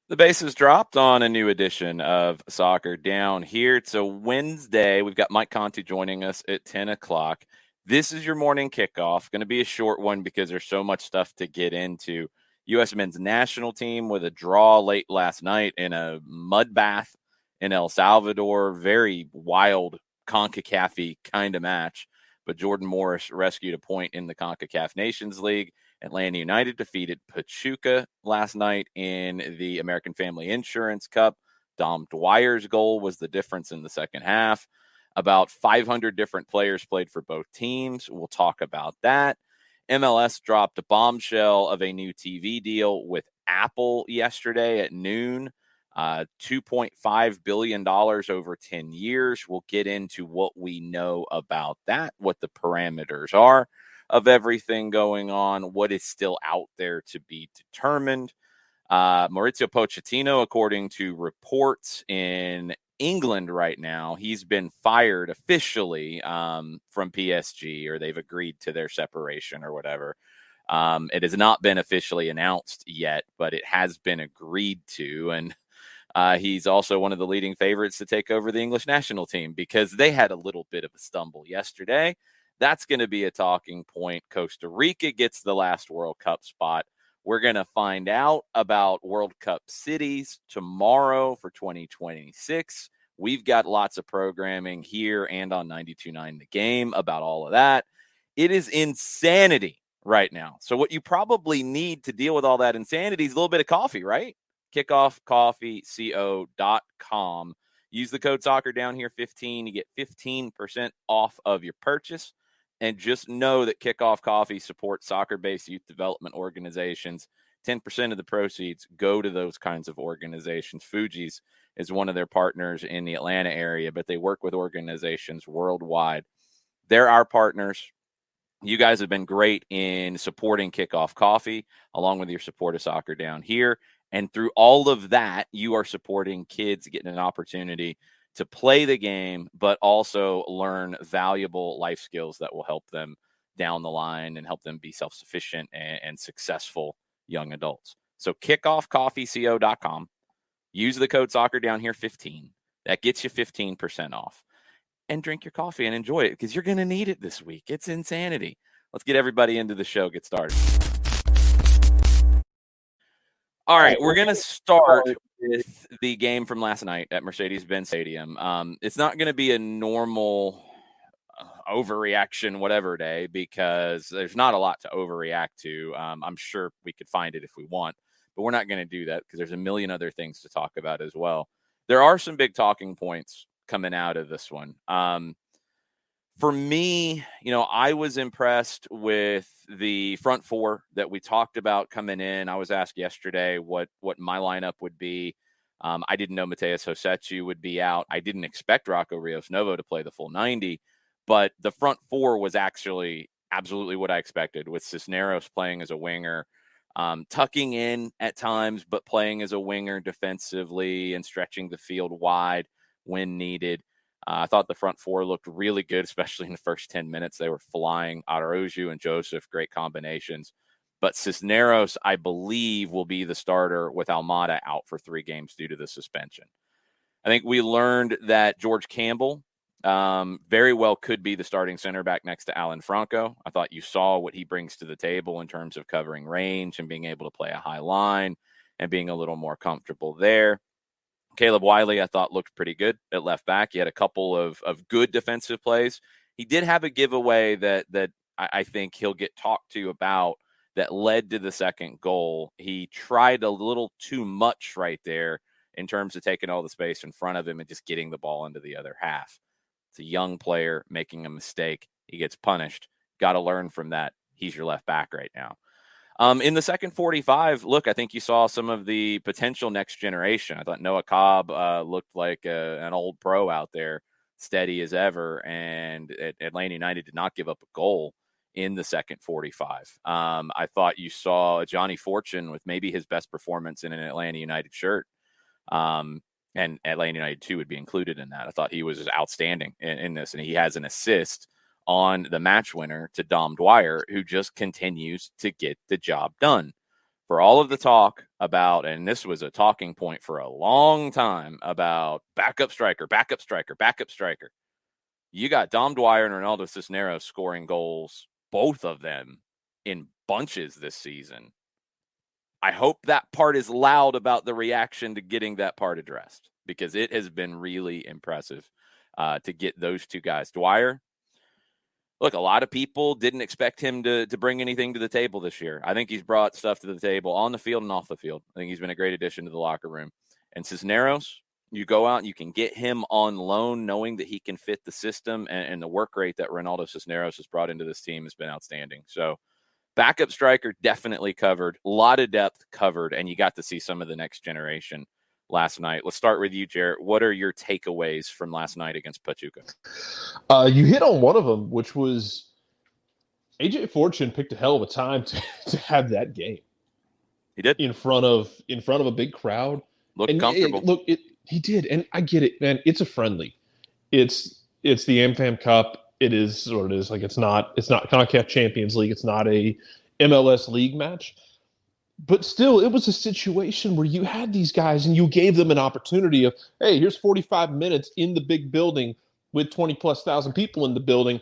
The bases dropped on a new edition of Soccer Down here. It's a Wednesday. We've got Mike Conti joining us at 10 o'clock. This is your morning kickoff. Going to be a short one because there's so much stuff to get into. U.S. men's national team with a draw late last night in a mud bath in El Salvador. Very wild CONCACAF-y kind of match. But Jordan Morris rescued a point in the CONCACAF Nations League. Atlanta United defeated Pachuca last night in the American Family Insurance Cup. Dom Dwyer's goal was the difference in the second half. About 500 different players played for both teams. We'll talk about that. MLS dropped a bombshell of a new TV deal with Apple yesterday at noon. $2.5 billion over 10 years. We'll get into what we know about that, what the parameters are of everything going on, what is still out there to be determined. Mauricio Pochettino, according to reports in England right now, he's been fired officially from PSG, or they've agreed to their separation or whatever. It has not been officially announced yet, but it has been agreed to. And he's also one of the leading favorites to take over the English national team because they had a little bit of a stumble yesterday. That's going to be a talking point. Costa Rica gets the last World Cup spot. We're going to find out about World Cup cities tomorrow for 2026. We've got lots of programming here and on 92.9 The Game about all of that. It is insanity right now. So what you probably need to deal with all that insanity is a little bit of coffee, right? Kickoffcoffeeco.com. Use the code SoccerDownHere15. You get 15% off of your purchase. And just know that Kickoff Coffee supports soccer-based youth development organizations. 10% of the proceeds go to those kinds of organizations. Fuji's is one of their partners in the Atlanta area, but they work with organizations worldwide. They're our partners. You guys have been great in supporting Kickoff Coffee, along with your support of Soccer Down Here. And through all of that, you are supporting kids getting an opportunity to play the game, but also learn valuable life skills that will help them down the line and help them be self-sufficient and successful young adults. So kickoffcoffeeco.com. Use the code SoccerDownHere15. That gets you 15% off. And drink your coffee and enjoy it because you're going to need it this week. It's insanity. Let's get everybody into the show. Get started. All right, we're going to start with the game from last night at Mercedes-Benz Stadium. It's not going to be a normal overreaction whatever day because there's not a lot to overreact to. I'm sure we could find it if we want, but we're not going to do that because there's a million other things to talk about as well. There are some big talking points coming out of this one. For me, I was impressed with the front four that we talked about coming in. I was asked yesterday what my lineup would be. I didn't know Mateus Hosechu would be out. I didn't expect Rocco Rios Novo to play the full 90, but the front four was actually absolutely what I expected, with Cisneros playing as a winger, tucking in at times, but playing as a winger defensively and stretching the field wide when needed. I thought the front four looked really good, especially in the first 10 minutes. They were flying. Araujo and Joseph, great combinations. But Cisneros, I believe, will be the starter with Almada out for 3 games due to the suspension. I think we learned that George Campbell very well could be the starting center back next to Alan Franco. I thought you saw what he brings to the table in terms of covering range and being able to play a high line and being a little more comfortable there. Caleb Wiley, I thought, looked pretty good at left back. He had a couple of good defensive plays. He did have a giveaway that I think he'll get talked to about that led to the second goal. He tried a little too much right there in terms of taking all the space in front of him and just getting the ball into the other half. It's a young player making a mistake. He gets punished. Got to learn from that. He's your left back right now. In the second 45, look, I think you saw some of the potential next generation. I thought Noah Cobb looked like an old pro out there, steady as ever. And Atlanta United did not give up a goal in the second 45. I thought you saw Johnny Fortune with maybe his best performance in an Atlanta United shirt. And Atlanta United 2 would be included in that. I thought he was outstanding in this, and he has an assist on the match winner to Dom Dwyer, who just continues to get the job done. For all of the talk about, and this was a talking point for a long time, about backup striker, you got Dom Dwyer and Ronaldo Cisneros scoring goals, both of them in bunches this season. I hope that part is loud about the reaction to getting that part addressed, because it has been really impressive to get those two guys. Dwyer, look, a lot of people didn't expect him to bring anything to the table this year. I think he's brought stuff to the table on the field and off the field. I think he's been a great addition to the locker room. And Cisneros, you go out and you can get him on loan knowing that he can fit the system, and the work rate that Ronaldo Cisneros has brought into this team has been outstanding. So backup striker definitely covered, a lot of depth covered, and you got to see some of the next generation last night. Let's start with you, Jarrett. What are your takeaways from last night against Pachuca? You hit on one of them, which was AJ Fortune picked a hell of a time to have that game. He did in front of a big crowd. Looked comfortable. He did, and I get it, man. It's a friendly. It's the AmFam Cup. It is what it is. Like it's not CONCACAF Champions League. It's not a MLS League match. But still, it was a situation where you had these guys and you gave them an opportunity of, hey, here's 45 minutes in the big building with 20,000+ people in the building.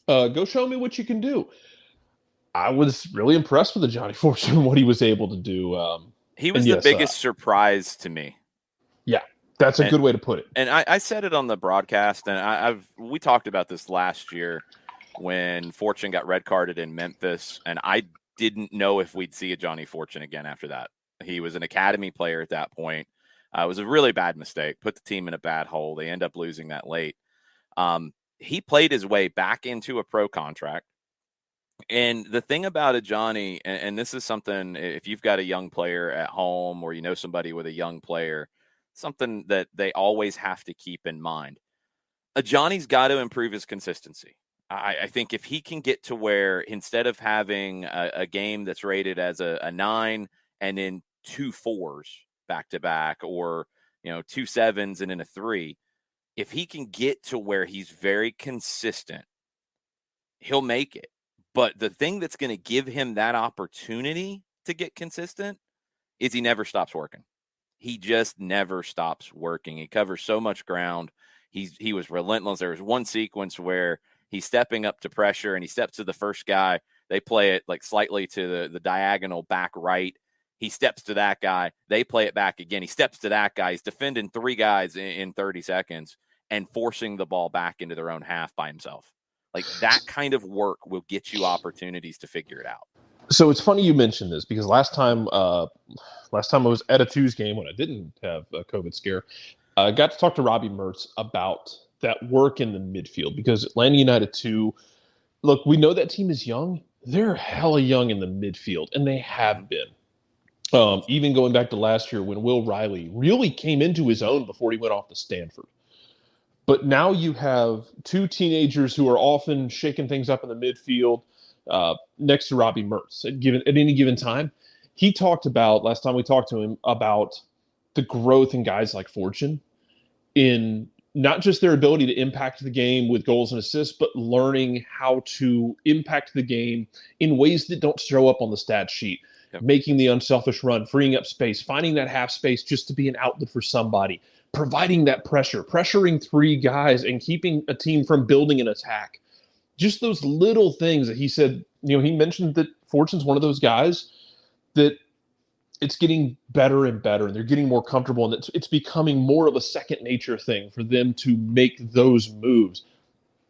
Go show me what you can do. I was really impressed with the Johnny Fortune and what he was able to do. He was the biggest surprise to me. Yeah, that's a good way to put it. And I said it on the broadcast, and we talked about this last year when Fortune got red carded in Memphis, and I didn't know if we'd see a Johnny Fortune again after that. He was an academy player at that point. It was a really bad mistake, put the team in a bad hole. They end up losing that late. He played his way back into a pro contract. And the thing about a Johnny, and this is something, if you've got a young player at home or you know somebody with a young player, something that they always have to keep in mind. A Johnny's got to improve his consistency. I think if he can get to where instead of having a game that's rated as a 9 and then 2 4s back to back, or 2 7s and then a 3, if he can get to where he's very consistent, he'll make it. But the thing that's going to give him that opportunity to get consistent is he never stops working. He just never stops working. He covers so much ground. He was relentless. There was one sequence where he's stepping up to pressure and he steps to the first guy. They play it like slightly to the diagonal back right. He steps to that guy. They play it back again. He steps to that guy. He's defending 3 guys in 30 seconds and forcing the ball back into their own half by himself. Like that kind of work will get you opportunities to figure it out. So it's funny you mentioned this because last time I was at a Twos game when I didn't have a COVID scare, I got to talk to Robbie Mertz about that work in the midfield because Atlanta United 2, look, we know that team is young. They're hella young in the midfield, and they have been. Even going back to last year when Will Riley really came into his own before he went off to Stanford. But now you have 2 teenagers who are often shaking things up in the midfield next to Robbie Mertz at any given time. He talked about, last time we talked to him, about the growth in guys like Fortune in not just their ability to impact the game with goals and assists, but learning how to impact the game in ways that don't show up on the stat sheet. Yep. Making the unselfish run, freeing up space, finding that half space just to be an outlet for somebody, providing that pressure, pressuring 3 guys and keeping a team from building an attack. Just those little things that he said, he mentioned that Fortune's one of those guys that it's getting better and better, and they're getting more comfortable, and it's becoming more of a second nature thing for them to make those moves.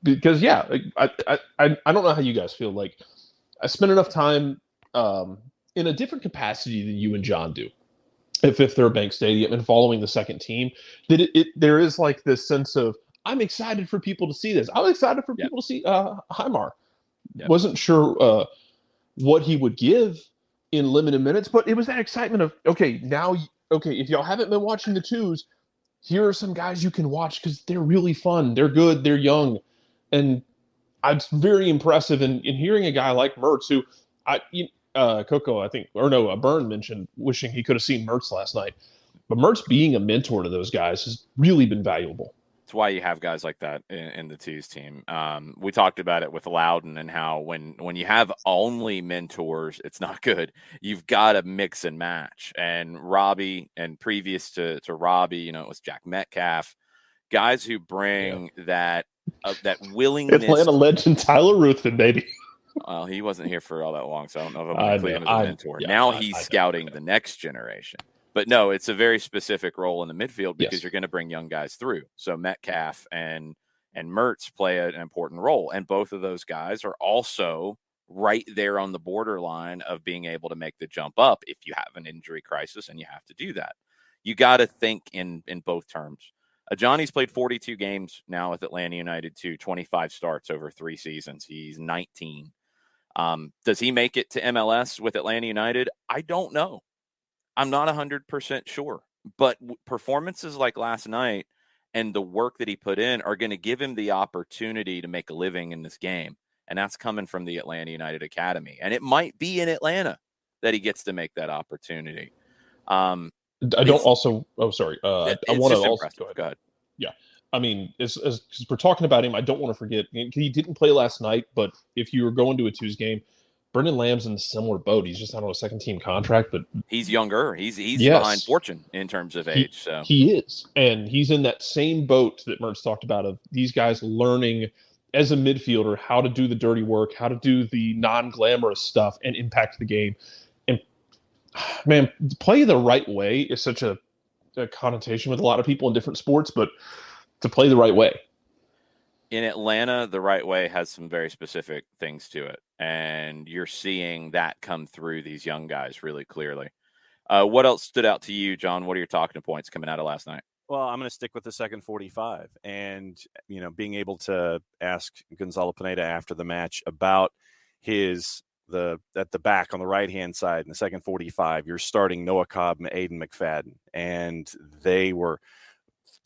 Because, yeah, I don't know how you guys feel. Like, I spend enough time in a different capacity than you and John do at Fifth Third Bank Stadium and following the second team, that there is like this sense of, I'm excited for people to see this. I'm excited for people to see Highmar. Wasn't sure what he would give in limited minutes, but it was that excitement of, if y'all haven't been watching the Twos, here are some guys you can watch because they're really fun. They're good. They're young. And it's very impressive in hearing a guy like Mertz, who Coco, I think, or no, Byrne mentioned wishing he could have seen Mertz last night. But Mertz being a mentor to those guys has really been valuable. It's why you have guys like that in the Twos team. We talked about it with Loudon and how when you have only mentors, it's not good. You've got to mix and match. And Robbie, and previous to Robbie, it was Jack Metcalf, guys who bring that willingness. Atlanta legend Tyler Ruthven, baby. Well, he wasn't here for all that long, so I don't know if I'm going to include him as a mentor. Now he's scouting the next generation. But no, it's a very specific role in the midfield because you're going to bring young guys through. So Metcalf and Mertz play an important role. And both of those guys are also right there on the borderline of being able to make the jump up if you have an injury crisis and you have to do that. You got to think in both terms. Johnny's played 42 games now with Atlanta United, 25 starts over 3 seasons. He's 19. Does he make it to MLS with Atlanta United? I don't know. I'm not 100% sure, but performances like last night and the work that he put in are going to give him the opportunity to make a living in this game. And that's coming from the Atlanta United Academy. And it might be in Atlanta that he gets to make that opportunity. I don't also, oh, sorry. I want to also, go ahead. Yeah. I mean, as we're talking about him, I don't want to forget, he didn't play last night, but if you were going to a Tuesday game, Brendan Lamb's in a similar boat. He's just out on a second-team contract, but he's younger. He's behind Fortune in terms of age. So he is, and he's in that same boat that Mertz talked about of these guys learning as a midfielder how to do the dirty work, how to do the non-glamorous stuff, and impact the game. And man, play the right way is such a connotation with a lot of people in different sports, but to play the right way. In Atlanta, the right way has some very specific things to it. And you're seeing that come through these young guys really clearly. What else stood out to you, John? What are your talking points coming out of last night? Well, I'm going to stick with the second 45 and, being able to ask Gonzalo Pineda after the match about at the back on the right-hand side in the second 45, you're starting Noah Cobb and Aiden McFadden. And they were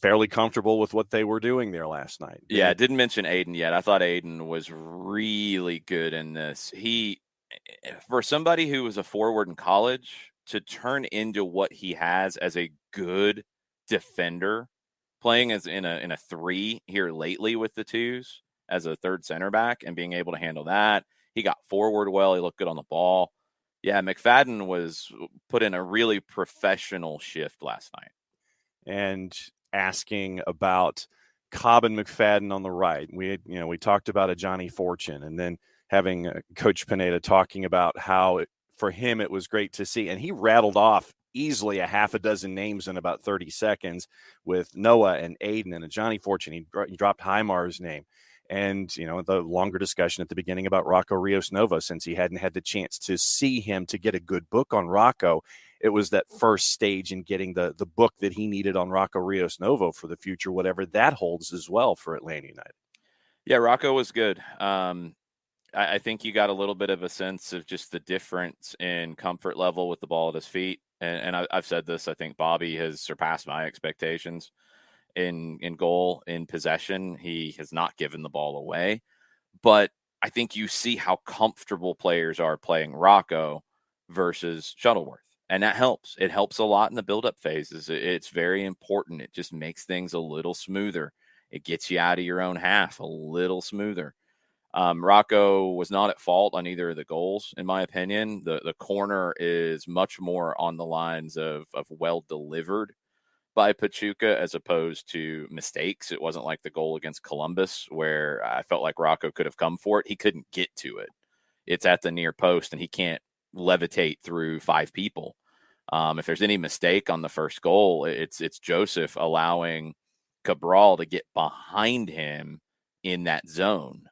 fairly comfortable with what they were doing there last night. Yeah, I didn't mention Aiden yet. I thought Aiden was really good in this. For somebody who was a forward in college to turn into what he has as a good defender, playing as in a 3 here lately with the Twos as a third center back and being able to handle that. He got forward well. He looked good on the ball. Yeah, McFadden was put in a really professional shift last night. And asking about Cobb and McFadden on the right. We talked about a Johnny Fortune, and then having Coach Pineda talking about how for him it was great to see. And he rattled off easily a half a dozen names in about 30 seconds with Noah and Aiden and a Johnny Fortune. He dropped Heimar's name. And, the longer discussion at the beginning about Rocco Rios Nova, since he hadn't had the chance to see him to get a good book on Rocco. It was that first stage in getting the book that he needed on Rocco Rios Novo for the future, whatever that holds as well for Atlanta United. Yeah, Rocco was good. I think you got a little bit of a sense of just the difference in comfort level with the ball at his feet. And I've said this, I think Bobby has surpassed my expectations in goal, in possession. He has not given the ball away. But I think you see how comfortable players are playing Rocco versus Shuttleworth. And that helps. It helps a lot in the build-up phases. It's very important. It just makes things a little smoother. It gets you out of your own half a little smoother. Rocco was not at fault on either of the goals, in my opinion. The corner is much more on the lines of well delivered by Pachuca as opposed to mistakes. It wasn't like the goal against Columbus where I felt like Rocco could have come for it. He couldn't get to it. It's at the near post, and he can't levitate through 5 people. If there's any mistake on the first goal, it's Joseph allowing Cabral to get behind him in that zone.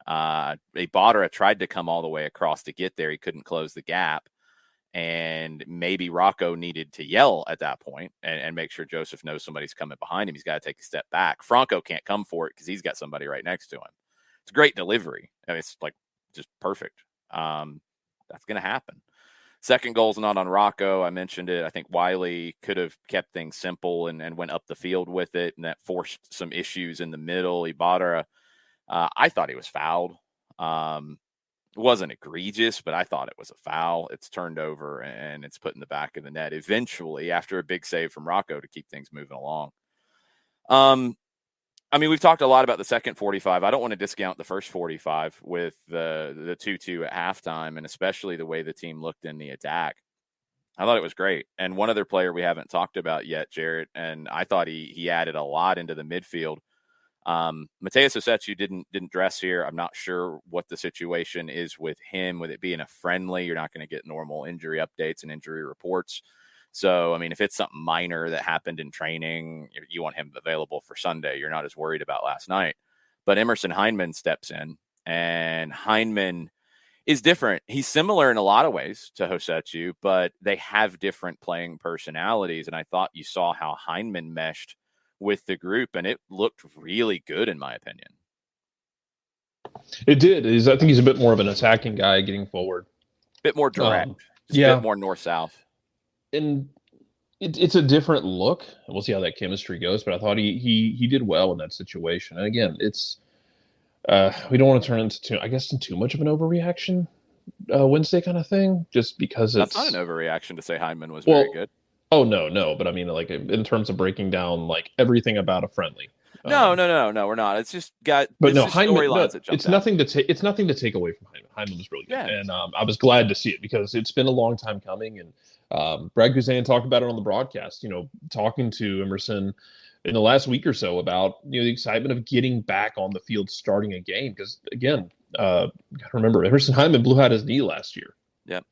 Ibarra tried to come all the way across to get there. He couldn't close the gap. And maybe Rocco needed to yell at that point and make sure Joseph knows somebody's coming behind him. He's got to take a step back. Franco can't come for it because he's got somebody right next to him. It's a great delivery. I mean, it's like just perfect. That's going to happen. Second goal's not on Rocco. I mentioned it. I think Wiley could have kept things simple and went up the field with it, and that forced some issues in the middle. Ibarra, I thought he was fouled. It wasn't egregious, but I thought it was a foul. It's turned over and it's put in the back of the net eventually after a big save from Rocco to keep things moving along. I mean, we've talked a lot about the second 45. I don't want to discount the first 45 with the 2-2 at halftime, and especially the way the team looked in the attack. I thought it was great. And one other player we haven't talked about yet, Jarrett, and I thought he added a lot into the midfield. Mateus Osechu didn't dress here. I'm not sure what the situation is with him. With it being a friendly, you're not going to get normal injury updates and injury reports. So, I mean, if it's something minor that happened in training, you want him available for Sunday. You're not as worried about last night. But Emerson Hyndman steps in, and Hyndman is different. He's similar in a lot of ways to Hosechu, but they have different playing personalities. And I thought you saw how Hyndman meshed with the group, and it looked really good, in my opinion. It did. I think he's a bit more of an attacking guy getting forward. A bit more direct. A bit more north-south. And it's a different look. We'll see how that chemistry goes, but I thought he did well in that situation. And again, it's we don't want to turn into too much of an overreaction Wednesday kind of thing, just because that's not an overreaction to say Hyndman was very good. Oh no, but I mean, like, in terms of breaking down like everything about a friendly. No, we're not. It's just got. But no, Hyndman. It's nothing to take away from Hyndman. Hyndman was really good, and I was glad to see it because it's been a long time coming. And Brad Guzan talked about it on the broadcast. Talking to Emerson in the last week or so about the excitement of getting back on the field, starting a game. Because again, gotta remember, Emerson Hyndman blew out his knee last year. Yep,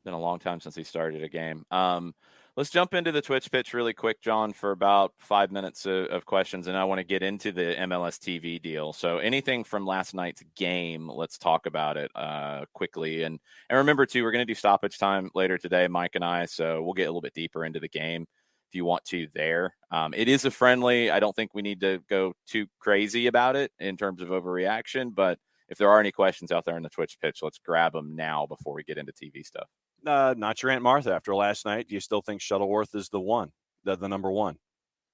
been a long time since he started a game. Let's jump into the Twitch pitch really quick, John, for about 5 minutes of questions, and I want to get into the MLS TV deal. So anything from last night's game, let's talk about it quickly. And remember, too, we're going to do stoppage time later today, Mike and I, so we'll get a little bit deeper into the game if you want to there. It is a friendly. I don't think we need to go too crazy about it in terms of overreaction, but if there are any questions out there in the Twitch pitch, let's grab them now before we get into TV stuff. Not your Aunt Martha after last night. Do you still think Shuttleworth is the number one?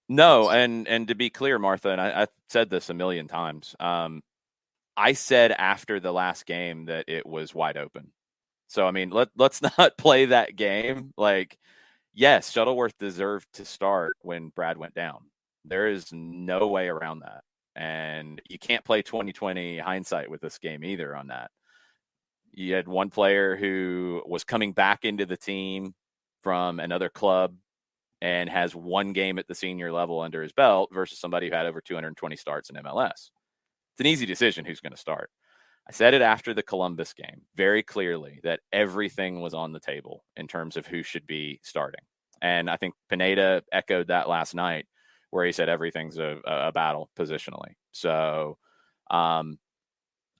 No, and to be clear, Martha, and I said this a million times. I said after the last game that it was wide open. So I mean, let's not play that game. Like, yes, Shuttleworth deserved to start when Brad went down. There is no way around that, and you can't play 2020 hindsight with this game either on that. You had one player who was coming back into the team from another club and has one game at the senior level under his belt versus somebody who had over 220 starts in MLS. It's an easy decision who's going to start. I said it after the Columbus game very clearly that everything was on the table in terms of who should be starting. And I think Pineda echoed that last night where he said everything's a battle positionally. So,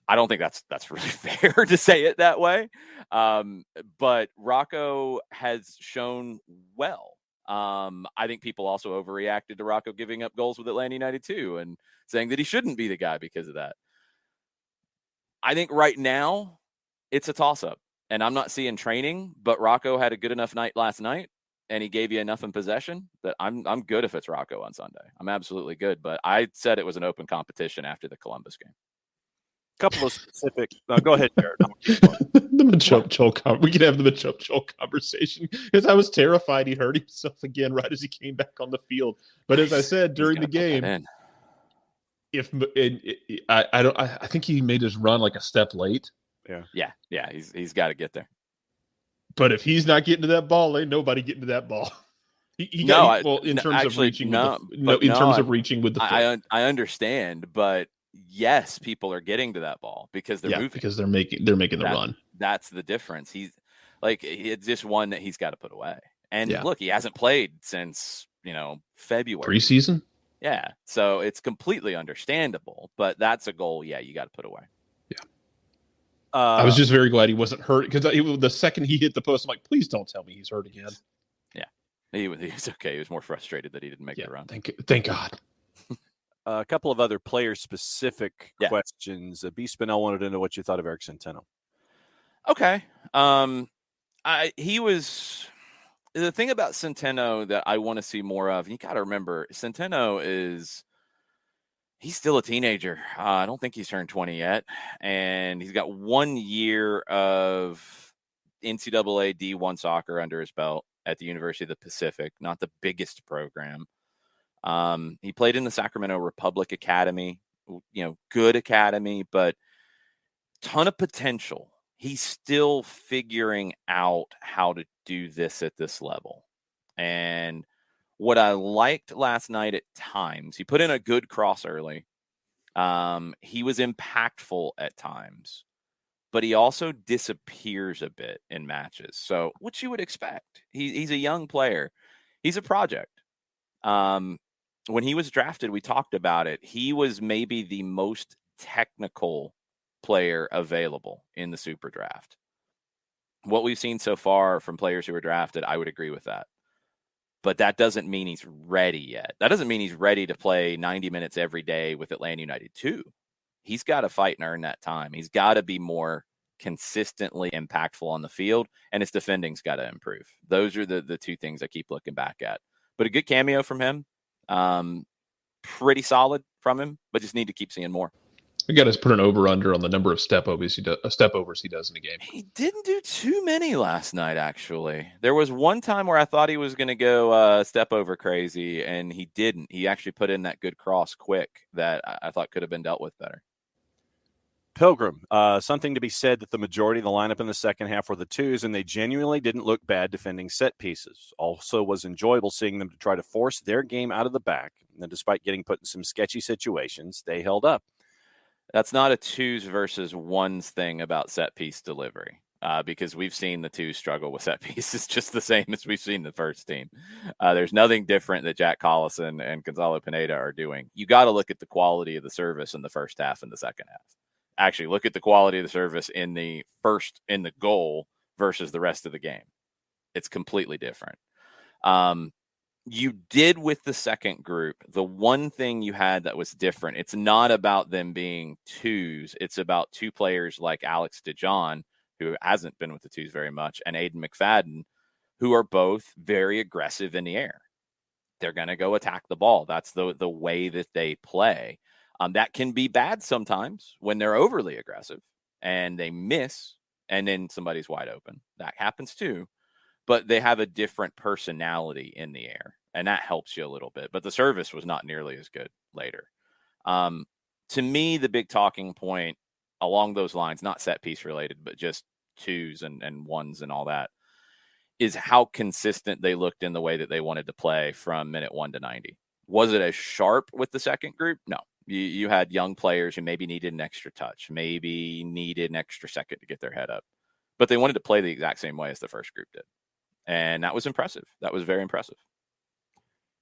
I don't think that's really fair to say it that way. But Rocco has shown well. I think people also overreacted to Rocco giving up goals with Atlanta United too and saying that he shouldn't be the guy because of that. I think right now it's a toss-up. And I'm not seeing training, but Rocco had a good enough night last night and he gave you enough in possession that I'm good if it's Rocco on Sunday. I'm absolutely good. But I said it was an open competition after the Columbus game. Couple of specific. No, go ahead, Jared. The Machop Chol. We can have the Machop Chol conversation because I was terrified he hurt himself again right as he came back on the field. But as I said during the game, I think he made his run like a step late. Yeah. He's got to get there. But if he's not getting to that ball, ain't nobody getting to that ball. In terms of reaching with the foot. I understand, but. Yes, people are getting to that ball because they're moving. Because they're making the run. That's the difference. He's like, it's just one that he's got to put away. And look, he hasn't played since February preseason. Yeah, so it's completely understandable, but that's a goal. Yeah, you got to put away. Yeah, I was just very glad he wasn't hurt because the second he hit the post, I'm like, please don't tell me he's hurt again. Yeah, he was okay. He was more frustrated that he didn't make the run. Thank God. A couple of other player-specific questions. B. Spinell wanted to know what you thought of Eric Centeno. Okay. He was the thing about Centeno that I want to see more of. You got to remember, Centeno he's still a teenager. I don't think he's turned 20 yet, and he's got 1 year of NCAA D1 soccer under his belt at the University of the Pacific, not the biggest program. He played in the Sacramento Republic Academy, good academy, but ton of potential. He's still figuring out how to do this at this level. And what I liked last night at times, he put in a good cross early. He was impactful at times, but he also disappears a bit in matches. So what you would expect. He's a young player. He's a project. When he was drafted, we talked about it. He was maybe the most technical player available in the super draft. What we've seen so far from players who were drafted, I would agree with that. But that doesn't mean he's ready yet. That doesn't mean he's ready to play 90 minutes every day with Atlanta United too. He's got to fight and earn that time. He's got to be more consistently impactful on the field, and his defending's got to improve. Those are the two things I keep looking back at. But a good cameo from him. Pretty solid from him, but just need to keep seeing more. We got to put an over/under on the number of stepovers he does in a game. He didn't do too many last night, actually. There was one time where I thought he was going to go step over crazy, and he didn't. He actually put in that good cross quick that I thought could have been dealt with better. Pilgrim, something to be said that the majority of the lineup in the second half were the twos, and they genuinely didn't look bad defending set pieces. Also was enjoyable seeing them to try to force their game out of the back, and despite getting put in some sketchy situations, they held up. That's not a twos versus ones thing about set piece delivery, because we've seen the twos struggle with set pieces just the same as we've seen the first team. There's nothing different that Jack Collison and Gonzalo Pineda are doing. You got to look at the quality of the service in the first half and the second half. Actually, look at the quality of the service in the goal versus the rest of the game. It's completely different. You did with the second group, the one thing you had that was different, it's not about them being twos. It's about two players like Alex DeJohn, who hasn't been with the twos very much, and Aiden McFadden, who are both very aggressive in the air. They're going to go attack the ball. That's the way that they play. That can be bad sometimes when they're overly aggressive and they miss and then somebody's wide open. That happens too. But they have a different personality in the air, and that helps you a little bit. But the service was not nearly as good later. To me, the big talking point along those lines, not set piece related, but just twos and ones and all that, is how consistent they looked in the way that they wanted to play from minute 1 to 90. Was it as sharp with the second group? No. You had young players who maybe needed an extra touch, maybe needed an extra second to get their head up. But they wanted to play the exact same way as the first group did. And that was impressive. That was very impressive.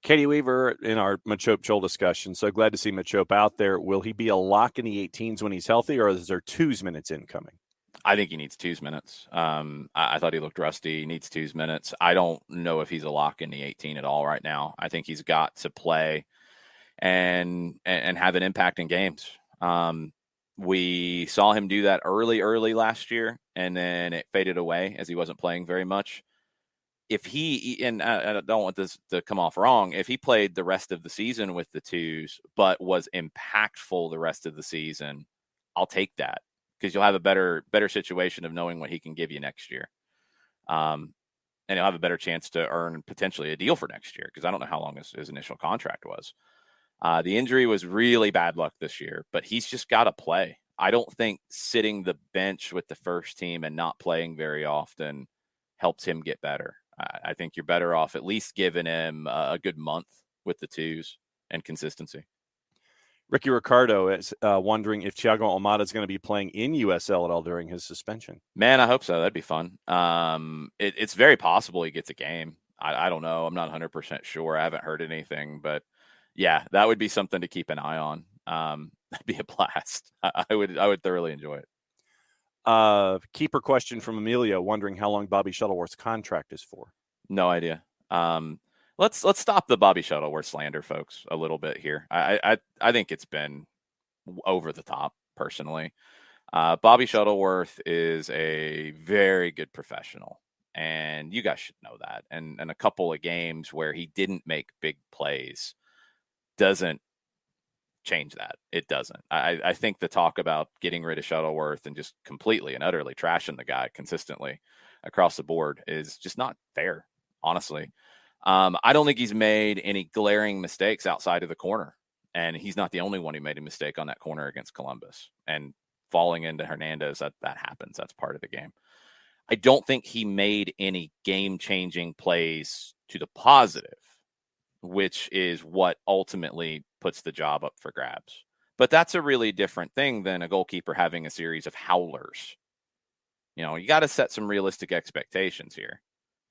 Katie Weaver in our Machope Chol discussion. So glad to see Machope out there. Will he be a lock in the 18s when he's healthy, or is there twos minutes incoming? I think he needs twos minutes. I thought he looked rusty. He needs twos minutes. I don't know if he's a lock in the 18 at all right now. I think he's got to play and have an impact in games. We saw him do that early last year, and then it faded away as he wasn't playing very much. If he, and I don't want this to come off wrong, if he played the rest of the season with the twos, but was impactful the rest of the season, I'll take that, because you'll have a better situation of knowing what he can give you next year. And he'll have a better chance to earn potentially a deal for next year, because I don't know how long his initial contract was. The injury was really bad luck this year, but he's just got to play. I don't think sitting the bench with the first team and not playing very often helps him get better. I think you're better off at least giving him a good month with the twos and consistency. Ricky Ricardo is wondering if Thiago Almada is going to be playing in USL at all during his suspension. Man, I hope so. That'd be fun. It's very possible he gets a game. I don't know. I'm not 100% sure. I haven't heard anything, but yeah, that would be something to keep an eye on. That'd be a blast. I would thoroughly enjoy it. Keeper question from Amelia, wondering how long Bobby Shuttleworth's contract is for. No idea. Let's stop the Bobby Shuttleworth slander, folks, a little bit here. I think it's been over the top, personally. Bobby Shuttleworth is a very good professional, And you guys should know that. And a couple of games where he didn't make big plays doesn't change that. It doesn't. I think the talk about getting rid of Shuttleworth and just completely and utterly trashing the guy consistently across the board is just not fair, honestly. I don't think he's made any glaring mistakes outside of the corner. And he's not the only one who made a mistake on that corner against Columbus. And falling into Hernandez, that happens. That's part of the game. I don't think he made any game-changing plays to the positive, which is what ultimately puts the job up for grabs. But that's a really different thing than a goalkeeper having a series of howlers. You know, you got to set some realistic expectations here.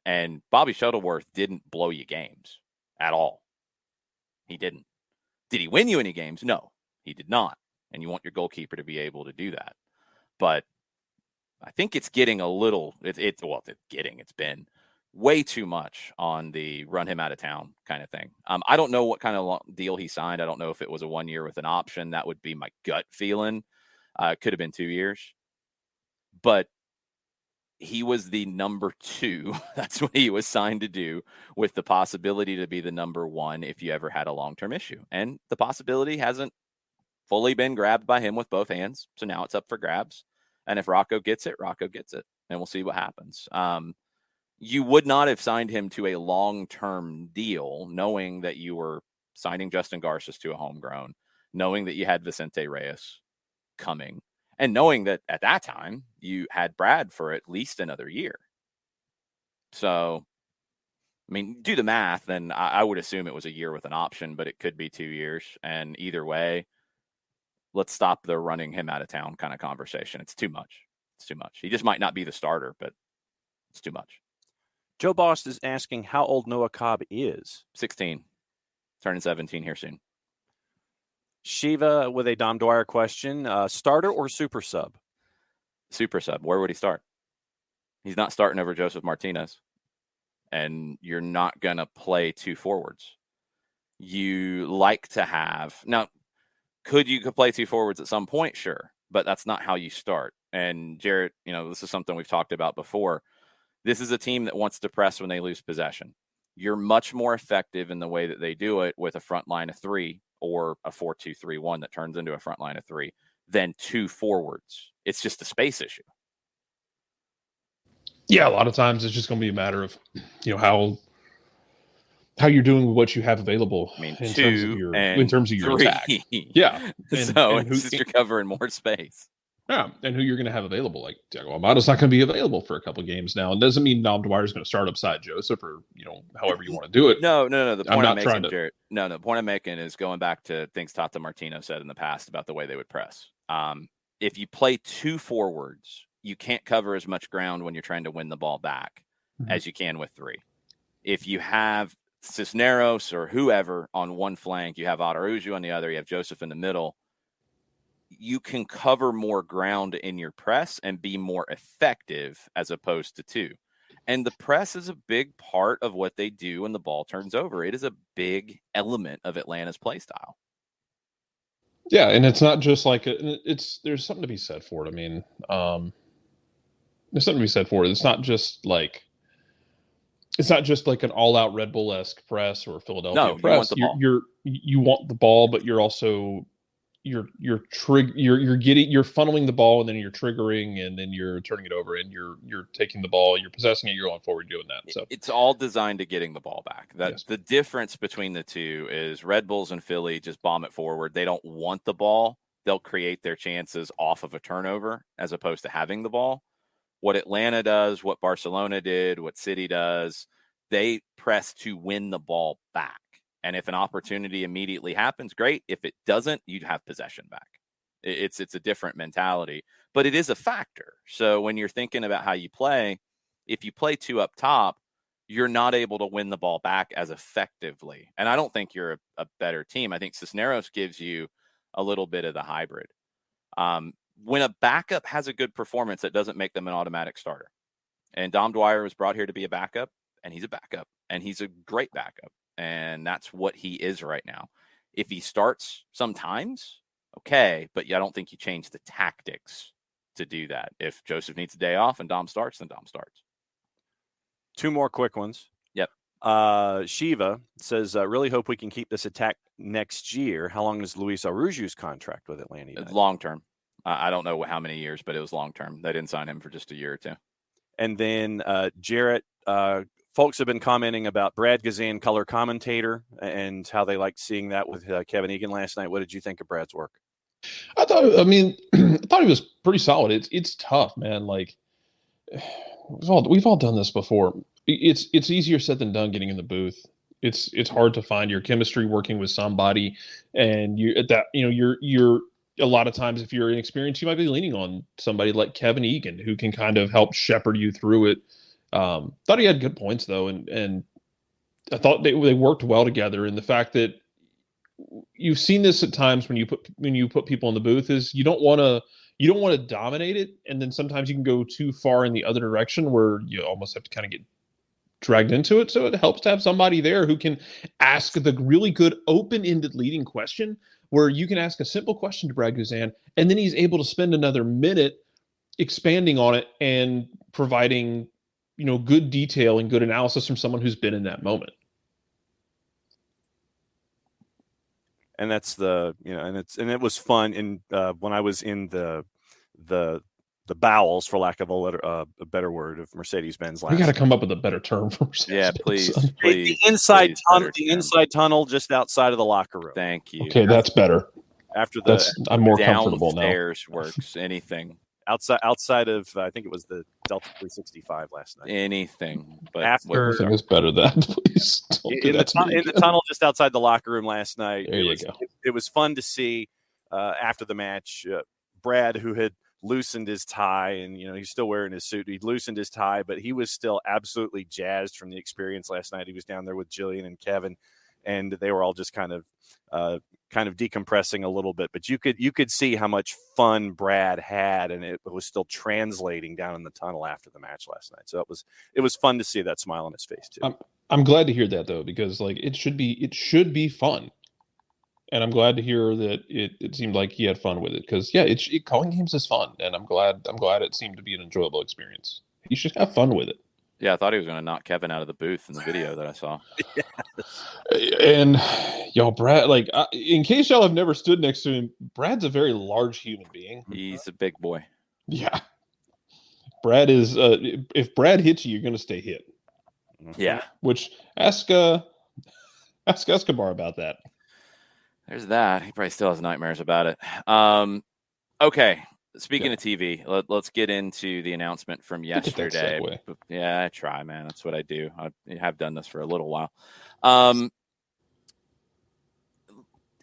And Bobby Shuttleworth didn't blow you games at all. He didn't. Did he win you any games? No, he did not. And you want your goalkeeper to be able to do that. But I think it's getting a little, it's been way too much on the run him out of town kind of thing. I don't know what kind of deal he signed. I don't know if it was a 1 year with an option. That would be my gut feeling. It could have been 2 years. But he was the number 2. That's what he was signed to do, with the possibility to be the number 1 if you ever had a long-term issue. And the possibility hasn't fully been grabbed by him with both hands. So now it's up for grabs. And if Rocco gets it, Rocco gets it. And we'll see what happens. You would not have signed him to a long-term deal knowing that you were signing Justin Garces to a homegrown, knowing that you had Vicente Reyes coming, and knowing that at that time you had Brad for at least another year. So, I mean, do the math, and I would assume it was a year with an option, but it could be 2 years. And either way, let's stop the running him out of town kind of conversation. It's too much. It's too much. He just might not be the starter, but it's too much. Joe Bost is asking how old Noah Cobb is. 16. Turning 17 here soon. Shiva with a Dom Dwyer question. Starter or super sub? Super sub. Where would he start? He's not starting over Joseph Martinez. And you're not going to play 2 forwards. You like to have... Now, could play 2 forwards at some point? Sure. But that's not how you start. And Jarrett, this is something we've talked about before. This is a team that wants to press when they lose possession. You're much more effective in the way that they do it with a front line of 3 or a 4-2-3-1 that turns into a front line of 3 than 2 forwards. It's just a space issue. Yeah, a lot of times it's just going to be a matter of, how you're doing with what you have available. I mean, in terms of your 3. attack. Yeah. You're covering more space. Yeah, and who you're going to have available. Like, Diego Amato's not going to be available for a couple of games now. It doesn't mean Dom Dwyer is going to start upside Joseph or, however you want to do it. No. The point I'm making, Jared, the point I'm making is going back to things Tata Martino said in the past about the way they would press. If you play 2 forwards, you can't cover as much ground when you're trying to win the ball back as you can with 3. If you have Cisneros or whoever on one flank, you have Araujo on the other, you have Joseph in the middle, you can cover more ground in your press and be more effective as opposed to 2. And the press is a big part of what they do when the ball turns over. It is a big element of Atlanta's play style. Yeah, and it's not just like there's something to be said for it. I mean, there's something to be said for it. It's not just like an all-out Red Bull-esque press or Philadelphia press. You want the ball, but you're also you're funneling the ball, and then you're triggering, and then you're turning it over, and you're taking the ball, you're possessing it, you're going forward doing that. So it's all designed to getting the ball back. Yes. The difference between the two is Red Bulls and Philly just bomb it forward. They don't want the ball. They'll create their chances off of a turnover as opposed to having the ball. What Atlanta does, what Barcelona did, what City does, they press to win the ball back. And if an opportunity immediately happens, great. If it doesn't, you'd have possession back. It's a different mentality, but it is a factor. So when you're thinking about how you play, if you play 2 up top, you're not able to win the ball back as effectively. And I don't think you're a better team. I think Cisneros gives you a little bit of the hybrid. When a backup has a good performance, that doesn't make them an automatic starter. And Dom Dwyer was brought here to be a backup, and he's a backup, and he's a great backup. And that's what he is right now. If he starts sometimes, okay, but I don't think you change the tactics to do that. If Joseph needs a day off and Dom starts, then Dom starts. Two more quick ones. Yep. Shiva says, really hope we can keep this attack next year. How long is Luis Aruju's contract with Atlanta United? Long term. I don't know how many years, but it was long term. They didn't sign him for just a year or two. And then Jarrett, folks have been commenting about Brad Gazan, color commentator, and how they liked seeing that with Kevin Egan last night. What did you think of Brad's work? I thought he was pretty solid. It's tough, man. Like we've all done this before. It's easier said than done getting in the booth. It's hard to find your chemistry working with somebody, and you're a lot of times, if you're inexperienced, you might be leaning on somebody like Kevin Egan, who can kind of help shepherd you through it. Thought he had good points though, and I thought they worked well together. And the fact that you've seen this at times when you put people in the booth is you don't want to dominate it, and then sometimes you can go too far in the other direction where you almost have to kind of get dragged into it. So it helps to have somebody there who can ask the really good open-ended leading question, where you can ask a simple question to Brad Guzan, and then he's able to spend another minute expanding on it and providing, good detail and good analysis from someone who's been in that moment. And that's and it was fun. And when I was in the bowels, for lack of a better word, of Mercedes-Benz last we got to night. come up with a better term for Mercedes-Benz. Yeah, please. The inside tunnel just outside of the locker room. Thank you. Okay, that's better. I'm more comfortable now. Downstairs works. Anything. Outside of, I think it was the Delta 365 last night. Anything. But everything is better than that, please. In the tunnel just outside the locker room last night. There you go. It was fun to see after the match, Brad, who had loosened his tie, and he's still wearing his suit. He loosened his tie, but he was still absolutely jazzed from the experience last night. He was down there with Jillian and Kevin, and they were all just kind of decompressing a little bit. But you could see how much fun Brad had, and it was still translating down in the tunnel after the match last night. So it was fun to see that smile on his face too. I'm glad to hear that though, because it should be fun. And I'm glad to hear that it seemed like he had fun with it, because calling games is fun, and I'm glad it seemed to be an enjoyable experience. You should have fun with it. Yeah, I thought he was going to knock Kevin out of the booth in the video that I saw. And y'all, Brad, in case y'all have never stood next to him, Brad's a very large human being. He's a big boy. Yeah, Brad is. If Brad hits you, you're going to stay hit. Yeah. Which ask Escobar about that. There's that. He probably still has nightmares about it. Okay. Speaking of TV, let's get into the announcement from yesterday. Yeah, I try, man. That's what I do. I have done this for a little while.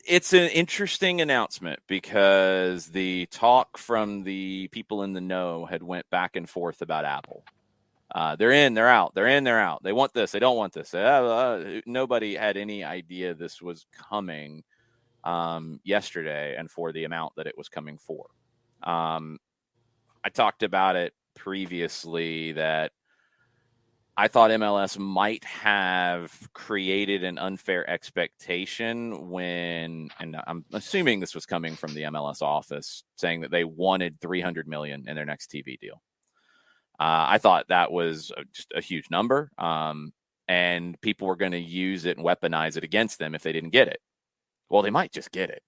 It's an interesting announcement because the talk from the people in the know had went back and forth about Apple. They're in, they're out. They're in, they're out. They want this. They don't want this. Nobody had any idea this was coming yesterday, and for the amount that it was coming for. I talked about it previously that I thought MLS might have created an unfair expectation and I'm assuming this was coming from the MLS office, saying that they wanted $300 million in their next TV deal. I thought that was just a huge number, and people were going to use it and weaponize it against them if they didn't get it. Well, they might just get it.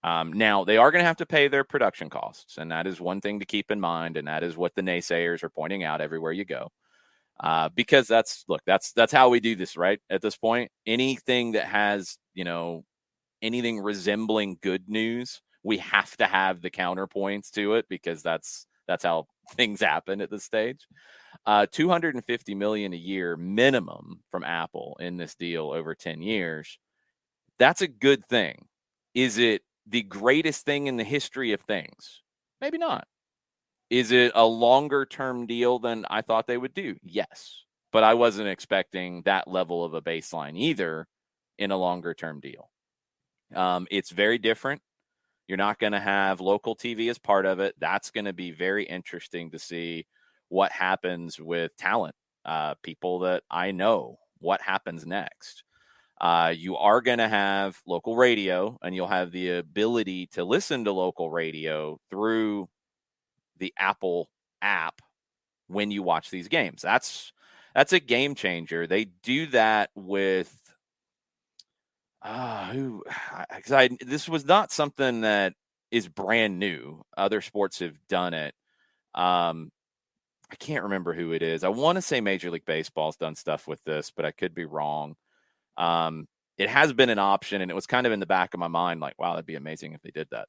Now, they are going to have to pay their production costs, and that is one thing to keep in mind, and that is what the naysayers are pointing out everywhere you go. Because that's how we do this, right? At this point, anything that has, anything resembling good news, we have to have the counterpoints to it, because that's how things happen at this stage. $250 million a year minimum from Apple in this deal over 10 years. That's a good thing. Is it the greatest thing in the history of things? Maybe not. Is it a longer term deal than I thought they would do? Yes. But I wasn't expecting that level of a baseline either in a longer term deal. It's very different. You're not going to have local TV as part of it. That's going to be very interesting to see what happens with talent, people that I know, what happens next. You are going to have local radio, and you'll have the ability to listen to local radio through the Apple app when you watch these games. That's a game changer. They do that with this was not something that is brand new. Other sports have done it. I can't remember who it is. I want to say Major League Baseball's done stuff with this, but I could be wrong. It has been an option, and it was kind of in the back of my mind, like, wow, that'd be amazing if they did that.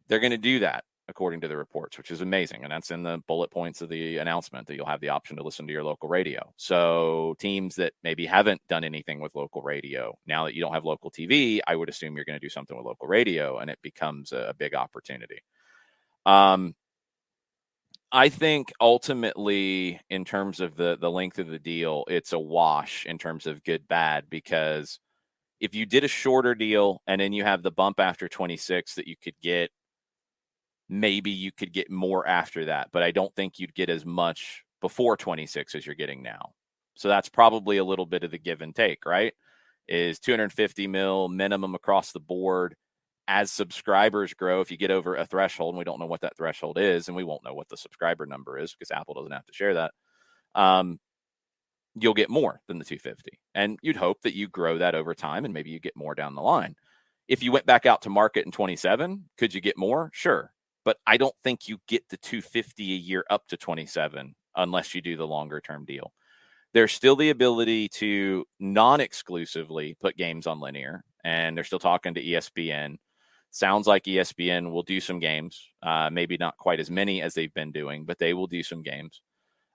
They're going to do that, according to the reports, which is amazing. And that's in the bullet points of the announcement, that you'll have the option to listen to your local radio. So teams that maybe haven't done anything with local radio, now that you don't have local TV, I would assume you're going to do something with local radio, and it becomes a big opportunity. I think ultimately, in terms of the length of the deal, it's a wash in terms of good, bad, because if you did a shorter deal and then you have the bump after 26 that you could get, maybe you could get more after that, but I don't think you'd get as much before 26 as you're getting now. So that's probably a little bit of the give and take, right? Is 250 mil minimum across the board. As subscribers grow, if you get over a threshold, and we don't know what that threshold is, and we won't know what the subscriber number is because Apple doesn't have to share that, you'll get more than the 250. And you'd hope that you grow that over time, and maybe you get more down the line. If you went back out to market in 27, could you get more? Sure. But I don't think you get the 250 a year up to 27 unless you do the longer term deal. There's still the ability to non-exclusively put games on linear, and they're still talking to ESPN. Sounds like ESPN will do some games, maybe not quite as many as they've been doing, but they will do some games.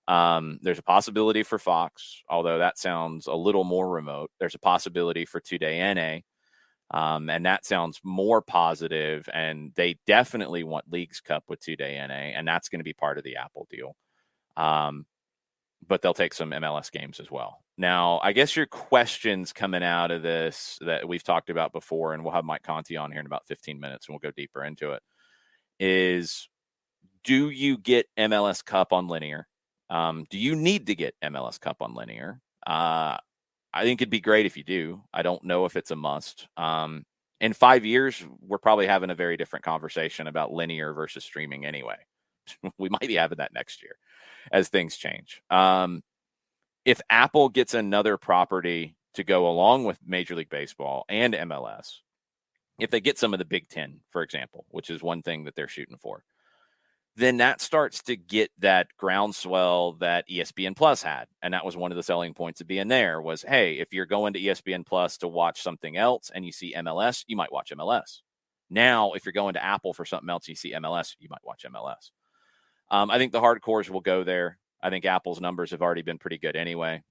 There's a possibility for Fox, although that sounds a little more remote. There's a possibility for 2-day NA, and that sounds more positive, and they definitely want Leagues Cup with 2-day NA, and that's going to be part of the Apple deal. But they'll take some MLS games as well. Now, I guess your questions coming out of this that we've talked about before, and we'll have Mike Conti on here in about 15 minutes, and we'll go deeper into it, is do you get MLS Cup on linear? Do you need to get MLS Cup on linear? I think it'd be great if you do. I don't know if it's a must. In 5 years, we're probably having a very different conversation about linear versus streaming anyway. We might be having that next year as things change. If Apple gets another property to go along with Major League Baseball and MLS, if they get some of the Big Ten, for example, which is one thing that they're shooting for, then that starts to get that groundswell that ESPN Plus had. And that was one of the selling points of being there was, hey, if you're going to ESPN Plus to watch something else and you see MLS, you might watch MLS. Now, if you're going to Apple for something else, you see MLS, you might watch MLS. I think the hardcores will go there. I think Apple's numbers have already been pretty good anyway.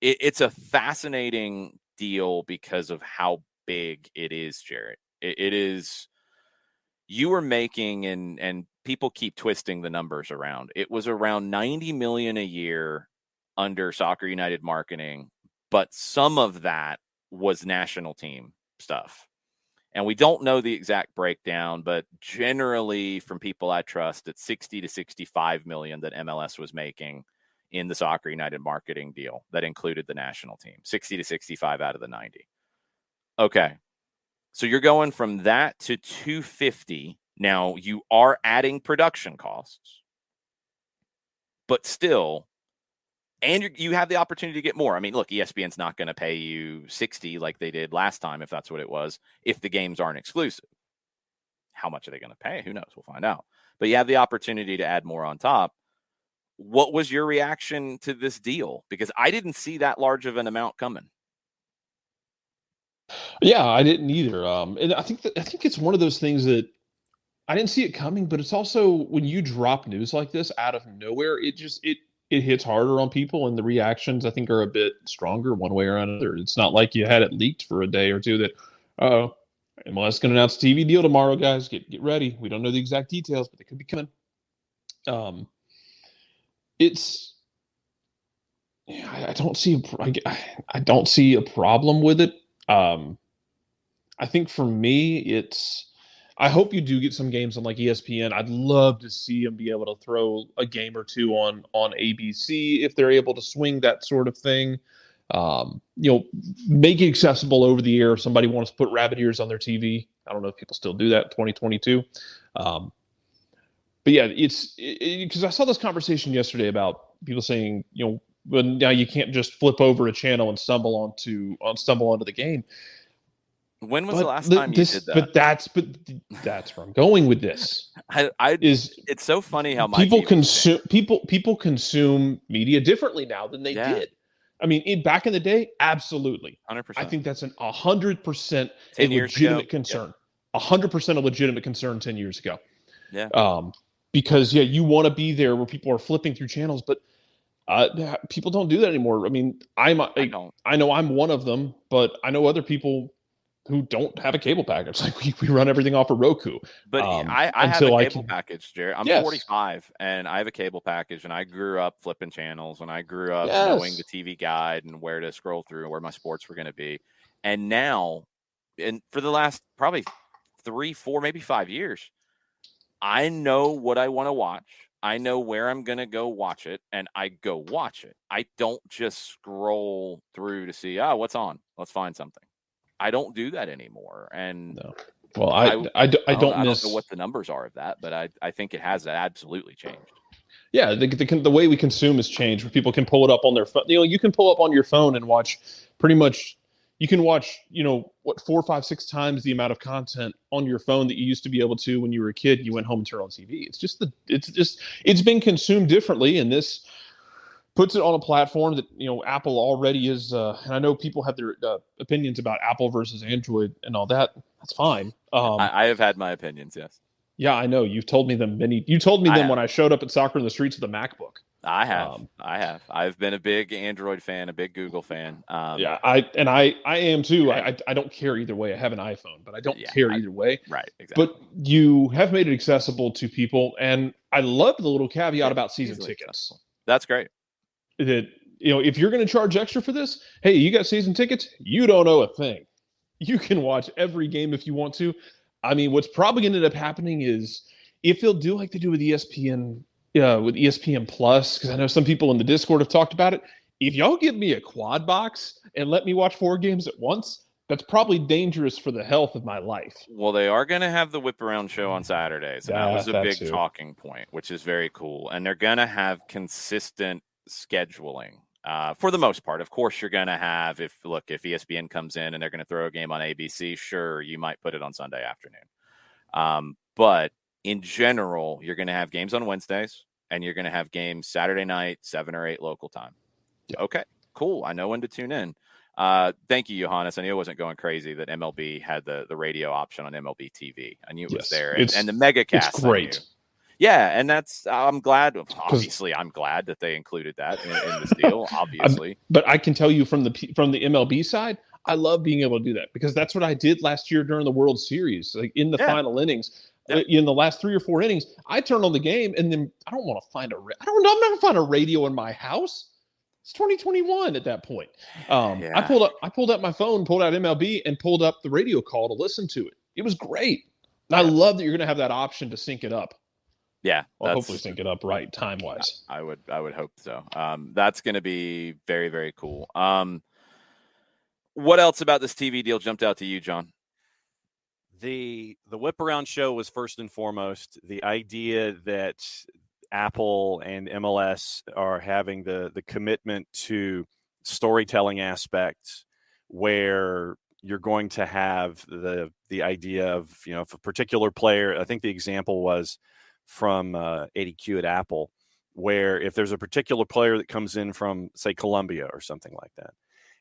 It's a fascinating deal because of how big it is, Jarrett. It is. You were making, and people keep twisting the numbers around. It was around $90 million a year under Soccer United marketing, but some of that was national team stuff. And we don't know the exact breakdown, but generally from people I trust, it's 60 to 65 million that MLS was making in the Soccer United marketing deal that included the national team, 60 to 65 out of the 90. Okay. So you're going from that to 250. Now you are adding production costs, but still, and you have the opportunity to get more. I mean, look, ESPN's not going to pay you 60 like they did last time, if that's what it was, if the games aren't exclusive. How much are they going to pay? Who knows? We'll find out. But you have the opportunity to add more on top. What was your reaction to this deal? Because I didn't see that large of an amount coming. Yeah, I didn't either. And I think it's one of those things that I didn't see it coming, but it's also when you drop news like this out of nowhere, it hits harder on people, and the reactions I think are a bit stronger one way or another. It's not like you had it leaked for a day or two that, MLS going to announce a TV deal tomorrow, guys. Get ready. We don't know the exact details, but they could be coming. I don't see a problem with it. I think for me, I hope you do get some games on like ESPN. I'd love to see them be able to throw a game or two on ABC if they're able to swing that sort of thing. Make it accessible over the air. If somebody wants to put rabbit ears on their TV. I don't know if people still do that in 2022. But yeah, it's because I saw this conversation yesterday about people saying, well, now you can't just flip over a channel and stumble onto the game. When was the last time you did that? But that's where I'm going with this. It's so funny how people consume media differently now than they did. I mean, back in the day, absolutely. 100%. I think that's 100% a legitimate concern. 100% a legitimate concern 10 years ago. Yeah. Because you want to be there where people are flipping through channels, but people don't do that anymore. I mean, I know I'm one of them, but I know other people who don't have a cable package. Like we run everything off of Roku. But I have a cable package, Jared. I'm 45 and I have a cable package, and I grew up flipping channels, and I grew up knowing the TV guide and where to scroll through and where my sports were going to be. And now, and for the last probably 3, 4, maybe 5 years, I know what I want to watch. I know where I'm going to go watch it, and I go watch it. I don't just scroll through to see, what's on. Let's find something. I don't do that anymore. And no. Well, I don't know what the numbers are of that, but I think it has absolutely changed. Yeah, the way we consume has changed. Where people can pull it up on their phone. You can pull up on your phone and watch pretty much. You can watch 4, 5, 6 times the amount of content on your phone that you used to be able to when you were a kid and you went home and turned on TV. It's been consumed differently, and this puts it on a platform that Apple already is. And I know people have their opinions about Apple versus Android and all that. That's fine. I have had my opinions. Yes. Yeah, I know. You've told me them when I showed up at Soccer in the Streets with a MacBook. I have. I've been a big Android fan, a big Google fan. I am too. I don't care either way. I have an iPhone, but I don't care either way. Right, exactly. But you have made it accessible to people, and I love the little caveat about season tickets. Accessible. That's great. That if you're going to charge extra for this, hey, you got season tickets, you don't owe a thing. You can watch every game if you want to. I mean, what's probably going to end up happening is if they'll do like they do with ESPN. With ESPN Plus, because I know some people in the Discord have talked about it. If y'all give me a quad box and let me watch 4 games at once, that's probably dangerous for the health of my life. Well, they are going to have the whip around show on Saturdays. And that was a big talking point, which is very cool. And they're going to have consistent scheduling for the most part. Of course, you're going to have, if ESPN comes in and they're going to throw a game on ABC, sure, you might put it on Sunday afternoon. But in general, you're going to have games on Wednesdays, and you're going to have games Saturday night, 7 or 8 local time. Yeah. Okay, cool. I know when to tune in. Thank you, Johannes. I knew I wasn't going crazy that MLB had the radio option on MLB TV. I knew it was there. And the MegaCast. It's great. Yeah, and I'm glad. Obviously, I'm glad that they included that in this deal, obviously. But I can tell you from the MLB side, I love being able to do that, because that's what I did last year during the World Series, like in the final innings. In the last 3 or 4 innings, I turned on the game, and then I don't want to find I'm not going to find a radio in my house. It's 2021 at that point. I pulled up my phone, pulled out MLB, and pulled up the radio call to listen to it. It was great. And I love that you're going to have that option to sync it up. Yeah, well, hopefully sync it up right time wise. I would hope so. That's going to be very, very cool. What else about this TV deal jumped out to you, John? The whip around show was first and foremost. The idea that Apple and MLS are having the commitment to storytelling aspects, where you're going to have the idea of, if a particular player, I think the example was from 80Q at Apple, where if there's a particular player that comes in from, say, Colombia or something like that,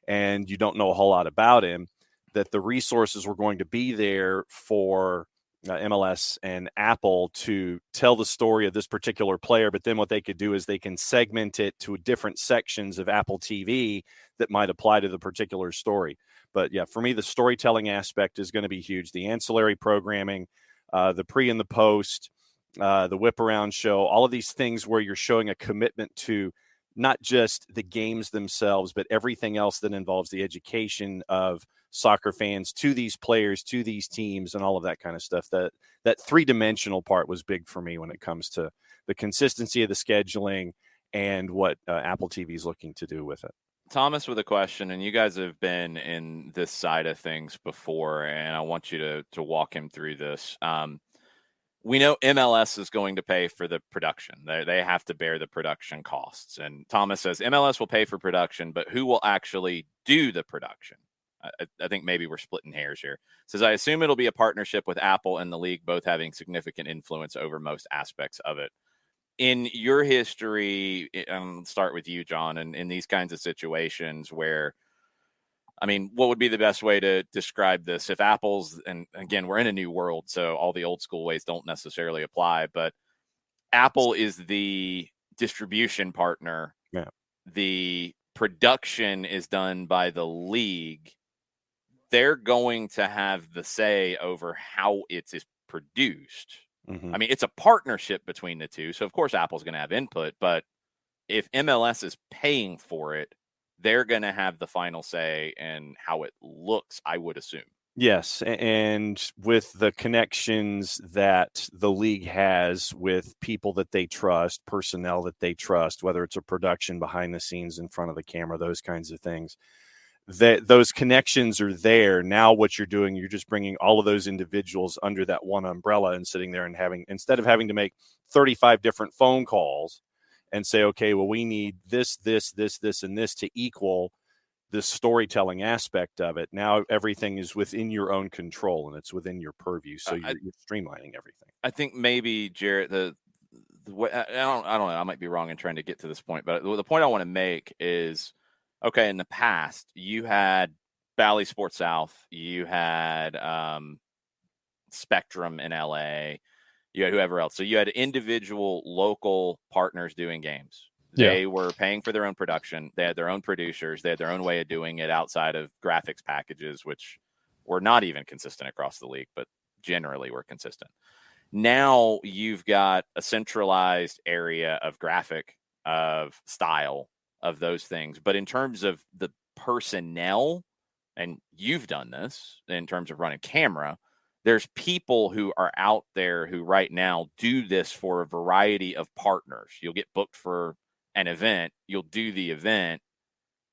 and you don't know a whole lot about him, that the resources were going to be there for MLS and Apple to tell the story of this particular player. But then what they could do is they can segment it to different sections of Apple TV that might apply to the particular story. But yeah, for me, the storytelling aspect is going to be huge. The ancillary programming, the pre and the post, the whip around show, all of these things where you're showing a commitment to not just the games themselves, but everything else that involves the education of soccer fans to these players, to these teams, and all of that kind of stuff. That three-dimensional part was big for me when it comes to the consistency of the scheduling and what Apple TV is looking to do with it. Thomas with a question, and you guys have been in this side of things before, and I want you to walk him through this. we know MLS is going to pay for the production. They have to bear the production costs. And Thomas says MLS will pay for production, but who will actually do the production? I think maybe we're splitting hairs here. Says, I assume it'll be a partnership with Apple and the league, both having significant influence over most aspects of it. In your history, start with you, John, and in these kinds of situations where, I mean, what would be the best way to describe this? If Apple's, and again, we're in a new world, so all the old school ways don't necessarily apply, but Apple is the distribution partner. Yeah. The production is done by the league. They're going to have the say over how it is produced. Mm-hmm. I mean, it's a partnership between the two. So, of course, Apple's going to have input. But if MLS is paying for it, they're going to have the final say in how it looks, I would assume. Yes, and with the connections that the league has with people that they trust, personnel that they trust, whether it's a production behind the scenes, in front of the camera, those kinds of things, those connections are there. Now what you're doing, you're just bringing all of those individuals under that one umbrella and sitting there and instead of having to make 35 different phone calls and say, okay, well, we need this, and this to equal the storytelling aspect of it. Now everything is within your own control and it's within your purview. So you're streamlining everything. I think maybe, Jarrett, the way, I don't know, I might be wrong in trying to get to this point, but the point I want to make is, okay, in the past, you had Bally Sports South, you had Spectrum in LA, you had whoever else. So you had individual local partners doing games. They were paying for their own production. They had their own producers. They had their own way of doing it outside of graphics packages, which were not even consistent across the league, but generally were consistent. Now you've got a centralized area of graphic, of style, of those things. But in terms of the personnel, and you've done this in terms of running camera, there's people who are out there who right now do this for a variety of partners. You'll get booked for an event, you'll do the event.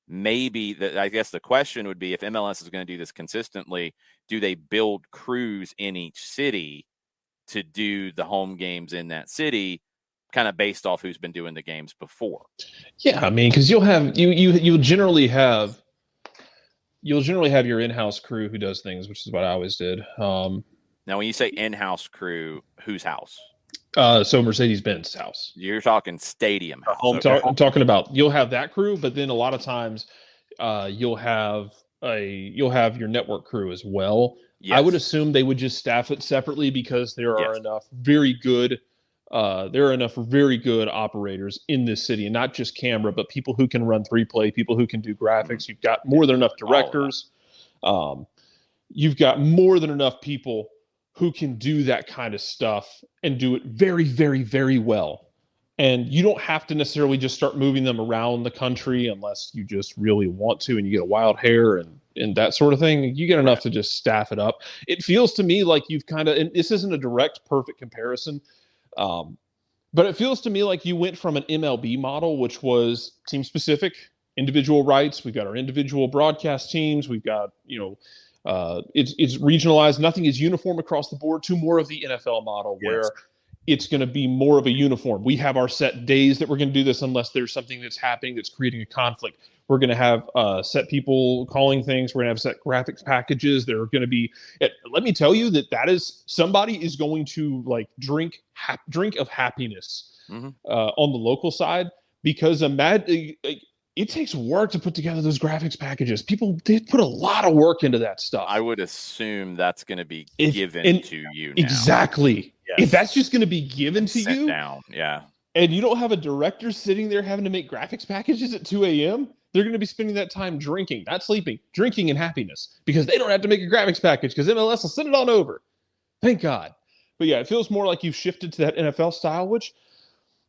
Maybe I guess the question would be, if MLS is going to do this consistently, do they build crews in each city to do the home games in that city, kind of based off who's been doing the games before? Yeah, I mean, because you'll generally have your in-house crew who does things, which is what I always did. Now, when you say in-house crew, whose house? So Mercedes-Benz house. You're talking stadium house. I'm talking about, you'll have that crew, but then a lot of times you'll have your network crew as well. Yes. I would assume they would just staff it separately because there are enough very good operators in this city, and not just camera, but people who can run 3-play, people who can do graphics. You've got more than enough directors. You've got more than enough people who can do that kind of stuff and do it very, very, very well. And you don't have to necessarily just start moving them around the country unless you just really want to and you get a wild hair and that sort of thing. You get enough to just staff it up. It feels to me like you've kind of, and this isn't a direct perfect comparison, but it feels to me like you went from an MLB model, which was team specific, individual rights. We've got our individual broadcast teams. We've got, it's regionalized. Nothing is uniform across the board, to more of the NFL model where it's going to be more of a uniform. We have our set days that we're going to do this unless there's something that's happening that's creating a conflict. We're going to have set people calling things. We're going to have set graphics packages. They're going to be, let me tell you that is, somebody is going to like drink of happiness on the local side, because it takes work to put together those graphics packages. People, they put a lot of work into that stuff. I would assume that's going to be given to you now. Exactly. Yes. If that's just going to be given to you, down, and you don't have a director sitting there having to make graphics packages at 2 a.m., they're going to be spending that time drinking, not sleeping, drinking in happiness, because they don't have to make a graphics package because MLS will send it on over. Thank God. But yeah, it feels more like you've shifted to that NFL style, which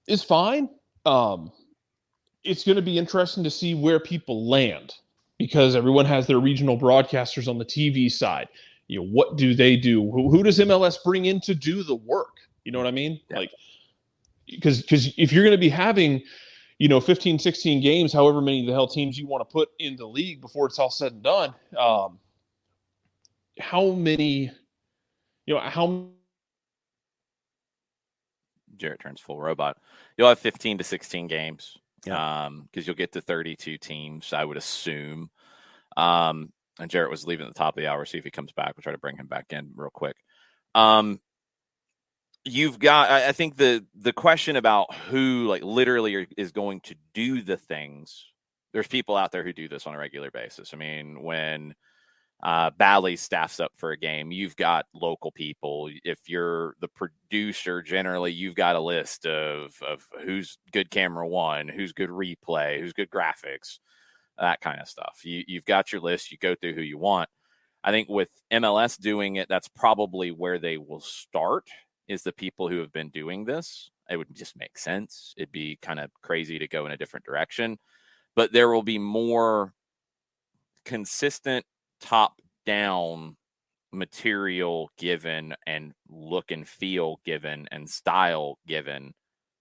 is fine. It's going to be interesting to see where people land, because everyone has their regional broadcasters on the TV side. What do they do? Who does MLS bring in to do the work? You know what I mean? Yeah. Like, because if you're going to be having, 15, 16 games, however many the hell teams you want to put in the league before it's all said and done, how many Jarrett turns full robot, you'll have 15 to 16 games. Yeah. Because you'll get to 32 teams, I would assume. And Jarrett was leaving at the top of the hour. See if he comes back. We'll try to bring him back in real quick. You've got, I think the question about who like literally is going to do the things. There's people out there who do this on a regular basis. I mean, when Bally staffs up for a game, you've got local people. If you're the producer, generally you've got a list of who's good camera one, who's good replay, who's good graphics, that kind of stuff. You've got your list. You go through who you want. I think with MLS doing it, that's probably where they will start, is the people who have been doing this. It would just make sense. It'd be kind of crazy to go in a different direction, but there will be more consistent top-down material given and look and feel given and style given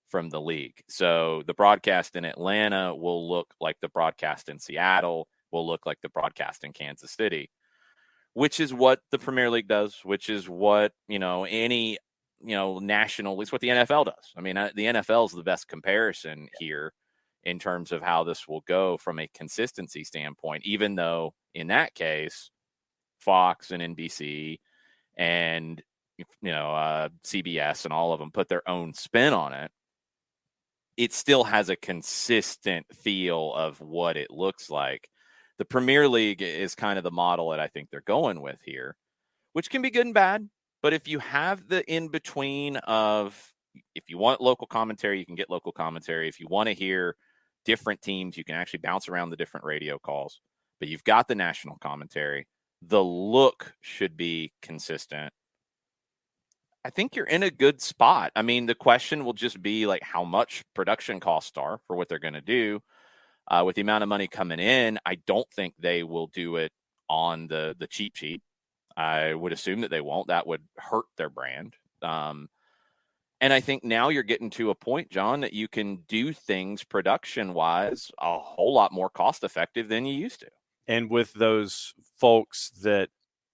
from the league. So the broadcast in Atlanta will look like the broadcast in Seattle, will look like the broadcast in Kansas City, which is what the Premier League does, which is what, any, national, it's what the NFL does. I mean, the NFL is the best comparison here in terms of how this will go from a consistency standpoint, even though in that case, Fox and NBC and, CBS and all of them put their own spin on it. It still has a consistent feel of what it looks like. The Premier League is kind of the model that I think they're going with here, which can be good and bad. But if you have the in-between of, if you want local commentary, you can get local commentary. If you want to hear different teams, you can actually bounce around the different radio calls. But you've got the national commentary. The look should be consistent. I think you're in a good spot. I mean, the question will just be like how much production costs are for what they're going to do. With the amount of money coming in, I don't think they will do it on the cheap sheet. I would assume that they won't. That would hurt their brand. And I think now you're getting to a point, John, that you can do things production-wise a whole lot more cost-effective than you used to. And with those folks that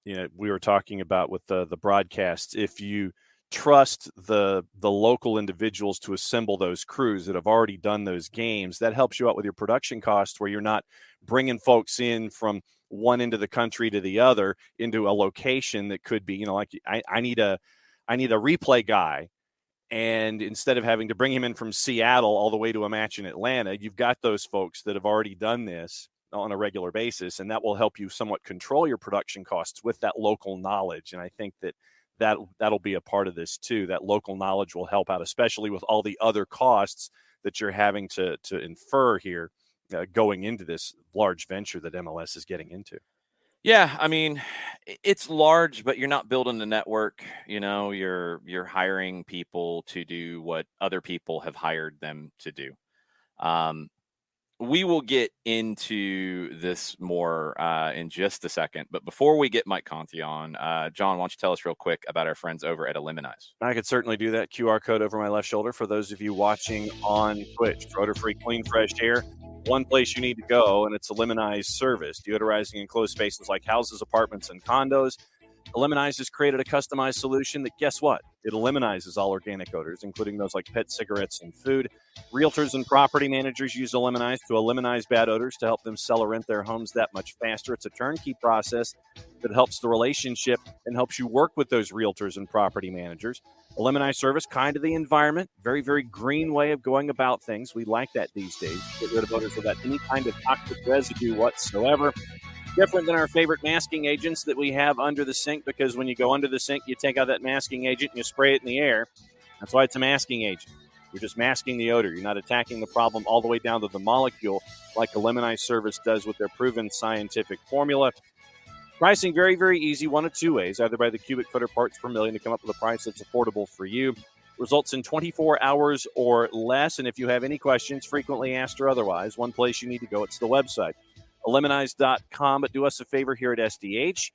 we were talking about with the broadcasts, if you trust the local individuals to assemble those crews that have already done those games, that helps you out with your production costs, where you're not bringing folks in from one end of the country to the other into a location that could be, like I need a replay guy. And instead of having to bring him in from Seattle all the way to a match in Atlanta, you've got those folks that have already done this on a regular basis, and that will help you somewhat control your production costs with that local knowledge. And I think that'll be a part of this too. That local knowledge will help out, especially with all the other costs that you're having to infer here going into this large venture that MLS is getting into. Yeah, I mean, it's large, but you're not building the network. You're hiring people to do what other people have hired them to do. We will get into this more in just a second. But before we get Mike Conti on, John, why don't you tell us real quick about our friends over at Eliminize? I could certainly do that. QR code over my left shoulder for those of you watching on Twitch. Odor-free, clean, fresh air. One place you need to go, and it's Eliminize service. Deodorizing enclosed spaces like houses, apartments, and condos. Eliminize has created a customized solution that, guess what? It eliminizes all organic odors, including those like pet cigarettes and food. Realtors and property managers use Eliminize to eliminate bad odors to help them sell or rent their homes that much faster. It's a turnkey process that helps the relationship and helps you work with those realtors and property managers. Eliminize service, kind of the environment, very, very green way of going about things. We like that these days. Get rid of odors without any kind of toxic residue whatsoever. Different than our favorite masking agents that we have under the sink, because when you go under the sink, you take out that masking agent and you spray it in the air. That's why it's a masking agent. You're just masking the odor. You're not attacking the problem all the way down to the molecule like Eliminize service does with their proven scientific formula. Pricing very, very easy, one of two ways, either by the cubic foot or parts per million to come up with a price that's affordable for you. Results in 24 hours or less. And if you have any questions, frequently asked or otherwise, one place you need to go, it's the website. Eliminize.com, but do us a favor here at SDH.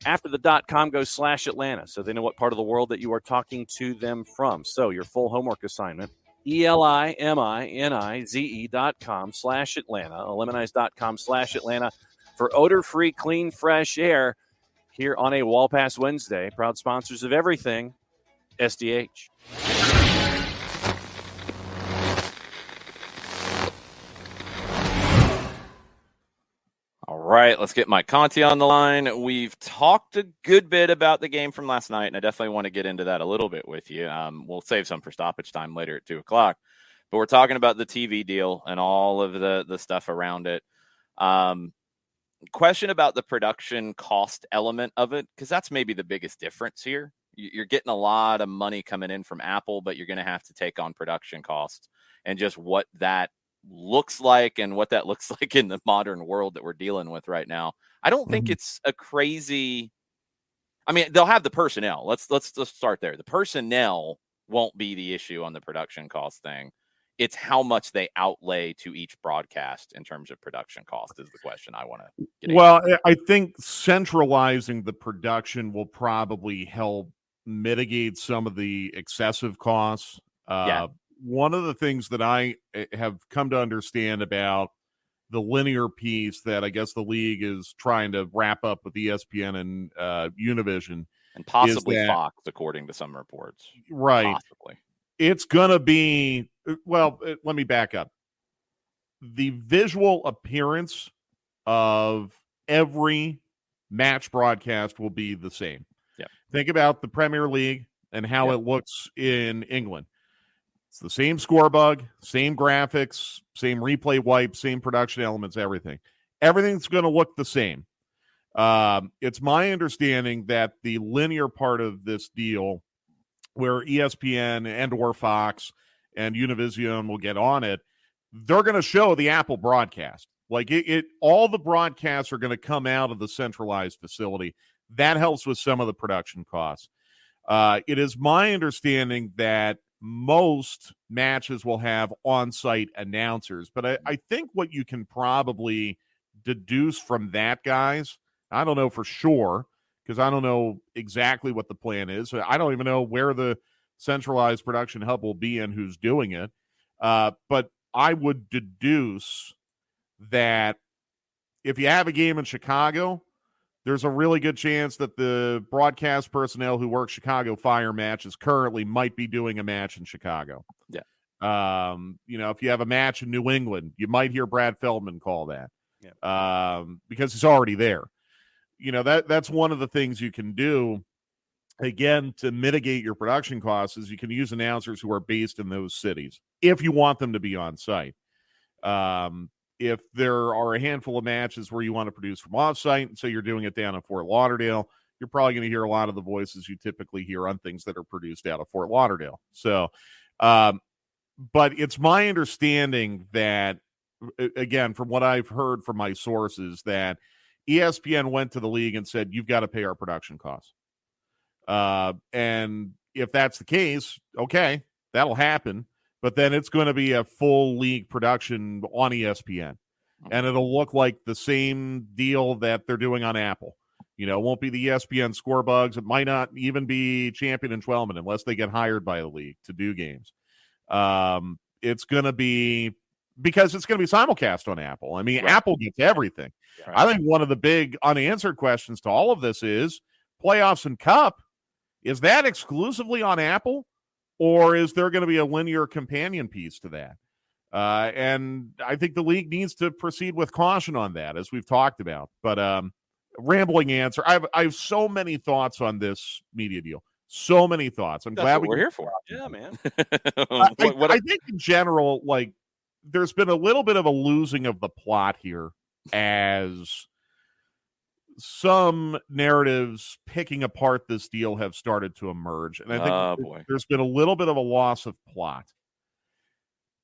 After the .com, go /Atlanta, so they know what part of the world that you are talking to them from. So your full homework assignment, ELIMINIZE.com /Atlanta, Eliminize.com /Atlanta for odor-free, clean, fresh air here on a Wall Pass Wednesday. Proud sponsors of everything, SDH. right, let's get Mike Conti on the line. We've talked a good bit about the game from last night, and I definitely want to get into that a little bit with you. We'll save some for stoppage time later at 2 o'clock. But we're talking about the TV deal and all of the stuff around it. Question about the production cost element of it, because that's maybe the biggest difference here. You're getting a lot of money coming in from Apple, but you're going to have to take on production costs and just what that looks like and what that looks like in the modern world that we're dealing with right now. I don't think it's a crazy. I mean, they'll have the personnel. Let's start there. The personnel won't be the issue on the production cost thing. It's how much they outlay to each broadcast in terms of production cost is the question I want to get Well, I think centralizing the production will probably help mitigate some of the excessive costs. One of the things that I have come to understand about the linear piece that I guess the league is trying to wrap up with ESPN and Univision. And possibly Fox, according to some reports. Right. Possibly. It's going to be, well, let me back up. The visual appearance of every match broadcast will be the same. Yeah. Think about the Premier League and how it looks in England. It's the same score bug, same graphics, same replay wipe, same production elements, everything. Everything's going to look the same. It's my understanding that the linear part of this deal, where ESPN and or Fox and Univision will get on it, they're going to show the Apple broadcast. Like all the broadcasts are going to come out of the centralized facility. That helps with some of the production costs. It is my understanding that most matches will have on-site announcers, but I think what you can probably deduce from that, guys, I don't know for sure, because I don't know exactly what the plan is. I don't even know where the centralized production hub will be and who's doing it. But I would deduce that if you have a game in Chicago, there's a really good chance that the broadcast personnel who work Chicago Fire matches currently might be doing a match in Chicago. Yeah. If you have a match in New England, you might hear Brad Feldman call that. Yeah. Because he's already there. That's one of the things you can do, again, to mitigate your production costs, is you can use announcers who are based in those cities if you want them to be on site. If there are a handful of matches where you want to produce from off-site, and so you're doing it down in Fort Lauderdale, you're probably going to hear a lot of the voices you typically hear on things that are produced out of Fort Lauderdale. So, but it's my understanding that, again, from what I've heard from my sources, that ESPN went to the league and said, you've got to pay our production costs. And if that's the case, okay, that'll happen. But then it's going to be a full league production on ESPN. And it'll look like the same deal that they're doing on Apple. It won't be the ESPN score bugs. It might not even be Champion and Twelman unless they get hired by the league to do games. It's going to be, because it's going to be simulcast on Apple. I mean, right. Apple gets everything. Right. I think one of the big unanswered questions to all of this is playoffs and cup. Is that exclusively on Apple, or is there going to be a linear companion piece to that? And I think the league needs to proceed with caution on that, as we've talked about. But rambling answer. I have so many thoughts on this media deal. So many thoughts. I'm glad we're here for. Yeah, man. I think in general, like, there's been a little bit of a losing of the plot here, as some narratives picking apart this deal have started to emerge. And I think there's been a little bit of a loss of plot.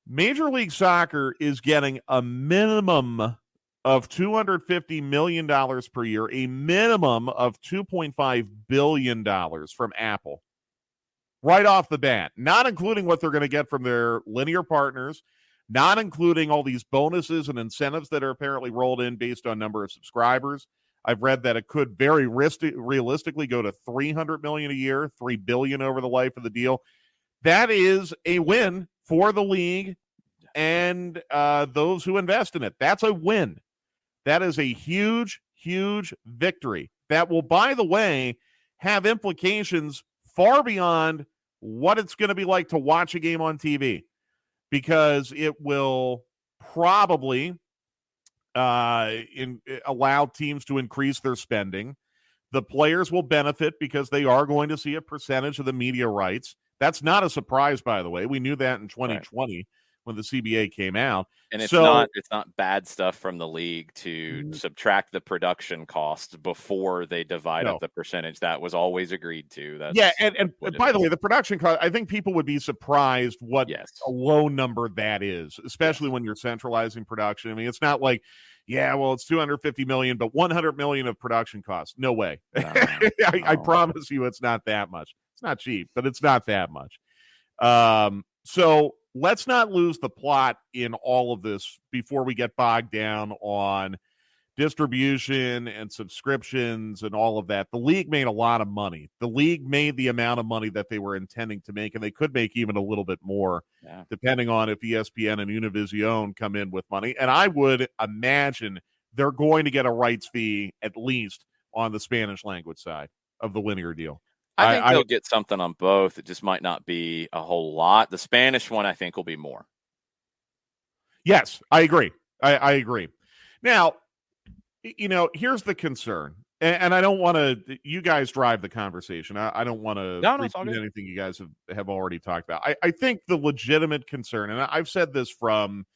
Major League Soccer is getting a minimum of $250 million per year, a minimum of $2.5 billion from Apple right off the bat, not including what they're going to get from their linear partners, not including all these bonuses and incentives that are apparently rolled in based on number of subscribers. I've read that it could very realistically go to $300 million a year, $3 billion over the life of the deal. That is a win for the league and those who invest in it. That's a win. That is a huge, huge victory that will, by the way, have implications far beyond what it's going to be like to watch a game on TV, because it will probably allow teams to increase their spending. The players will benefit because they are going to see a percentage of the media rights. That's not a surprise, by the way. We knew that in 2020 when the CBA came out. And it's not bad stuff from the league to subtract the production costs before they divide up the percentage. That was always agreed to. And by the way, the production cost, I think people would be surprised what a low number that is, especially when you're centralizing production. I mean, it's not like, it's $250 million, but $100 million of production costs. No way. No. I promise you it's not that much. It's not cheap, but it's not that much. So let's not lose the plot in all of this before we get bogged down on distribution and subscriptions and all of that. The league made a lot of money. The league made the amount of money that they were intending to make, and they could make even a little bit more, depending on if ESPN and Univision come in with money. And I would imagine they're going to get a rights fee at least on the Spanish language side of the linear deal. I think they'll get something on both. It just might not be a whole lot. The Spanish one, I think, will be more. Yes, I agree. I agree. Now, here's the concern, and I don't want to. You guys drive the conversation. I don't want to repeat anything you guys have already talked about. I think the legitimate concern, and I've said this from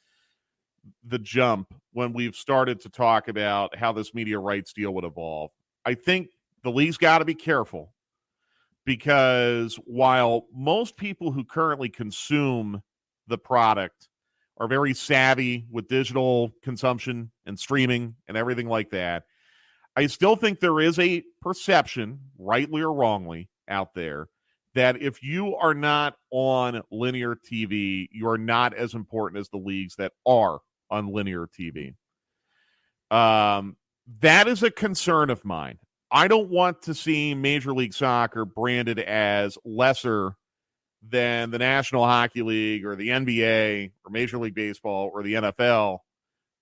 the jump when we've started to talk about how this media rights deal would evolve. I think the league's got to be careful. Because while most people who currently consume the product are very savvy with digital consumption and streaming and everything like that, I still think there is a perception, rightly or wrongly, out there that if you are not on linear TV, you are not as important as the leagues that are on linear TV. That is a concern of mine. I don't want to see Major League Soccer branded as lesser than the National Hockey League or the NBA or Major League Baseball or the NFL,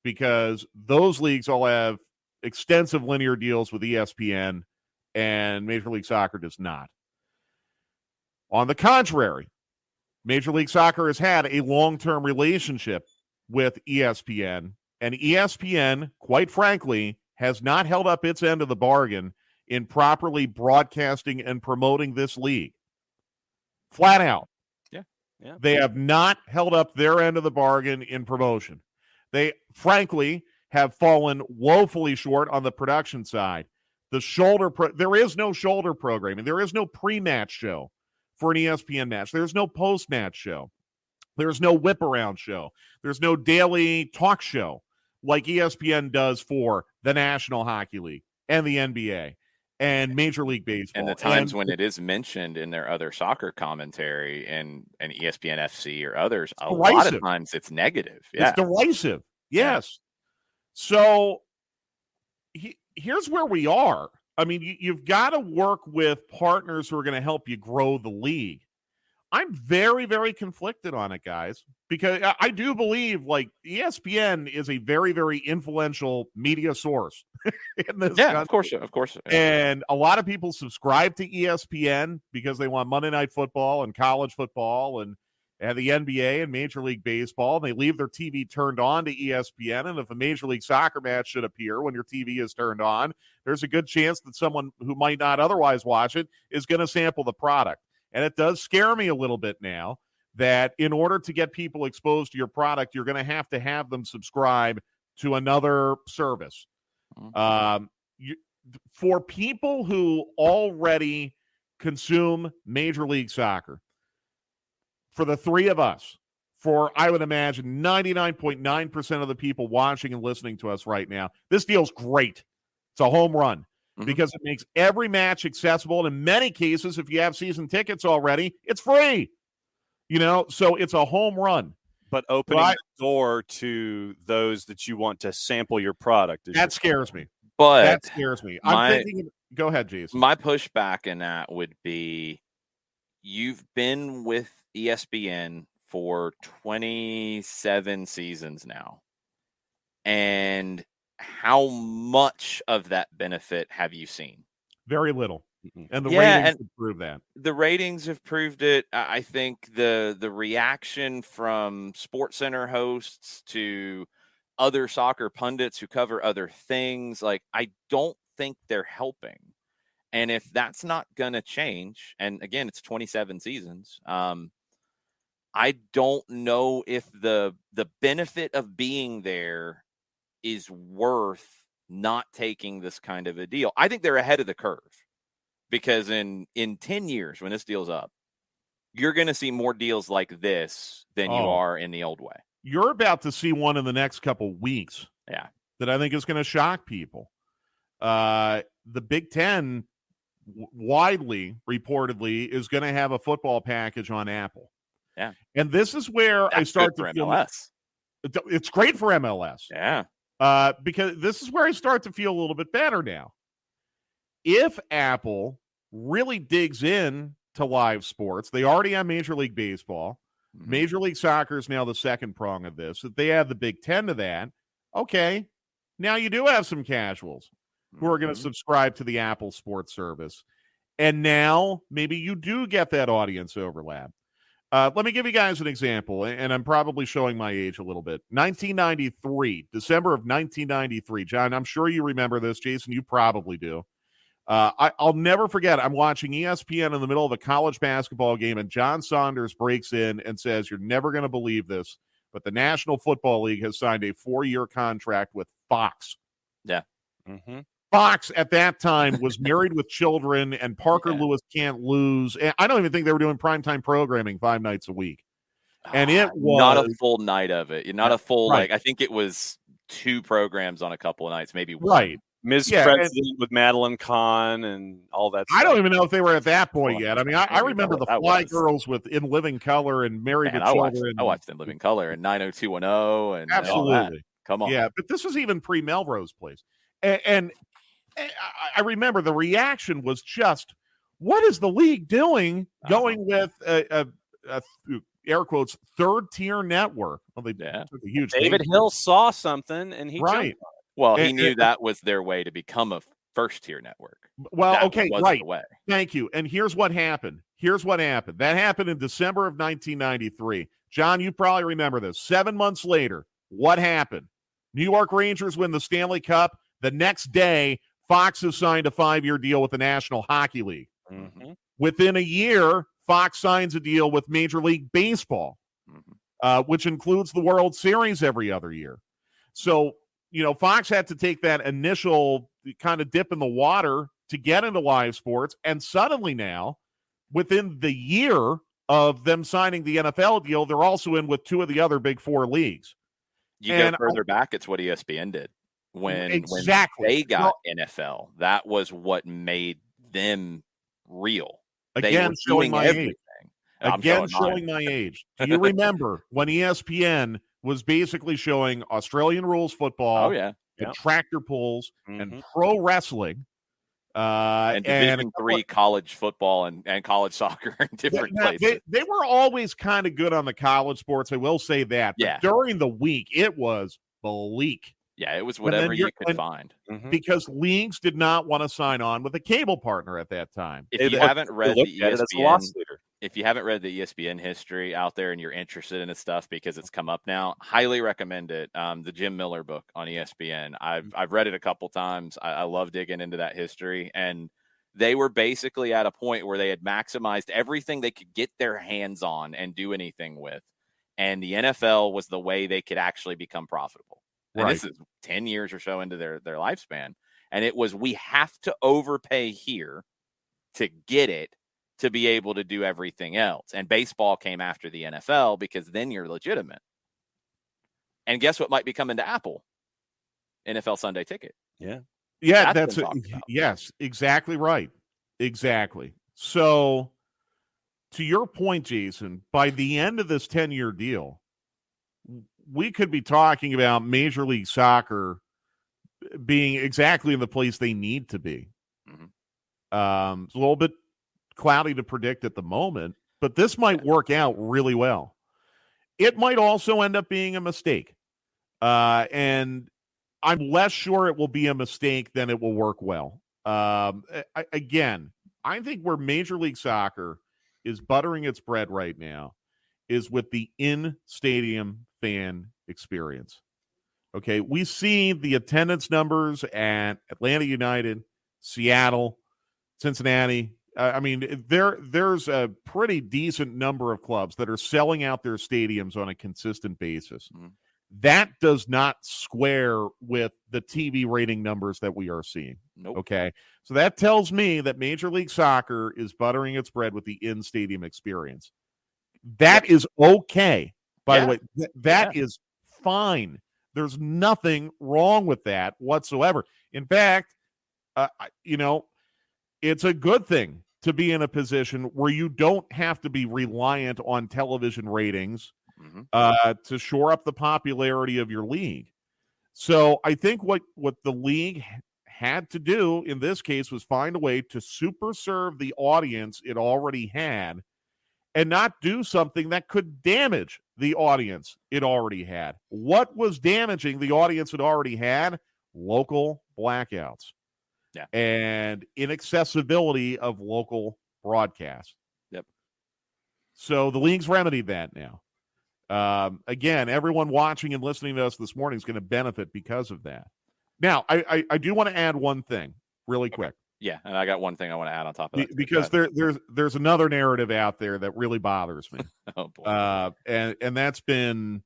because those leagues all have extensive linear deals with ESPN and Major League Soccer does not. On the contrary, Major League Soccer has had a long-term relationship with ESPN, and ESPN, quite frankly, has not held up its end of the bargain in properly broadcasting and promoting this league. Flat out. Yeah. They have not held up their end of the bargain in promotion. They, frankly, have fallen woefully short on the production side. There is no shoulder programming. There is no pre-match show for an ESPN match. There's no post-match show. There's no whip-around show. There's no daily talk show like ESPN does for the National Hockey League and the NBA and Major League Baseball. And the times when it is mentioned in their other soccer commentary and ESPN FC or others, a lot of times it's negative. Yeah. It's derisive. Yes. So here's where we are. I mean, you've got to work with partners who are going to help you grow the league. I'm very, very conflicted on it, guys, because I do believe like ESPN is a very, very influential media source in this country. Of course. And a lot of people subscribe to ESPN because they want Monday Night Football and college football and the NBA and Major League Baseball. And they leave their TV turned on to ESPN. And if a Major League Soccer match should appear when your TV is turned on, there's a good chance that someone who might not otherwise watch it is going to sample the product. And it does scare me a little bit now that in order to get people exposed to your product, you're going to have them subscribe to another service. For people who already consume Major League Soccer, for the three of us, for I would imagine 99.9% of the people watching and listening to us right now, this deal's great. It's a home run. Because it makes every match accessible. And in many cases, if you have season tickets already, it's free. So it's a home run. But opening the door to those that you want to sample your product. That scares me. That scares me. I'm thinking, go ahead, Jason. My pushback in that would be you've been with ESPN for 27 seasons now. And how much of that benefit have you seen? Very little. And the ratings have proved that. The ratings have proved it. I think the reaction from SportsCenter hosts to other soccer pundits who cover other things. Like, I don't think they're helping. And if that's not going to change, and again, it's 27 seasons, I don't know if the benefit of being there is worth not taking this kind of a deal. I think they're ahead of the curve, because in 10 years, when this deal's up, you're going to see more deals like this than you are in the old way. You're about to see one in the next couple weeks. Yeah. That I think is going to shock people. The Big Ten, widely reportedly, is going to have a football package on Apple. Yeah. And this is where I start to feel MLS. It's great for MLS. Yeah. Because this is where I start to feel a little bit better now. If Apple really digs in to live sports, they already have Major League Baseball. Mm-hmm. Major League Soccer is now the second prong of this. If they add the Big Ten to that, okay, now you do have some casuals who are going to subscribe to the Apple Sports service. And now maybe you do get that audience overlap. Let me give you guys an example, and I'm probably showing my age a little bit. 1993, December of 1993. John, I'm sure you remember this. Jason, you probably do. I'll never forget, I'm watching ESPN in the middle of a college basketball game, and John Saunders breaks in and says, "You're never going to believe this, but the National Football League has signed a 4-year contract with Fox." Yeah. Mm-hmm. Fox at that time was Married with Children and Parker Lewis Can't Lose. And I don't even think they were doing primetime programming 5 nights a week. And it was not a full night of it. Not a full, right. I think it was 2 programs on a couple of nights, maybe one. Right. Ms. President with Madeline Kahn and all that stuff. I don't even know if they were at that point yet. I mean, I remember the Fly Girls with In Living Color and Married with Children. I watched In Living Color and 90210 and absolutely. All that. Come on. Yeah, but this was even pre-Melrose Place. And I remember the reaction was just, what is the league doing going with a air quotes, third-tier network? Well, they took a huge David Hill saw something, and he jumped on it. Well, he knew that was their way to become a first-tier network. Well, okay, right. Thank you. And here's what happened. That happened in December of 1993. John, you probably remember this. 7 months later, what happened? New York Rangers win the Stanley Cup. The next day, Fox has signed a 5-year deal with the National Hockey League. Mm-hmm. Within a year, Fox signs a deal with Major League Baseball, which includes the World Series every other year. So, Fox had to take that initial kind of dip in the water to get into live sports. And suddenly now, within the year of them signing the NFL deal, they're also in with 2 of the other big 4 leagues. You go further back, it's what ESPN did. When they got NFL, that was what made them real. Again, showing my age. Showing my age. Do you remember when ESPN was basically showing Australian rules football, and tractor pulls, and pro wrestling, and Division III college football and college soccer in different places? They were always kind of good on the college sports, I will say that. But during the week, it was bleak. Yeah, it was whatever you could find. Because leagues did not want to sign on with a cable partner at that time. If you haven't read the ESPN history out there and you're interested in this stuff because it's come up now, highly recommend it. The Jim Miller book on ESPN. I've read it a couple times. I love digging into that history. And they were basically at a point where they had maximized everything they could get their hands on and do anything with. And the NFL was the way they could actually become profitable. And this is 10 years or so into their lifespan. And it was, we have to overpay here to get it to be able to do everything else. And baseball came after the NFL because then you're legitimate. And guess what might be coming to Apple? NFL Sunday Ticket. Yeah, that's yes, exactly right. Exactly. So to your point, Jason, by the end of this 10-year deal, we could be talking about Major League Soccer being exactly in the place they need to be. It's a little bit cloudy to predict at the moment, but this might work out really well. It might also end up being a mistake. And I'm less sure it will be a mistake than it will work well. Again, I think where Major League Soccer is buttering its bread right now is with the in-stadium fan experience. Okay, we see the attendance numbers at Atlanta United, Seattle, Cincinnati. I mean, there's a pretty decent number of clubs that are selling out their stadiums on a consistent basis. Mhm. That does not square with the TV rating numbers that we are seeing. Nope. Okay, so that tells me that Major League Soccer is buttering its bread with the in-stadium experience. That is okay. By the way, that is fine. There's nothing wrong with that whatsoever. In fact, it's a good thing to be in a position where you don't have to be reliant on television ratings to shore up the popularity of your league. So I think what the league had to do in this case was find a way to super serve the audience it already had and not do something that could damage the audience it already had. What was damaging the audience it already had? Local blackouts. Yeah. And inaccessibility of local broadcasts. Yep. So the league's remedied that now. Again, everyone watching and listening to us this morning is going to benefit because of that. Now, I do want to add one thing really quick. Yeah, and I got one thing I want to add on top of that. Because there's another narrative out there that really bothers me. Oh, boy. And that's been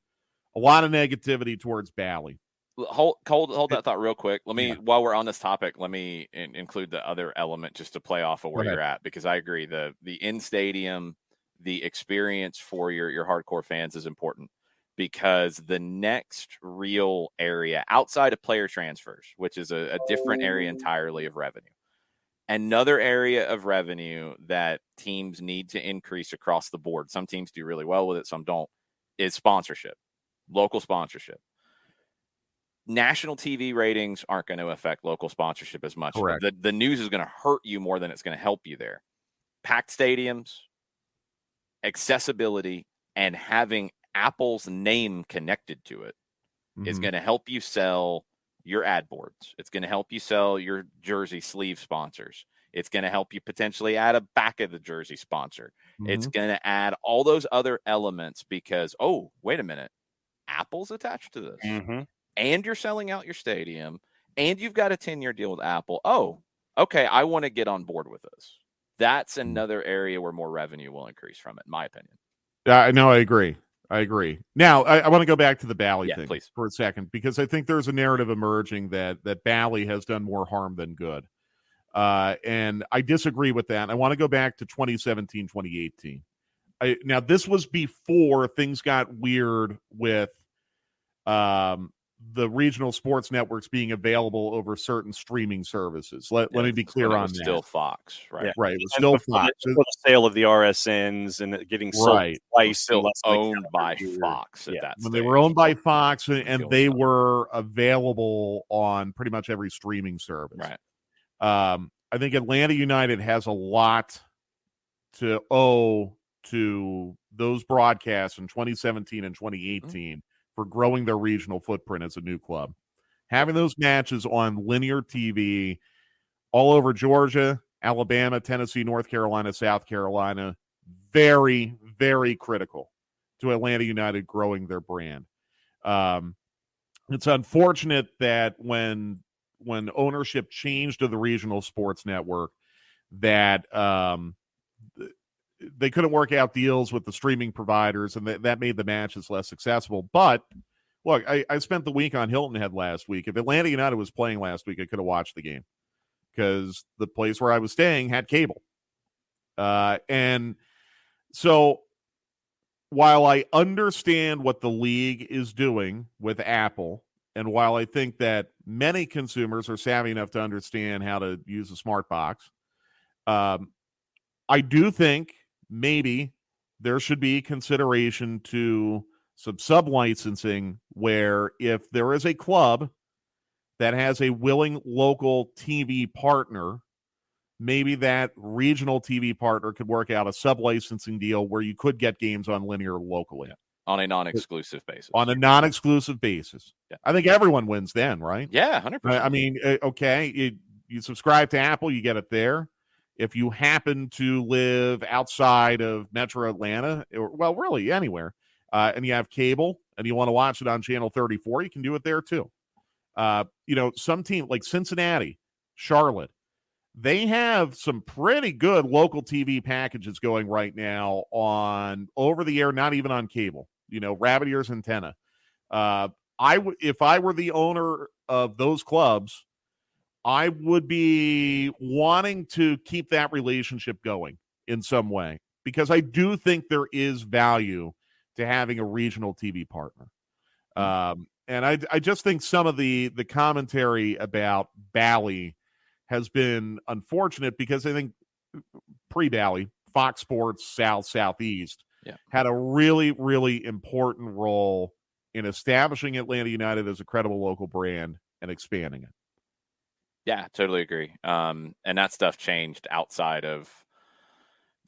a lot of negativity towards Bally. Hold that thought real quick. Let me, while we're on this topic, let me include the other element just to play off of where you're at, because I agree the in-stadium, the experience for your hardcore fans is important, because the next real area outside of player transfers, which is a different area entirely of revenue, another area of revenue that teams need to increase across the board, some teams do really well with it, some don't, is sponsorship, local sponsorship. National TV ratings aren't going to affect local sponsorship as much. Correct. The news is going to hurt you more than it's going to help you there. Packed stadiums, accessibility, and having Apple's name connected to it is going to help you sell your ad boards. It's going to help you sell your jersey sleeve sponsors. It's going to help you potentially add a back of the jersey sponsor. It's going to add all those other elements because, oh, wait a minute, Apple's attached to this. And you're selling out your stadium, and you've got a 10-year deal with Apple. Oh, okay, I want to get on board with this. That's another area where more revenue will increase from it, in my opinion. No, I agree. Now, I want to go back to the Bally thing please. For a second, because I think there's a narrative emerging that Bally has done more harm than good. And I disagree with that. I want to go back to 2017, 2018. Now, this was before things got weird with the regional sports networks being available over certain streaming services. Let me be clear on that. Still Fox, right? Yeah. Right. It was still Fox. The sale of the RSNs and getting sold twice. Still owned by Fox at that when stage. they were owned by Fox, and they were available on pretty much every streaming service. Right. I think Atlanta United has a lot to owe to those broadcasts in 2017 and 2018 for growing their regional footprint as a new club. Having those matches on linear TV all over Georgia, Alabama, Tennessee, North Carolina, South Carolina, very, very critical to Atlanta United growing their brand. It's unfortunate that when ownership changed to the regional sports network, that they couldn't work out deals with the streaming providers, and that made the matches less accessible. But look, I spent the week on Hilton Head last week. If Atlanta United was playing last week, I could have watched the game because the place where I was staying had cable. And so while I understand what the league is doing with Apple, and while I think that many consumers are savvy enough to understand how to use a smart box, I do think maybe there should be consideration to some sub-licensing where if there is a club that has a willing local TV partner, maybe that regional TV partner could work out a sub-licensing deal where you could get games on linear locally. On a non-exclusive basis. On a non-exclusive basis. Yeah. I think everyone wins then, right? Yeah, 100%. I mean, okay, you subscribe to Apple, you get it there. If you happen to live outside of Metro Atlanta, or well, really anywhere, and you have cable, and you want to watch it on channel 34, you can do it there too. Some team like Cincinnati, Charlotte, they have some pretty good local TV packages going right now on over the air, not even on cable, rabbit ears antenna. If I were the owner of those clubs, I would be wanting to keep that relationship going in some way, because I do think there is value to having a regional TV partner. And I just think some of the commentary about Bally has been unfortunate, because I think pre-Bally, Fox Sports South, Southeast had a really, really important role in establishing Atlanta United as a credible local brand and expanding it. Yeah, totally agree. And that stuff changed outside of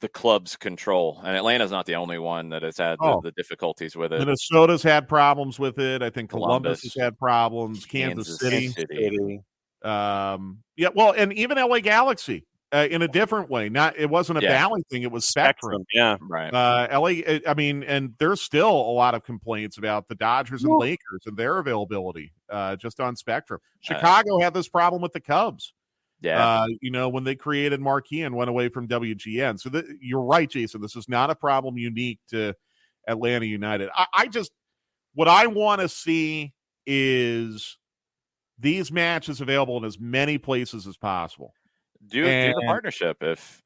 the club's control. And Atlanta's not the only one that has had the difficulties with it. Minnesota's had problems with it. I think Columbus has had problems. Kansas City. City. And even LA Galaxy in a different way. It wasn't a Bally thing; it was Spectrum. Yeah, right. LA. And there's still a lot of complaints about the Dodgers and Lakers and their availability just on Spectrum. Chicago had this problem with the Cubs. Yeah. When they created Marquee and went away from WGN. So you're right, Jason. This is not a problem unique to Atlanta United. What I want to see is these matches available in as many places as possible. Do the partnership. If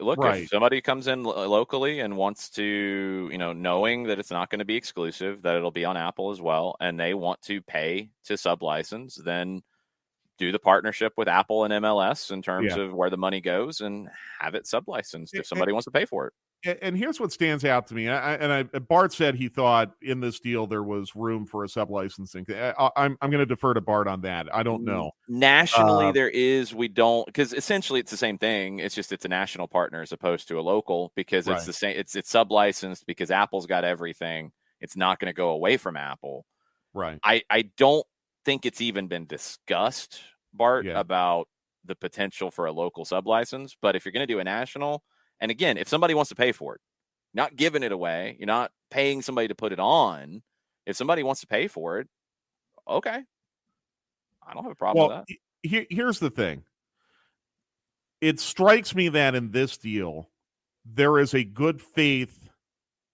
somebody comes in locally and wants to, knowing that it's not going to be exclusive, that it'll be on Apple as well, and they want to pay to sub-license, then do the partnership with Apple and MLS in terms of where the money goes, and have it sub-licensed if somebody wants to pay for it. And here's what stands out to me. Bart said he thought in this deal there was room for a sub-licensing. I'm going to defer to Bart on that. I don't know. Nationally, there is. We don't, because essentially it's the same thing. It's just it's a national partner as opposed to a local, because it's the same. It's sub-licensed because Apple's got everything. It's not going to go away from Apple. Right. I don't think it's even been discussed, Bart, about the potential for a local sub-license. But if you're going to do a national. And again, if somebody wants to pay for it, not giving it away, you're not paying somebody to put it on. If somebody wants to pay for it, okay. I don't have a problem with that. Here's the thing. It strikes me that in this deal, there is a good faith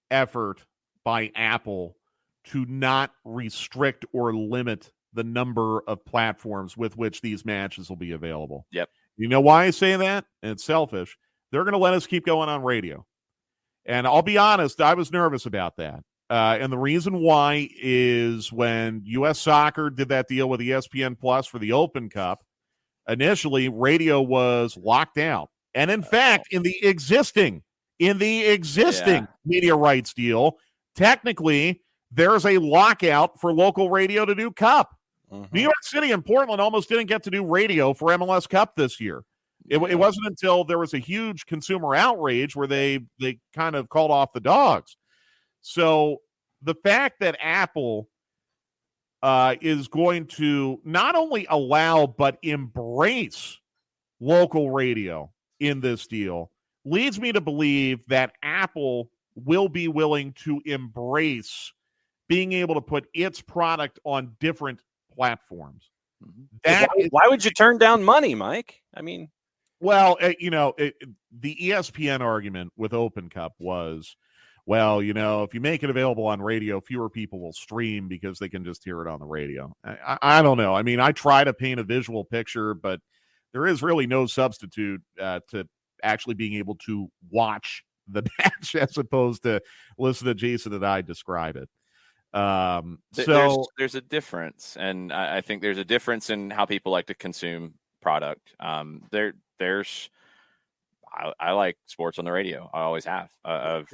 effort by Apple to not restrict or limit the number of platforms with which these matches will be available. Yep. You know why I say that? And it's selfish. They're going to let us keep going on radio. And I'll be honest, I was nervous about that. And the reason why is when U.S. Soccer did that deal with ESPN Plus for the Open Cup, initially radio was locked out. And in fact, in the existing media rights deal, technically there's a lockout for local radio to do Cup. New York City and Portland almost didn't get to do radio for MLS Cup this year. It wasn't until there was a huge consumer outrage where they kind of called off the dogs. So the fact that Apple is going to not only allow but embrace local radio in this deal leads me to believe that Apple will be willing to embrace being able to put its product on different platforms. Why would you turn down money, Mike? I mean... Well, the ESPN argument with Open Cup was, if you make it available on radio, fewer people will stream because they can just hear it on the radio. I don't know. I mean, I try to paint a visual picture, but there is really no substitute to actually being able to watch the match as opposed to listen to Jason and I describe it. So there's a difference, and I think there's a difference in how people like to consume product. I like sports on the radio. I always have. I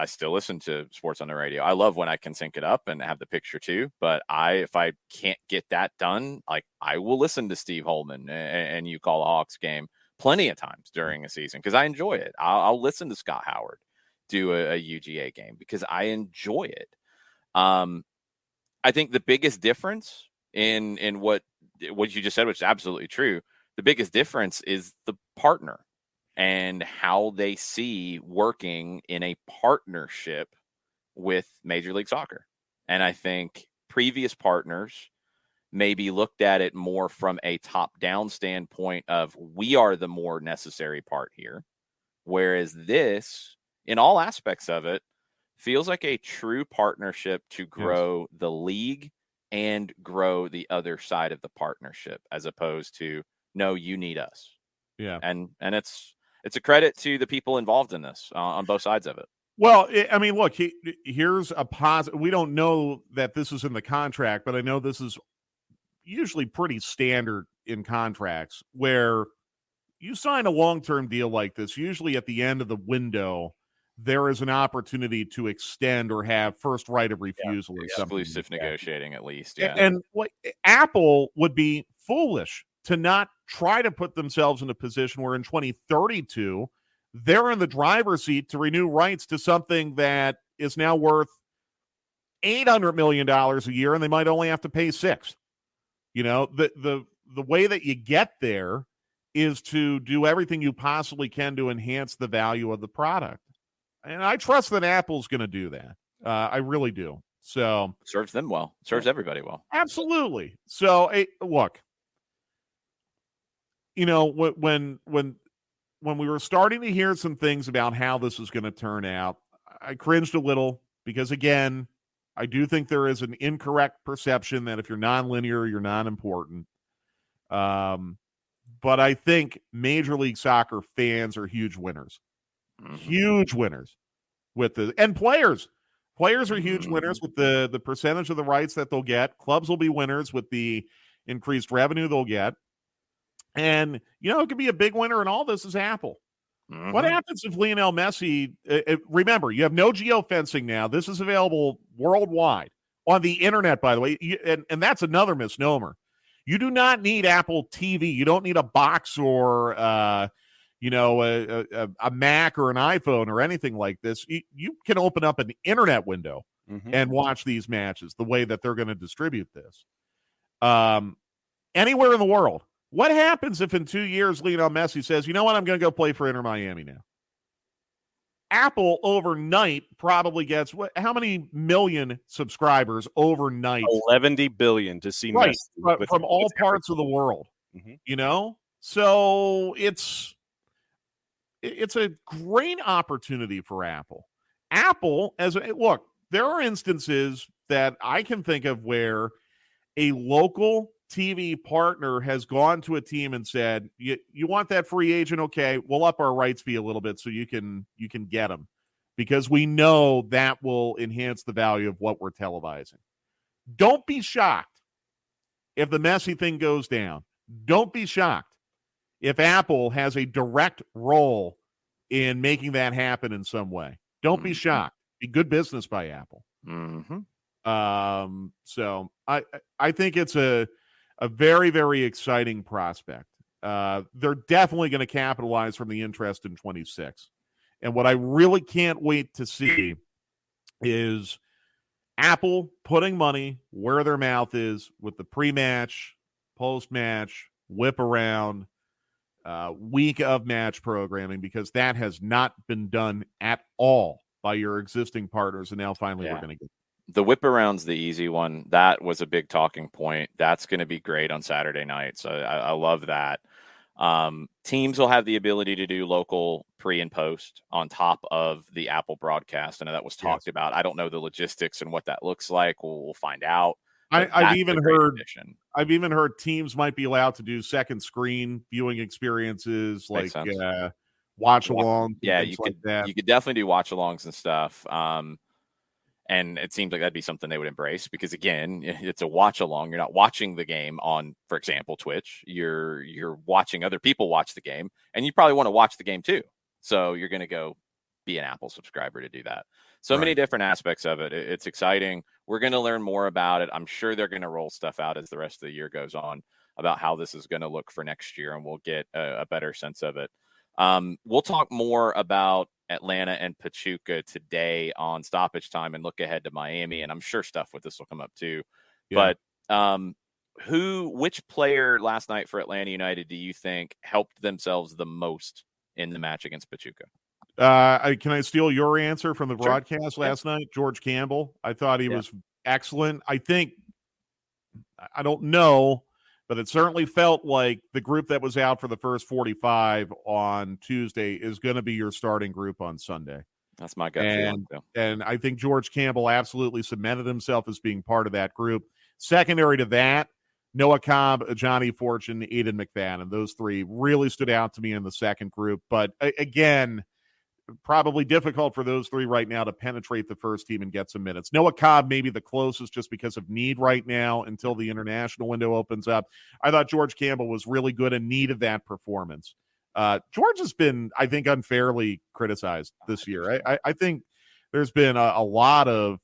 still listen to sports on the radio. I love when I can sync it up and have the picture too. But if I can't get that done, I will listen to Steve Holman and you call a Hawks game plenty of times during a season because I enjoy it. I'll listen to Scott Howard do a UGA game because I enjoy it. I think the biggest difference in what you just said, which is absolutely true, the biggest difference is the partner and how they see working in a partnership with Major League Soccer. And I think previous partners maybe looked at it more from a top-down standpoint of we are the more necessary part here. Whereas this, in all aspects of it, feels like a true partnership to grow the league and grow the other side of the partnership, as opposed to, no, you need us. Yeah. And it's a credit to the people involved in this on both sides of it. Well, I mean, look, here's a positive. We don't know that this is in the contract, but I know this is usually pretty standard in contracts where you sign a long-term deal like this. Usually at the end of the window, there is an opportunity to extend or have first right of refusal or something. Exclusive negotiating, at least. Yeah. And what Apple would be foolish to not try to put themselves in a position where in 2032, they're in the driver's seat to renew rights to something that is now worth $800 million a year, and they might only have to pay $6 million. You know, the way that you get there is to do everything you possibly can to enhance the value of the product. And I trust that Apple's going to do that. I really do. So serves them well. Serves everybody well. Absolutely. So, look, you know, when we were starting to hear some things about how this is going to turn out, I cringed a little because, again, I do think there is an incorrect perception that if you're nonlinear, you're not important. But I think Major League Soccer fans are huge winners. Mm-hmm. Huge winners with and players. Players are huge winners with the percentage of the rights that they'll get. Clubs will be winners with the increased revenue they'll get. And, you know, it could be a big winner in all this is Apple. Mm-hmm. What happens if Lionel Messi, remember, you have no geofencing now. This is available worldwide on the internet, by the way. And that's another misnomer. You do not need Apple TV. You don't need a box or, a Mac or an iPhone or anything like this. You can open up an internet window and watch these matches the way that they're going to distribute this. Anywhere in the world. What happens if in 2 years Lionel Messi says, you know what, I'm going to go play for Inter Miami now? Apple overnight probably gets how many million subscribers overnight? 11 billion to see right, Messi from all parts of the world. You know? So it's a great opportunity for Apple. Apple, look, there are instances that I can think of where a local TV partner has gone to a team and said, you want that free agent? Okay, we'll up our rights fee a little bit so you can get them because we know that will enhance the value of what we're televising. Don't be shocked if the Messi thing goes down. Don't be shocked if Apple has a direct role in making that happen in some way. Don't be shocked. Be good business by Apple. So I think it's a very, very exciting prospect. They're definitely going to capitalize from the interest in 26. And what I really can't wait to see is Apple putting money where their mouth is with the pre-match, post-match, whip around, week of match programming, because that has not been done at all by your existing partners. And now finally we're going to get the whip around's the easy one. That was a big talking point. That's going to be great on Saturday night. So I love that. Teams will have the ability to do local pre and post on top of the Apple broadcast. I know that was talked about. I don't know the logistics and what that looks like. We'll find out. I've even heard teams might be allowed to do second screen viewing experiences like watch along. Yeah, you could definitely do watch alongs and stuff. And it seems like that'd be something they would embrace because, again, it's a watch along. You're not watching the game on, for example, Twitch. You're watching other people watch the game, and you probably want to watch the game too. So you're going to go be an Apple subscriber to do that. So many different aspects of it. It's exciting. We're going to learn more about it. I'm sure they're going to roll stuff out as the rest of the year goes on about how this is going to look for next year, and we'll get a better sense of it. We'll talk more about Atlanta and Pachuca today on stoppage time and look ahead to Miami. And I'm sure stuff with this will come up too. Yeah. But which player last night for Atlanta United do you think helped themselves the most in the match against Pachuca? Can I steal your answer from the broadcast last night? George Campbell. I thought he was excellent. I don't know, but it certainly felt like the group that was out for the first 45 on Tuesday is going to be your starting group on Sunday. That's my gut feeling too. And I think George Campbell absolutely cemented himself as being part of that group. Secondary to that, Noah Cobb, Johnny Fortune, Aiden McFadden. Those three really stood out to me in the second group. But again, probably difficult for those three right now to penetrate the first team and get some minutes. Noah Cobb may be the closest just because of need right now until the international window opens up. I thought George Campbell was really good and needed that performance. George has been, I think, unfairly criticized this year. I think there's been a lot of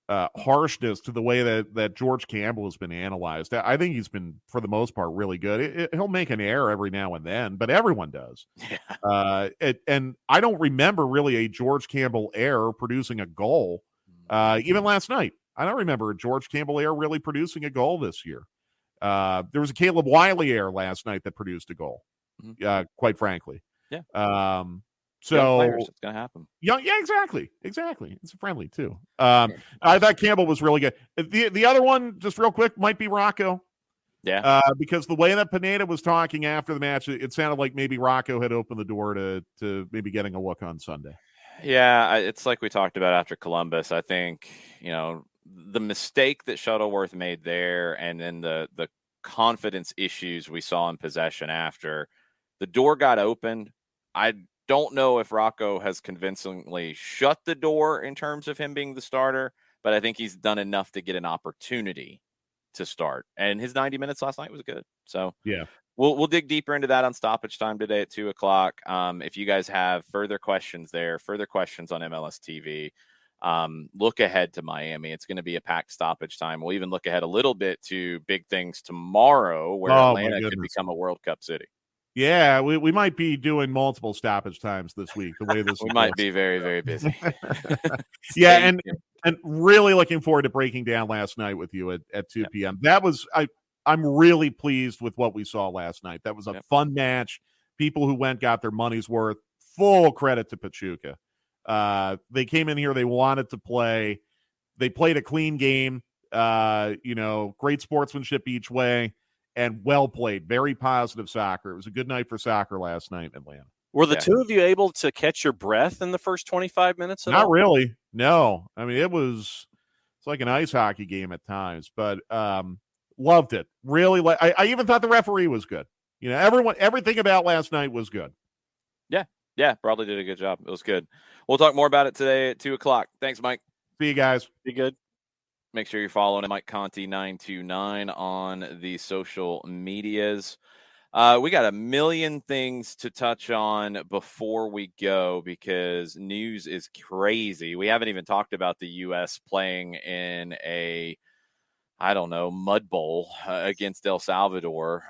harshness to the way that George Campbell has been analyzed. I think he's been, for the most part, really good. He'll make an error every now and then, but everyone does. Yeah. And I don't remember really a George Campbell error producing a goal. Even last night, I don't remember a George Campbell error really producing a goal this year. There was a Caleb Wiley error last night that produced a goal, quite frankly. Yeah. So it's going to happen. Yeah, exactly. It's friendly too. I thought Campbell was really good. The other one, just real quick, might be Rocco. Yeah. Because the way that Pineda was talking after the match, it sounded like maybe Rocco had opened the door to maybe getting a look on Sunday. Yeah, it's like we talked about after Columbus. I think, the mistake that Shuttleworth made there, and then the confidence issues we saw in possession after, the door got opened. I don't know if Rocco has convincingly shut the door in terms of him being the starter, but I think he's done enough to get an opportunity to start. And his 90 minutes last night was good. So yeah, we'll dig deeper into that on stoppage time today at 2:00. If you guys have further questions on MLS TV, look ahead to Miami. It's going to be a packed stoppage time. We'll even look ahead a little bit to big things tomorrow, where Atlanta could become a World Cup city. Yeah, we might be doing multiple stoppage times this week. The way this we might be very, very busy. Yeah, and really looking forward to breaking down last night with you at 2 p.m. That was I'm really pleased with what we saw last night. That was a fun match. People who went got their money's worth. Full credit to Pachuca. They came in here. They wanted to play. They played a clean game. Great sportsmanship each way. And well played. Very positive soccer. It was a good night for soccer last night in Atlanta. Were the two of you able to catch your breath in the first 25 minutes? Not really. No. I mean, it's like an ice hockey game at times, but loved it. Really, I even thought the referee was good. Everything about last night was good. Yeah, probably did a good job. It was good. We'll talk more about it today at 2:00. Thanks, Mike. See you guys. Be good. Make sure you're following Mike Conti 929 on the social medias. We got a million things to touch on before we go because news is crazy. We haven't even talked about the U.S. playing in a, mud bowl against El Salvador.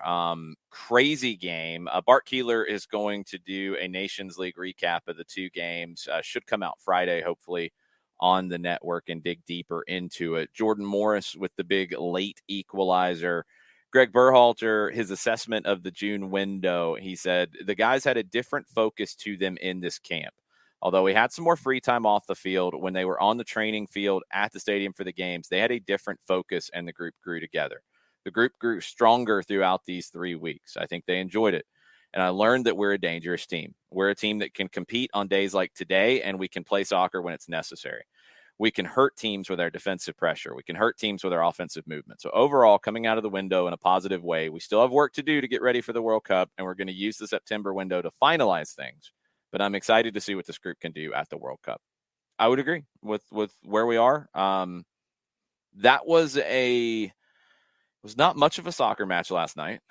Crazy game. Bart Keeler is going to do a Nations League recap of the two games. Should come out Friday, hopefully, on the network and dig deeper into it. Jordan Morris with the big late equalizer. Greg Berhalter, his assessment of the June window, he said the guys had a different focus to them in this camp. Although we had some more free time off the field when they were on the training field at the stadium for the games, they had a different focus and the group grew together. The group grew stronger throughout these 3 weeks. I think they enjoyed it. And I learned that we're a dangerous team. We're a team that can compete on days like today, and we can play soccer when it's necessary. We can hurt teams with our defensive pressure. We can hurt teams with our offensive movement. So overall, coming out of the window in a positive way, we still have work to do to get ready for the World Cup, and we're going to use the September window to finalize things. But I'm excited to see what this group can do at the World Cup. I would agree with where we are. That was not much of a soccer match last night.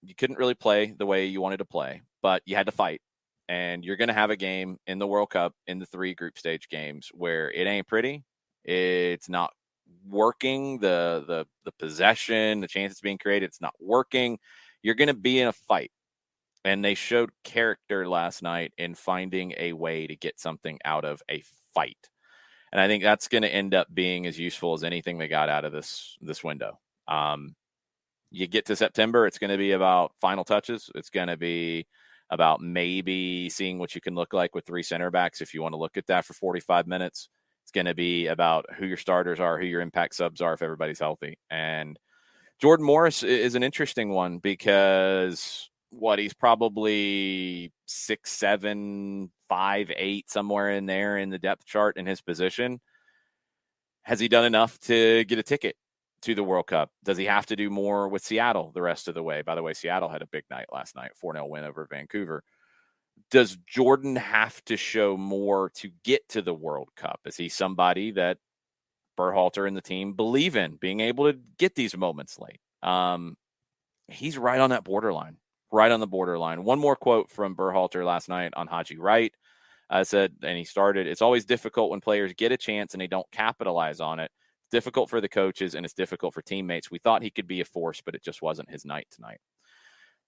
You couldn't really play the way you wanted to play, but you had to fight. And you're going to have a game in the World Cup in the 3 group stage games where it ain't pretty. It's not working. The possession, the chance it's being created, it's not working. You're going to be in a fight. And they showed character last night in finding a way to get something out of a fight. And I think that's going to end up being as useful as anything they got out of this window. You get to September, it's going to be about final touches. It's going to be about maybe seeing what you can look like with 3 center backs if you want to look at that for 45 minutes. It's going to be about who your starters are, who your impact subs are if everybody's healthy. And Jordan Morris is an interesting one because he's probably 6'7", 5'8", somewhere in there in the depth chart in his position. Has he done enough to get a ticket to the World Cup? Does he have to do more with Seattle the rest of the way? By the way, Seattle had a big night last night, 4-0 win over Vancouver. Does Jordan have to show more to get to the World Cup? Is he somebody that Berhalter and the team believe in being able to get these moments late? He's right on that borderline, right on the borderline. One more quote from Berhalter last night on Haji Wright. Said, and he started, it's always difficult when players get a chance and they don't capitalize on it. It's difficult for the coaches and it's difficult for teammates. We thought he could be a force, but it just wasn't his night tonight.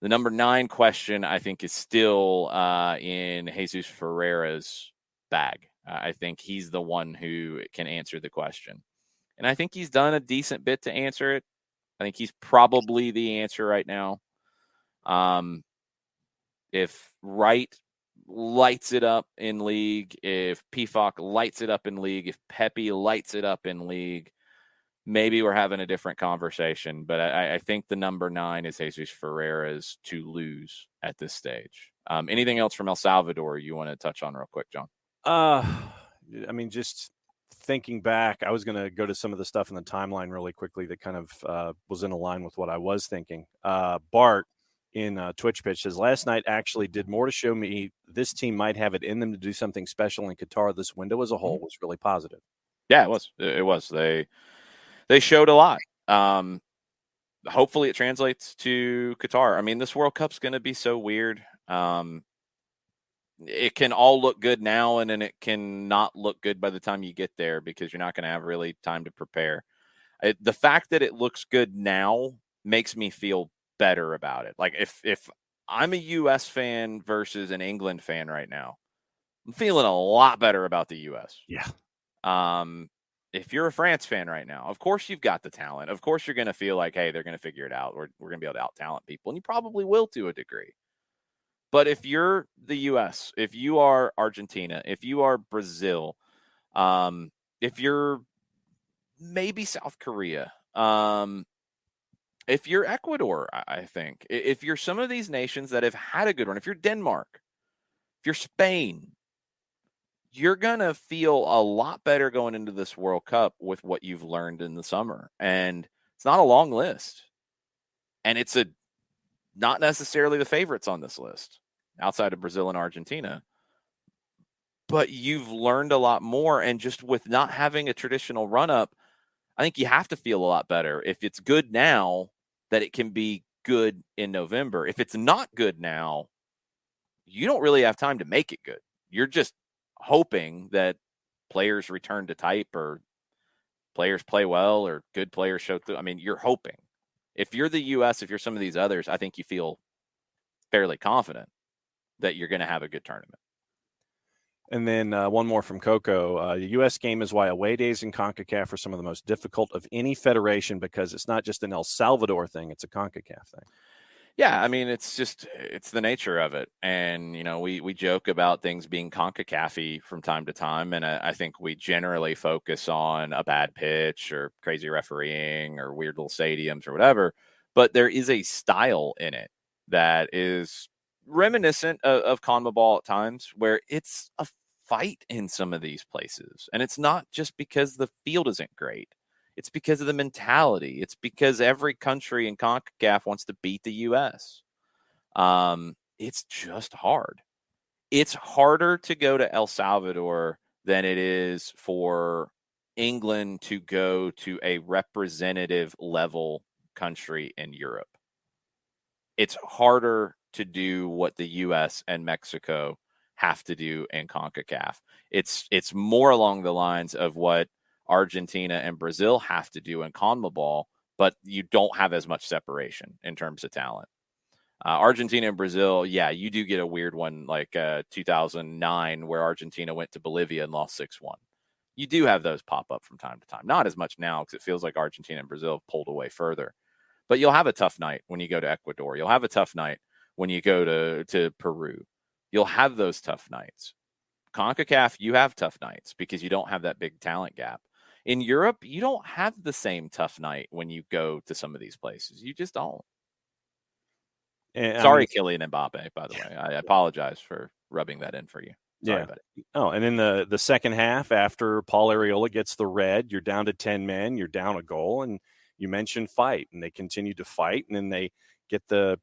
The number 9 question, I think, is still in Jesus Ferreira's bag. I think he's the one who can answer the question. And I think he's done a decent bit to answer it. I think he's probably the answer right now. If Wright lights it up in league, if Pefok lights it up in league, if Pepe lights it up in league, maybe we're having a different conversation. But I think the number 9 is Jesus Ferreira's to lose at this stage. Anything else from El Salvador you want to touch on real quick, John? I mean, just thinking back, I was going to go to some of the stuff in the timeline really quickly that kind of was in line with what I was thinking. Bart in Twitch Pitch says, last night actually did more to show me this team might have it in them to do something special in Qatar. This window as a whole was really positive. Yeah, it was. It was. They showed a lot. Hopefully it translates to Qatar. I mean, this World Cup's going to be so weird. It can all look good now, and then it can not look good by the time you get there because you're not going to have really time to prepare. The fact that it looks good now makes me feel better about it. Like if I'm a U.S. fan versus an England fan right now, I'm feeling a lot better about the U.S. Yeah. If you're a France fan right now, of course you've got the talent. Of course you're going to feel like, hey, they're going to figure it out. We're going to be able to out-talent people, and you probably will to a degree. But if you're the U.S., if you are Argentina, if you are Brazil, if you're maybe South Korea, if you're Ecuador, I think, if you're some of these nations that have had a good run, if you're Denmark, if you're Spain, you're going to feel a lot better going into this World Cup with what you've learned in the summer. And it's not a long list. And it's not necessarily the favorites on this list outside of Brazil and Argentina. But you've learned a lot more. And just with not having a traditional run-up, I think you have to feel a lot better. If it's good now, that it can be good in November. If it's not good now, you don't really have time to make it good. You're just hoping that players return to type or players play well or good players show through. I mean, you're hoping. If you're the U.S., if you're some of these others, I think you feel fairly confident that you're going to have a good tournament. And then one more from Coco. The U.S. game is why away days in CONCACAF are some of the most difficult of any federation because it's not just an El Salvador thing, it's a CONCACAF thing. Yeah, I mean, it's the nature of it. And, you know, we joke about things being CONCACAF-y from time to time. And I think we generally focus on a bad pitch or crazy refereeing or weird little stadiums or whatever. But there is a style in it that is reminiscent of CONMEBOL at times where it's a fight in some of these places. And it's not just because the field isn't great. It's because of the mentality. It's because every country in CONCACAF wants to beat the U.S. It's just hard. It's harder to go to El Salvador than it is for England to go to a representative level country in Europe. It's harder to do what the U.S. and Mexico have to do in CONCACAF. It's more along the lines of what Argentina and Brazil have to do in CONMEBOL, but you don't have as much separation in terms of talent. Argentina and Brazil, yeah, you do get a weird one like 2009 where Argentina went to Bolivia and lost 6-1. You do have those pop up from time to time. Not as much now because it feels like Argentina and Brazil have pulled away further. But you'll have a tough night when you go to Ecuador. You'll have a tough night when you go to Peru. You'll have those tough nights. CONCACAF, you have tough nights because you don't have that big talent gap. In Europe, you don't have the same tough night when you go to some of these places. You just don't. And, Sorry, Kylian Mbappe, by the way. I apologize for rubbing that in for you. Sorry, buddy. Oh, and in the second half, after Paul Arriola gets the red, you're down to 10 men, you're down a goal, and you mentioned fight, and they continue to fight, and then they get the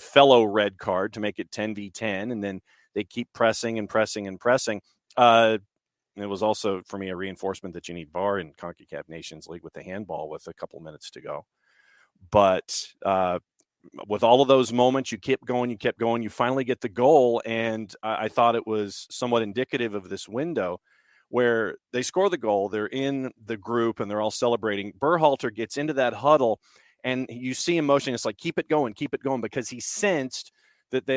fellow red card to make it 10v10, and then they keep pressing and pressing and pressing. It was also, for me, a reinforcement that you need VAR in CONCACAF Nations League with the handball with a couple minutes to go. But with all of those moments, you kept going, you finally get the goal, and I thought it was somewhat indicative of this window where they score the goal, they're in the group, and they're all celebrating. Berhalter gets into that huddle, and you see him motioning. It's like, keep it going, because he sensed that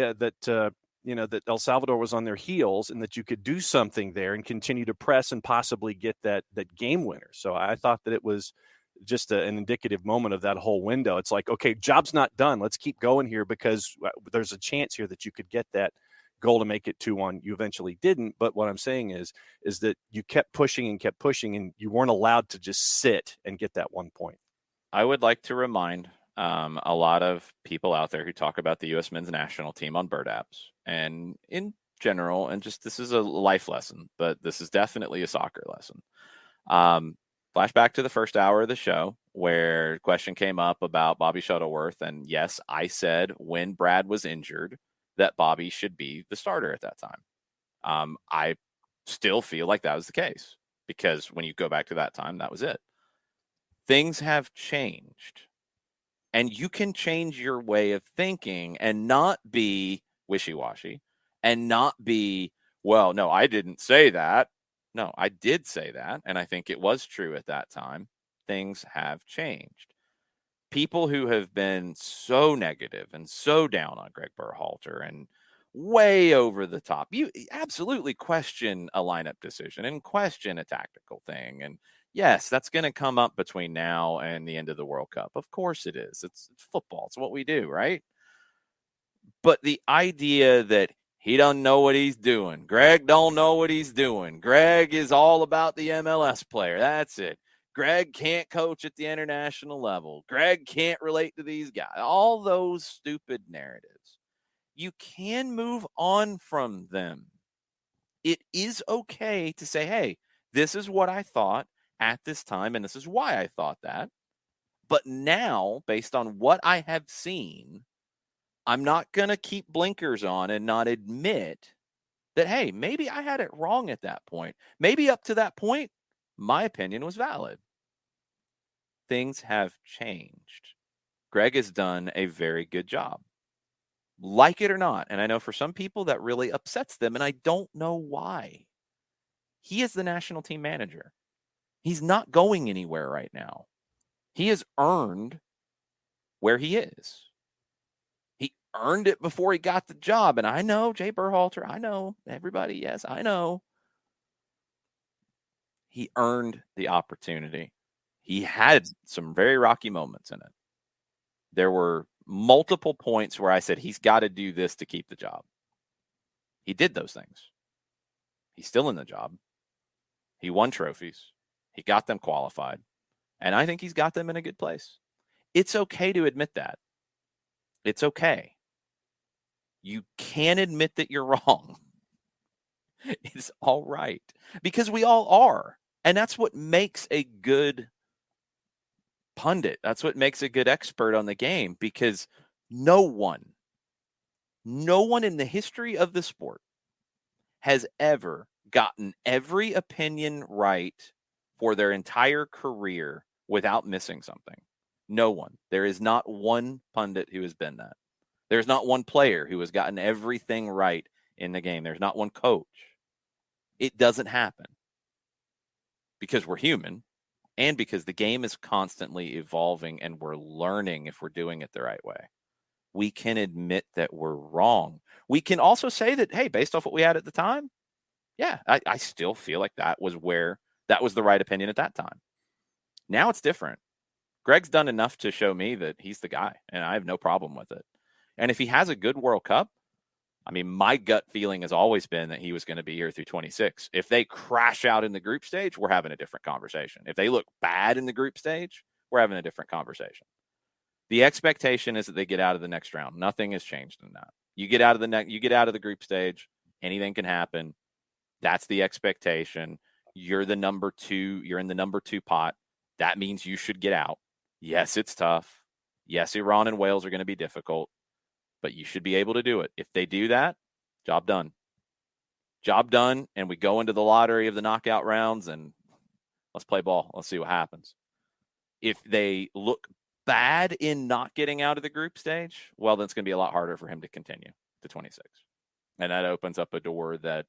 El Salvador was on their heels and that you could do something there and continue to press and possibly get that game winner. So I thought that it was just an indicative moment of that whole window. It's like, okay, job's not done. Let's keep going here because there's a chance here that you could get that goal to make it 2-1. You eventually didn't. But what I'm saying is that you kept pushing and you weren't allowed to just sit and get that 1 point. I would like to remind a lot of people out there who talk about the U.S. men's national team on bird apps and in general, and just this is a life lesson, but this is definitely a soccer lesson. Flashback to the first hour of the show where a question came up about Bobby Shuttleworth. And yes, I said when Brad was injured that Bobby should be the starter at that time. I still feel like that was the case because when you go back to that time, that was it. Things have changed. And you can change your way of thinking and not be wishy-washy and not be, well, no, I didn't say that. No, I did say that, and I think it was true at that time. Things have changed. People who have been so negative and so down on Greg Berhalter and way over the top, you absolutely question a lineup decision and question a tactical thing. And yes, that's going to come up between now and the end of the World Cup. Of course it is. It's football. It's what we do, right? But the idea that he doesn't know what he's doing. Greg don't know what he's doing. Greg is all about the MLS player. That's it. Greg can't coach at the international level. Greg can't relate to these guys. All those stupid narratives. You can move on from them. It is okay to say, hey, this is what I thought at this time, and this is why I thought that. But now, based on what I have seen, I'm not going to keep blinkers on and not admit that, hey, maybe I had it wrong at that point. Maybe up to that point, my opinion was valid. Things have changed. Greg has done a very good job. Like it or not, and I know for some people that really upsets them, and I don't know why. He is the national team manager. He's not going anywhere right now. He has earned where he is. He earned it before he got the job. And I know Jay Berhalter. I know everybody. Yes, I know. He earned the opportunity. He had some very rocky moments in it. There were multiple points where I said, he's got to do this to keep the job. He did those things. He's still in the job. He won trophies. He got them qualified. And I think he's got them in a good place. It's okay to admit that. It's okay. You can admit that you're wrong. It's all right. Because we all are. And that's what makes a good pundit. That's what makes a good expert on the game. Because no one in the history of the sport has ever gotten every opinion right for their entire career without missing something. No one. There is not one pundit who has been that. There's not one player who has gotten everything right in the game. There's not one coach. It doesn't happen because we're human and because the game is constantly evolving and we're learning if we're doing it the right way. We can admit that we're wrong. We can also say that, hey, based off what we had at the time, yeah, I still feel like that was the right opinion at that time. Now it's different. Greg's done enough to show me that he's the guy, and I have no problem with it. And if he has a good World Cup, I mean, my gut feeling has always been that he was going to be here through 26. If they crash out in the group stage, we're having a different conversation. If they look bad in the group stage, we're having a different conversation. The expectation is that they get out of the next round. Nothing has changed in that. You get out of the group stage, anything can happen. That's the expectation. You're the number 2. You're in the number 2 pot. That means you should get out. Yes, it's tough. Yes, Iran and Wales are going to be difficult, but you should be able to do it. If they do that, job done. Job done, and we go into the lottery of the knockout rounds, and let's play ball. Let's see what happens. If they look bad in not getting out of the group stage, well, then it's going to be a lot harder for him to continue to 26. And that opens up a door that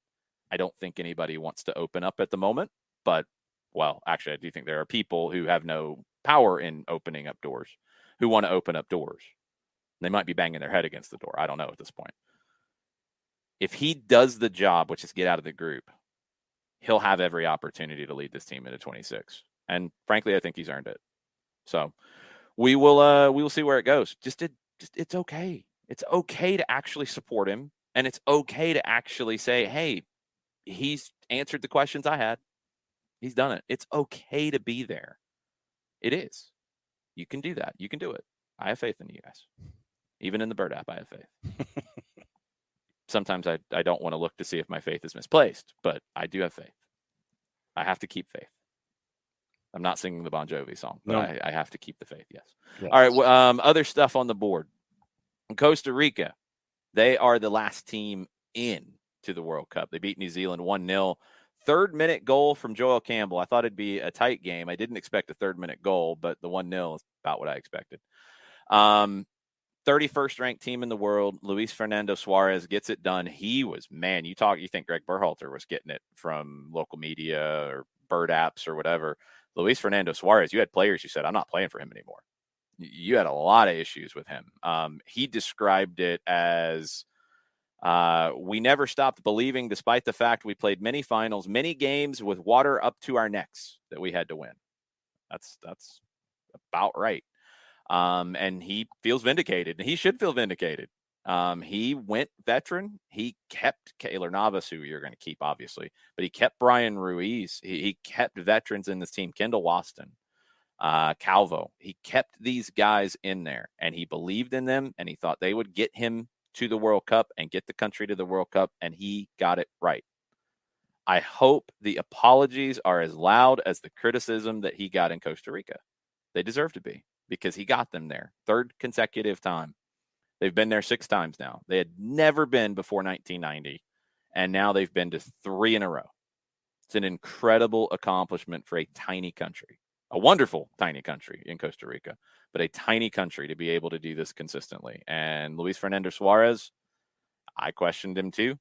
I don't think anybody wants to open up at the moment. But, well, actually, I do think there are people who have no power in opening up doors, who want to open up doors. They might be banging their head against the door. I don't know at this point. If he does the job, which is get out of the group, he'll have every opportunity to lead this team into 26. And frankly, I think he's earned it. So we will see where it goes. It's okay. It's okay to actually support him, and it's okay to actually say, hey, he's answered the questions I had. He's done it. It's okay to be there. It is. You can do that. You can do it. I have faith in you guys. Even in the Bird app, I have faith. Sometimes I don't want to look to see if my faith is misplaced, but I do have faith. I have to keep faith. I'm not singing the Bon Jovi song, but no. I have to keep the faith, yes. All right, other stuff on the board. In Costa Rica, they are the last team in to the World Cup. They beat New Zealand 1-0. Third-minute goal from Joel Campbell. I thought it'd be a tight game. I didn't expect a third-minute goal, but the 1-0 is about what I expected. 31st ranked team in the world. Luis Fernando Suarez gets it done. He was, man, you think Greg Berhalter was getting it from local media or Bird apps or whatever. Luis Fernando Suarez, you had players who said, I'm not playing for him anymore. You had a lot of issues with him. He described it as, we never stopped believing despite the fact we played many finals, many games with water up to our necks that we had to win. That's about right. And he feels vindicated, and he should feel vindicated. He went veteran. He kept Keylor Navas, who you're going to keep, obviously, but he kept Brian Ruiz. He kept veterans in this team, Kendall Waston, Calvo. He kept these guys in there, and he believed in them, and he thought they would get him to the World Cup and get the country to the World Cup, and he got it right. I hope the apologies are as loud as the criticism that he got in Costa Rica. They deserve to be, because he got them there. Third consecutive time. They've been there 6 times now. They had never been before 1990, and now they've been to 3 in a row. It's an incredible accomplishment for a tiny country, a wonderful tiny country in Costa Rica, but a tiny country to be able to do this consistently. And Luis Fernando Suarez, I questioned him too.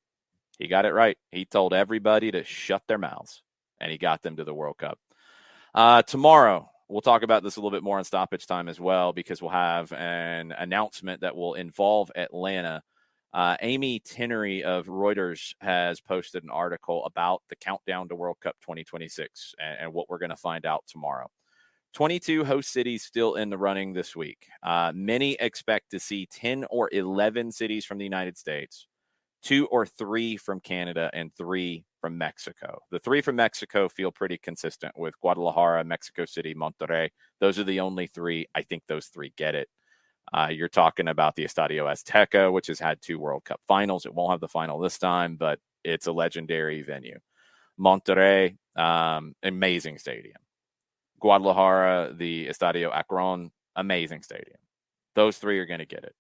He got it right. He told everybody to shut their mouths, and he got them to the World Cup. Tomorrow, we'll talk about this a little bit more on stoppage time as well, because we'll have an announcement that will involve Atlanta. Amy Tinnery of Reuters has posted an article about the countdown to World Cup 2026 and what we're going to find out tomorrow. 22 host cities still in the running this week. Many expect to see 10 or 11 cities from the United States, 2 or 3 from Canada, and 3 from Mexico. The 3 from Mexico feel pretty consistent with Guadalajara, Mexico City, Monterrey. Those are the only 3. I think those 3 get it. You're talking about the Estadio Azteca, which has had 2 World Cup finals. It won't have the final this time, but it's a legendary venue. Monterrey, amazing stadium. Guadalajara, the Estadio Akron, amazing stadium. Those 3 are going to get it.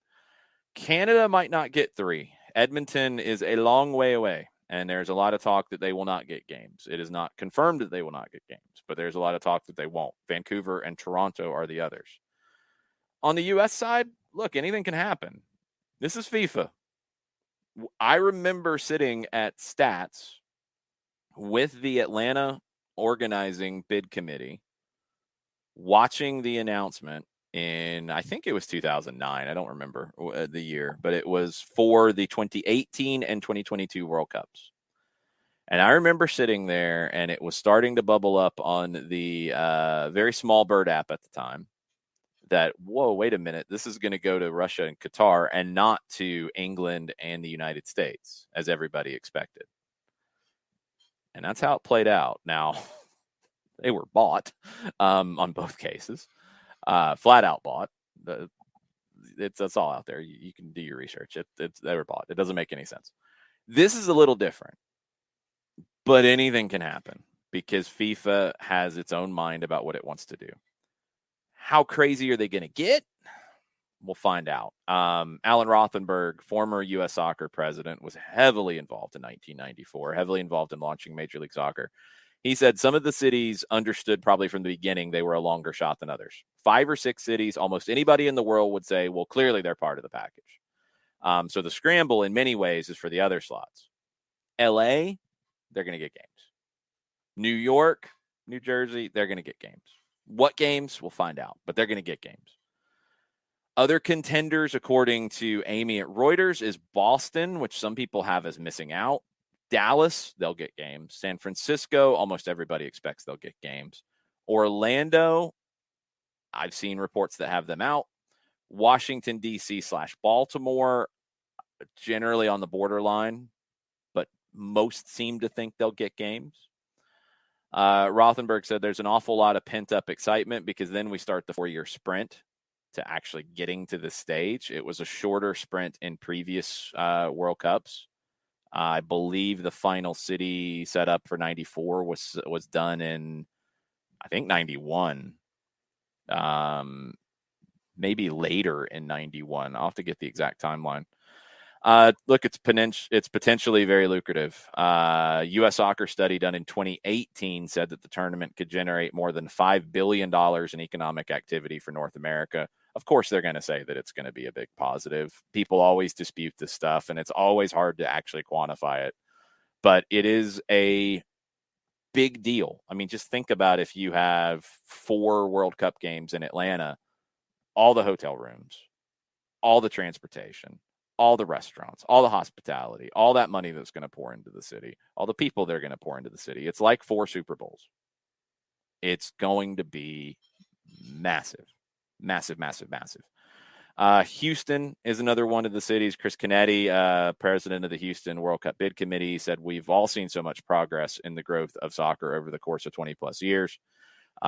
Canada might not get 3. Edmonton is a long way away, and there's a lot of talk that they will not get games. It is not confirmed that they will not get games, but there's a lot of talk that they won't. Vancouver and Toronto are the others. On the U.S. side, look, anything can happen. This is FIFA. I remember sitting at Stats with the Atlanta organizing bid committee, watching the announcement in, I think it was 2009. I don't remember the year, but it was for the 2018 and 2022 World Cups. And I remember sitting there, and it was starting to bubble up on the very small Bird app at the time that, whoa, wait a minute, this is going to go to Russia and Qatar and not to England and the United States, as everybody expected. And that's how it played out. Now, they were bought on both cases, flat out bought. That's all out there. You can do your research. They were bought. It doesn't make any sense. This is a little different, but anything can happen because FIFA has its own mind about what it wants to do. How crazy are they going to get? We'll find out. Alan Rothenberg, former U.S. Soccer president, was heavily involved in 1994, heavily involved in launching Major League Soccer. He said some of the cities understood probably from the beginning they were a longer shot than others. 5 or 6 cities, almost anybody in the world would say, well, clearly they're part of the package. So the scramble in many ways is for the other slots. L.A., they're going to get games. New York, New Jersey, they're going to get games. What games? We'll find out, but they're going to get games. Other contenders, according to Amy at Reuters, is Boston, which some people have as missing out. Dallas, they'll get games. San Francisco, almost everybody expects they'll get games. Orlando, I've seen reports that have them out. Washington, D.C. / Baltimore, generally on the borderline, but most seem to think they'll get games. Rothenberg said there's an awful lot of pent-up excitement because then we start the 4-year sprint to actually getting to the stage. It was a shorter sprint in previous World Cups. I believe the final city set up for 94 was done in, I think, 91. Maybe later in 91. I'll have to get the exact timeline. Look, it's potentially very lucrative. U.S. Soccer study done in 2018 said that the tournament could generate more than $5 billion in economic activity for North America. Of course, they're going to say that it's going to be a big positive. People always dispute this stuff, and it's always hard to actually quantify it. But it is a big deal. I mean, just think about if you have 4 World Cup games in Atlanta, all the hotel rooms, all the transportation, all the restaurants, all the hospitality, all that money that's going to pour into the city, all the people that are going to pour into the city. It's like 4 Super Bowls. It's going to be massive, massive, massive, massive. Houston is another one of the cities. Chris Canetti, president of the Houston World Cup Bid Committee, said we've all seen so much progress in the growth of soccer over the course of 20 plus years.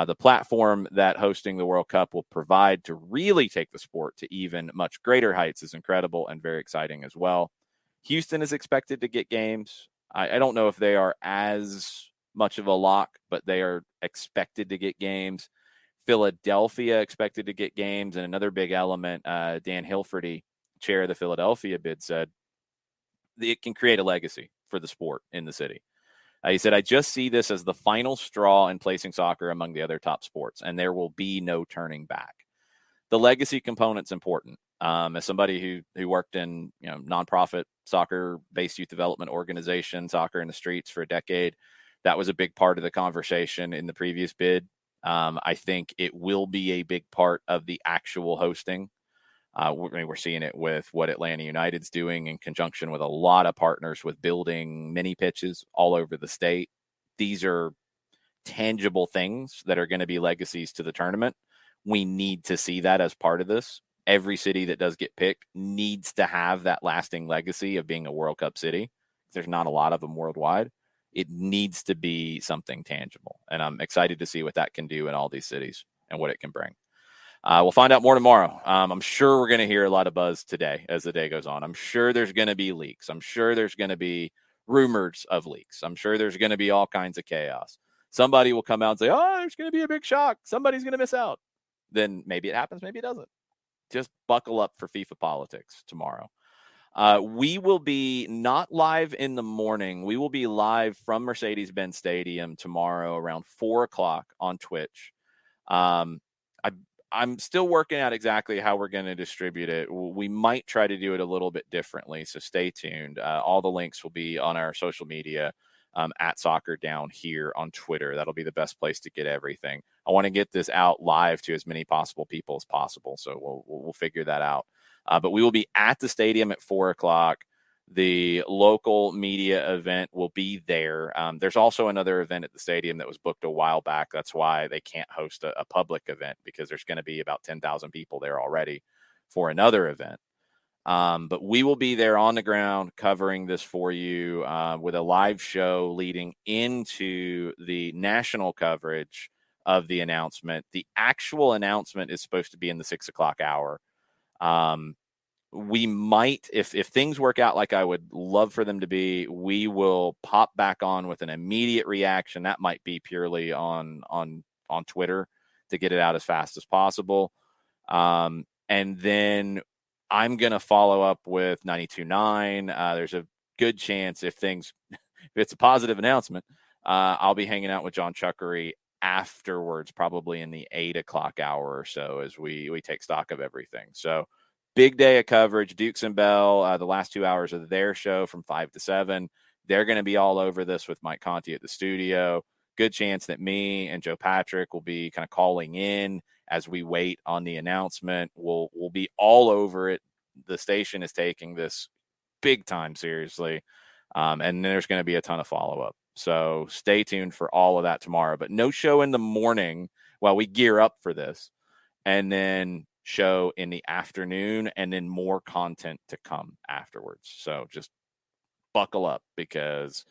The platform that hosting the World Cup will provide to really take the sport to even much greater heights is incredible and very exciting as well. Houston is expected to get games. I don't know if they are as much of a lock, but they are expected to get games. Philadelphia expected to get games. And another big element, Dan Hilferty, chair of the Philadelphia bid, said it can create a legacy for the sport in the city. He said, I just see this as the final straw in placing soccer among the other top sports, and there will be no turning back. The legacy component's important. As somebody who worked in nonprofit soccer-based youth development organization, Soccer in the Streets, for a decade, that was a big part of the conversation in the previous bid. I think it will be a big part of the actual hosting. We're seeing it with what Atlanta United's doing in conjunction with a lot of partners with building mini pitches all over the state. These are tangible things that are going to be legacies to the tournament. We need to see that as part of this. Every city that does get picked needs to have that lasting legacy of being a World Cup city. There's not a lot of them worldwide. It needs to be something tangible. And I'm excited to see what that can do in all these cities and what it can bring. We'll find out more tomorrow. I'm sure we're going to hear a lot of buzz today as the day goes on. I'm sure there's going to be leaks. I'm sure there's going to be rumors of leaks. I'm sure there's going to be all kinds of chaos. Somebody will come out and say, oh, there's going to be a big shock. Somebody's going to miss out. Then maybe it happens. Maybe it doesn't. Just buckle up for FIFA politics tomorrow. We will be not live in the morning. We will be live from Mercedes-Benz Stadium tomorrow around 4:00 on Twitch. I'm still working out exactly how we're going to distribute it. We might try to do it a little bit differently, so stay tuned. All the links will be on our social media at Soccer Down here on Twitter. That'll be the best place to get everything. I want to get this out live to as many possible people as possible, so we'll figure that out. But we will be at the stadium at 4:00. The local media event will be there. There's also another event at the stadium that was booked a while back. That's why they can't host a public event, because there's going to be about 10,000 people there already for another event. But we will be there on the ground covering this for you with a live show leading into the national coverage of the announcement. The actual announcement is supposed to be in the 6 o'clock hour. We might, if things work out like I would love for them to be, we will pop back on with an immediate reaction. That might be purely on Twitter to get it out as fast as possible. And then I'm going to follow up with 92.9. There's a good chance if it's a positive announcement, I'll be hanging out with John Chuckery afterwards, probably in the 8 o'clock hour or so, as we take stock of everything. So big day of coverage. Dukes and Bell, the last 2 hours of their show from 5 to 7. They're going to be all over this with Mike Conti at the studio. Good chance that me and Joe Patrick will be kind of calling in as we wait on the announcement. We'll be all over it. The station is taking this big time seriously. And there's going to be a ton of follow-up. So stay tuned for all of that tomorrow. But no show in the morning while we gear up for this. And then show in the afternoon, and then more content to come afterwards. So just buckle up, because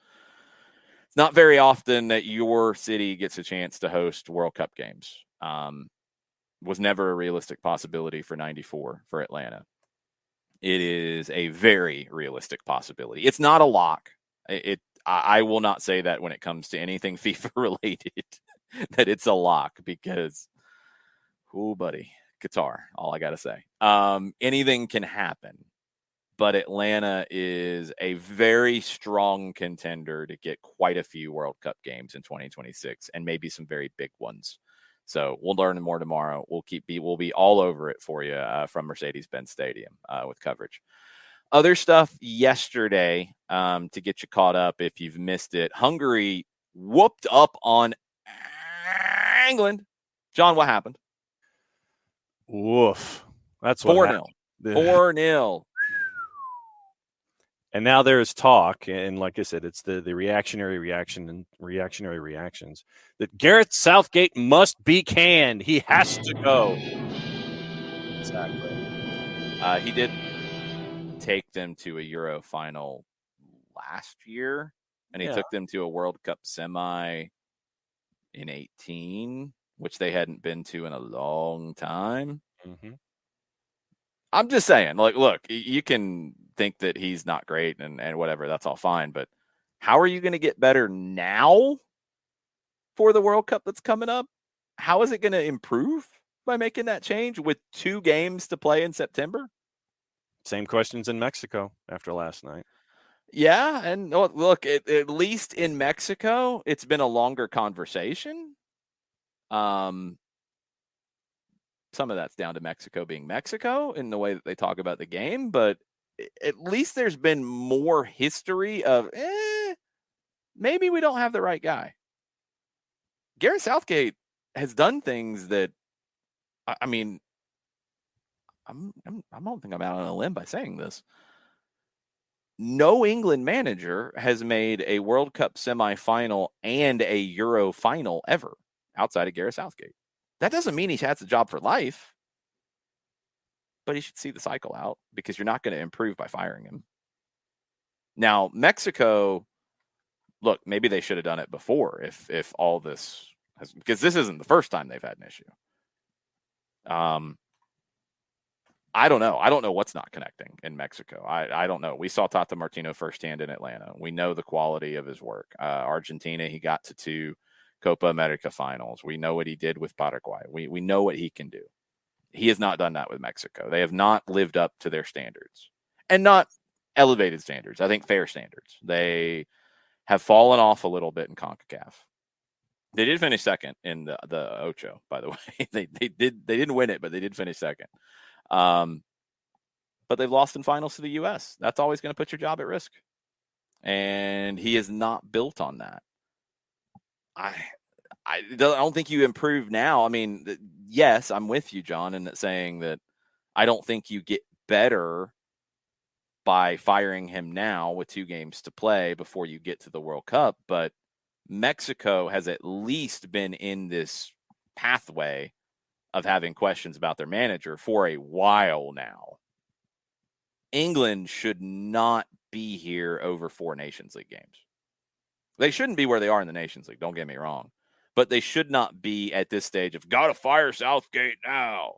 it's not very often that your city gets a chance to host World Cup games. Was never a realistic possibility for 94 for Atlanta. It is a very realistic possibility. It's not a lock. I will not say that when it comes to anything FIFA related, that it's a lock, because, oh, buddy, Qatar, all I got to say. Anything can happen, but Atlanta is a very strong contender to get quite a few World Cup games in 2026, and maybe some very big ones. So we'll learn more tomorrow. We'll be all over it for you from Mercedes-Benz Stadium with coverage. Other stuff yesterday to get you caught up if you've missed it. Hungary whooped up on England. John, what happened? Woof. That's what 4-0. 4-0. And now there's talk, and like I said, it's the reactionary reactions, that Gareth Southgate must be canned. He has to go. Exactly. He did take them to a Euro final last year, and he took them to a World Cup semi in 2018, which they hadn't been to in a long time. Mm-hmm. I'm just saying, like, look, you can think that he's not great and whatever, that's all fine, but how are you going to get better now for the World Cup that's coming up? How is it going to improve by making that change with 2 games to play in September? Same questions in Mexico after last night. Yeah, and look, at least in Mexico, it's been a longer conversation. Some of that's down to Mexico being Mexico in the way that they talk about the game, but at least there's been more history of, maybe we don't have the right guy. Gareth Southgate has done things that, I mean, I don't think I'm out on a limb by saying this. No England manager has made a World Cup semifinal and a Euro final ever outside of Gareth Southgate. That doesn't mean he has the job for life, but he should see the cycle out, because you're not going to improve by firing him. Now, Mexico, look, maybe they should have done it before if all this has, because this isn't the first time they've had an issue. I don't know. I don't know what's not connecting in Mexico. I don't know. We saw Tata Martino firsthand in Atlanta. We know the quality of his work. Argentina, he got to 2 Copa America finals. We know what he did with Paraguay. We know what he can do. He has not done that with Mexico. They have not lived up to their standards, and not elevated standards. I think fair standards. They have fallen off a little bit in CONCACAF. They did finish second in the Ocho, by the way. They didn't win it, but they did finish second. But they've lost in finals to the U.S. That's always going to put your job at risk. And he is not built on that. I don't think you improve now. I mean, yes, I'm with you, John, in saying that I don't think you get better by firing him now with 2 games to play before you get to the World Cup. But Mexico has at least been in this pathway of having questions about their manager for a while now. England should not be here over 4 Nations League games. They shouldn't be where they are in the Nations League, don't get me wrong. But they should not be at this stage of gotta fire Southgate now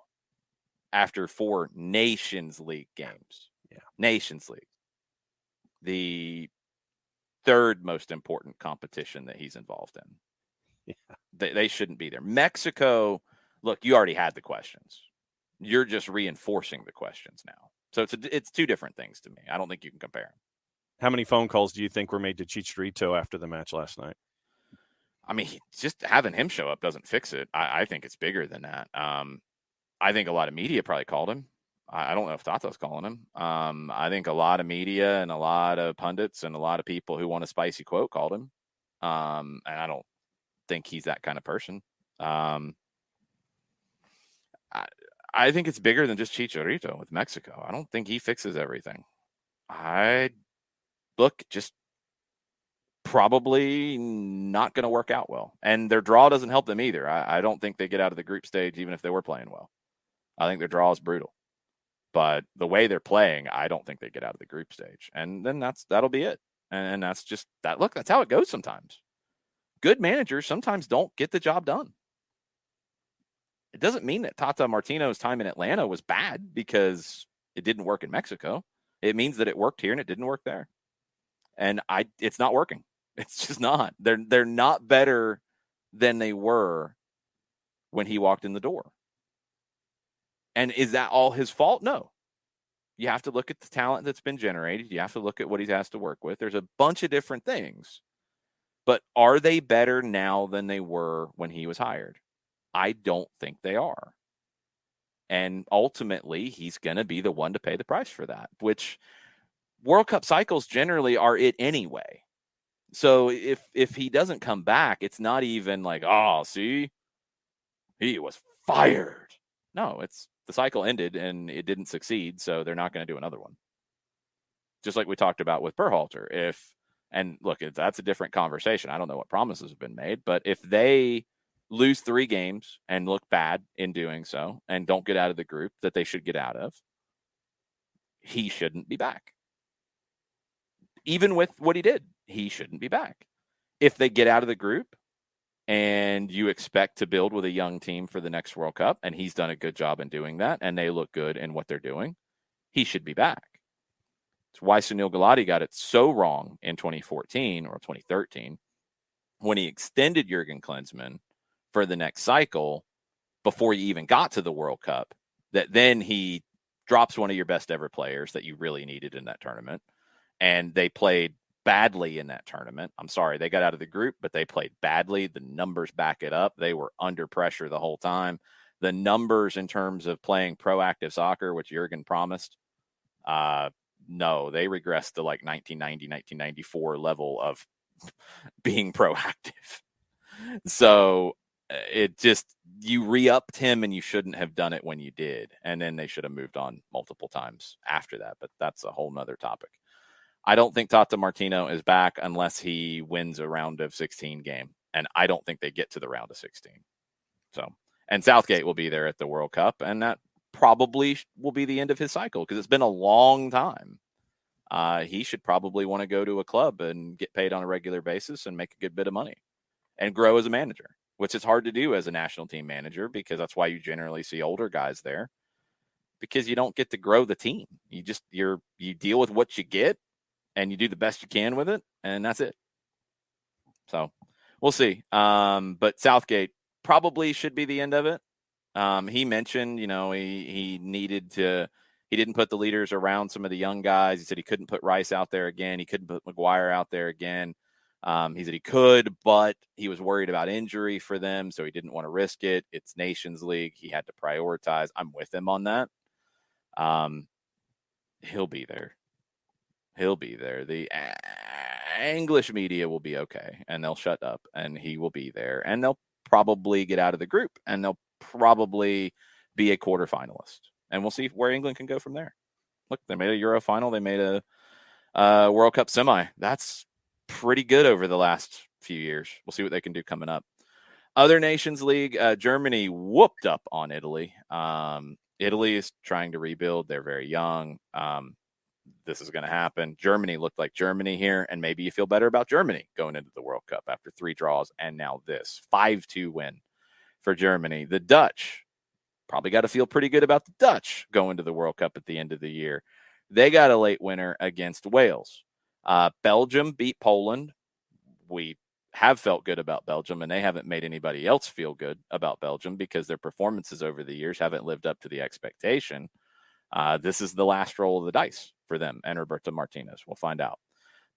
after 4 Nations League games. Yeah. Nations League. The 3rd most important competition that he's involved in. Yeah. They shouldn't be there. Mexico, look, you already had the questions. You're just reinforcing the questions now. So it's 2 different things to me. I don't think you can compare them. How many phone calls do you think were made to Chicharito after the match last night? I mean, just having him show up doesn't fix it. I think it's bigger than that. I think a lot of media probably called him. I don't know if Tata's calling him. I think a lot of media and a lot of pundits and a lot of people who want a spicy quote called him. And I don't think he's that kind of person. I think it's bigger than just Chicharito with Mexico. I don't think he fixes everything. Just probably not going to work out well. And their draw doesn't help them either. I don't think they get out of the group stage even if they were playing well. I think their draw is brutal. But the way they're playing, I don't think they get out of the group stage. And then that'll be it. And that's just that. Look, that's how it goes sometimes. Good managers sometimes don't get the job done. It doesn't mean that Tata Martino's time in Atlanta was bad because it didn't work in Mexico. It means that it worked here and it didn't work there. And it's not working. It's just not. They're not better than they were when he walked in the door. And is that all his fault? No. You have to look at the talent that's been generated. You have to look at what he has to work with. There's a bunch of different things. But are they better now than they were when he was hired? I don't think they are. And ultimately, he's going to be the one to pay the price for that, which World Cup cycles generally are it anyway. So if he doesn't come back, it's not even like, oh, see, he was fired. No, it's the cycle ended and it didn't succeed, so they're not going to do another one. Just like we talked about with Berhalter. And look, that's a different conversation. I don't know what promises have been made, but if they lose 3 games and look bad in doing so and don't get out of the group that they should get out of, he shouldn't be back. Even with what he did, he shouldn't be back. If they get out of the group and you expect to build with a young team for the next World Cup, and he's done a good job in doing that, and they look good in what they're doing, he should be back. It's why Sunil Gulati got it so wrong in 2014 or 2013 when he extended Jurgen Klinsmann for the next cycle before you even got to the World Cup, that then he drops one of your best ever players that you really needed in that tournament. And they played badly in that tournament. I'm sorry, they got out of the group, but they played badly. The numbers back it up. They were under pressure the whole time. The numbers in terms of playing proactive soccer, which Jurgen promised, no, they regressed to like 1990, 1994 level of being proactive. So it just, you re-upped him and you shouldn't have done it when you did. And then they should have moved on multiple times after that. But that's a whole nother topic. I don't think Tata Martino is back unless he wins a round of 16 game. And I don't think they get to the round of 16. So, and Southgate will be there at the World Cup, and that probably will be the end of his cycle because it's been a long time. He should probably want to go to a club and get paid on a regular basis and make a good bit of money and grow as a manager, which is hard to do as a national team manager because that's why you generally see older guys there, because you don't get to grow the team. You deal with what you get and you do the best you can with it, and that's it. So we'll see. But Southgate probably should be the end of it. He mentioned, he didn't put the leaders around some of the young guys. He said he couldn't put Rice out there again. He couldn't put McGuire out there again. He said he could, but he was worried about injury for them, so he didn't want to risk it. It's Nations League. He had to prioritize. I'm with him on that. He'll be there. The English media will be okay, and they'll shut up, and he will be there, and they'll probably get out of the group, and they'll probably be a quarterfinalist, and we'll see where England can go from there. look, they made a Euro final. They made a World Cup semi. That's pretty good over the last few years. We'll see what they can do coming up. Other Nations League, Germany whooped up on Italy. Italy is trying to rebuild. They're very young. This is going to happen. Germany looked like Germany here, and maybe you feel better about Germany going into the World Cup after 3 draws and now this 5-2 win for Germany. The Dutch probably got to feel pretty good about the Dutch going to the World Cup at the end of the year. They got a late winner against Wales. Belgium beat Poland. We have felt good about Belgium, and they haven't made anybody else feel good about Belgium because their performances over the years haven't lived up to the expectation. This is the last roll of the dice for them and Roberto Martinez. We'll find out.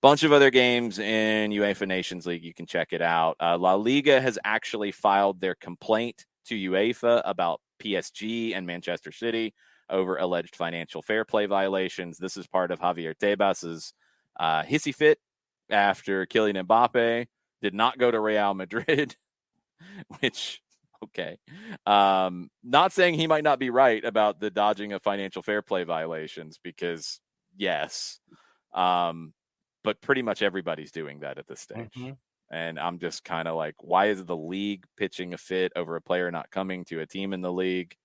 Bunch of other games in UEFA Nations League. You can check it out. La Liga has actually filed their complaint to UEFA about PSG and Manchester City over alleged financial fair play violations. This is part of Javier Tebas's hissy fit after Kylian Mbappe did not go to Real Madrid, which, okay. Not saying he might not be right about the dodging of financial fair play violations because, yes, but pretty much everybody's doing that at this stage. Mm-hmm. And I'm just kind of like, why is the league pitching a fit over a player not coming to a team in the league?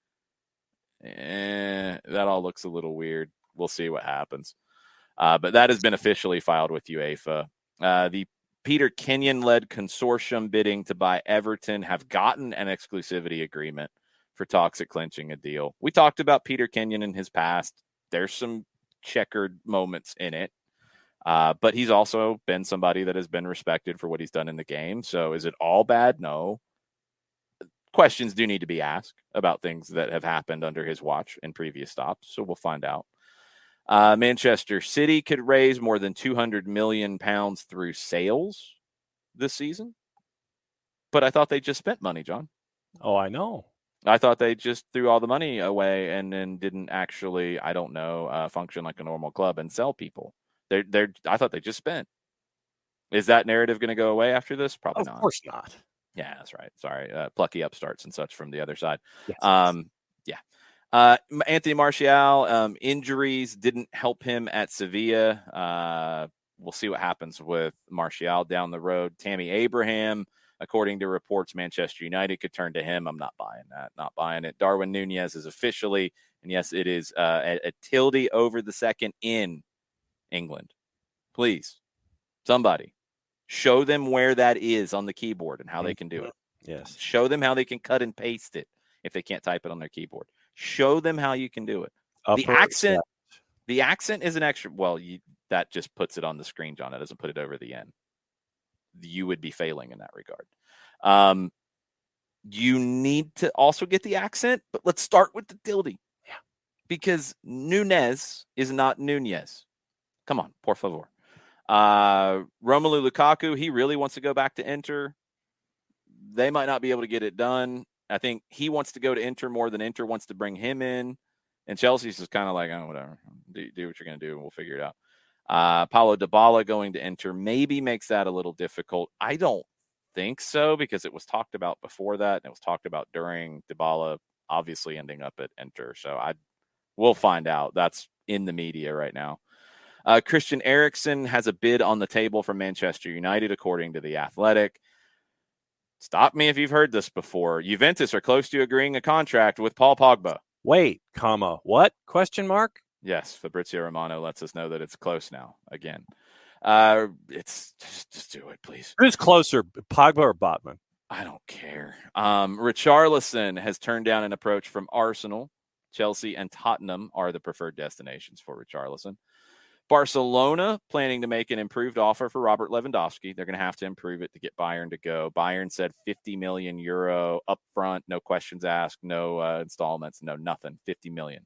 That all looks a little weird. We'll see what happens. But that has been officially filed with UEFA. The Peter Kenyon-led consortium bidding to buy Everton have gotten an exclusivity agreement for talks at clinching a deal. We talked about Peter Kenyon in his past. There's some checkered moments in it. But he's also been somebody that has been respected for what he's done in the game. So is it all bad? No. Questions do need to be asked about things that have happened under his watch in previous stops. So we'll find out. Manchester City could raise more than £200 million through sales this season. But I thought they just spent money, John. Oh, I know. I thought they just threw all the money away and then didn't actually, I don't know, function like a normal club and sell people. I thought they just spent. Is that narrative going to go away after this? Probably not. Of course not. Yeah, that's right. Sorry. Plucky upstarts and such from the other side. Yes. Yeah. Anthony Martial, injuries didn't help him at Sevilla. We'll see what happens with Martial down the road. Tammy Abraham, according to reports, Manchester United could turn to him. I'm not buying that. Not buying it. Darwin Nunez is officially, and yes, it is a tilde over the second in England. Please, somebody show them where that is on the keyboard and how they can do it. Yes. Show them how they can cut and paste it if they can't type it on their keyboard. Show them how you can do it. The accent is an extra. Well, that just puts it on the screen, John. It doesn't put it over the end. You would be failing in that regard. You need to also get the accent, but let's start with the tilde. Yeah. Because Nunez is not Nunez. Come on, por favor. Romelu Lukaku, he really wants to go back to Inter. They might not be able to get it done. I think he wants to go to Inter more than Inter wants to bring him in. And Chelsea's just kind of like, oh, whatever. Do what you're going to do, and we'll figure it out. Paulo Dybala going to Inter maybe makes that a little difficult. I don't think so because it was talked about before that, and it was talked about during Dybala obviously ending up at Inter. So we'll find out. That's in the media right now. Christian Eriksen has a bid on the table from Manchester United, according to The Athletic. Stop me if you've heard this before. Juventus are close to agreeing a contract with Paul Pogba. Wait, comma, what? Question mark? Yes, Fabrizio Romano lets us know that it's close now, again. It's just do it, please. Who's closer, Pogba or Botman? I don't care. Richarlison has turned down an approach from Arsenal. Chelsea and Tottenham are the preferred destinations for Richarlison. Barcelona planning to make an improved offer for Robert Lewandowski. They're going to have to improve it to get Bayern to go. Bayern said 50 million euro upfront, no questions asked, no installments, no nothing, 50 million.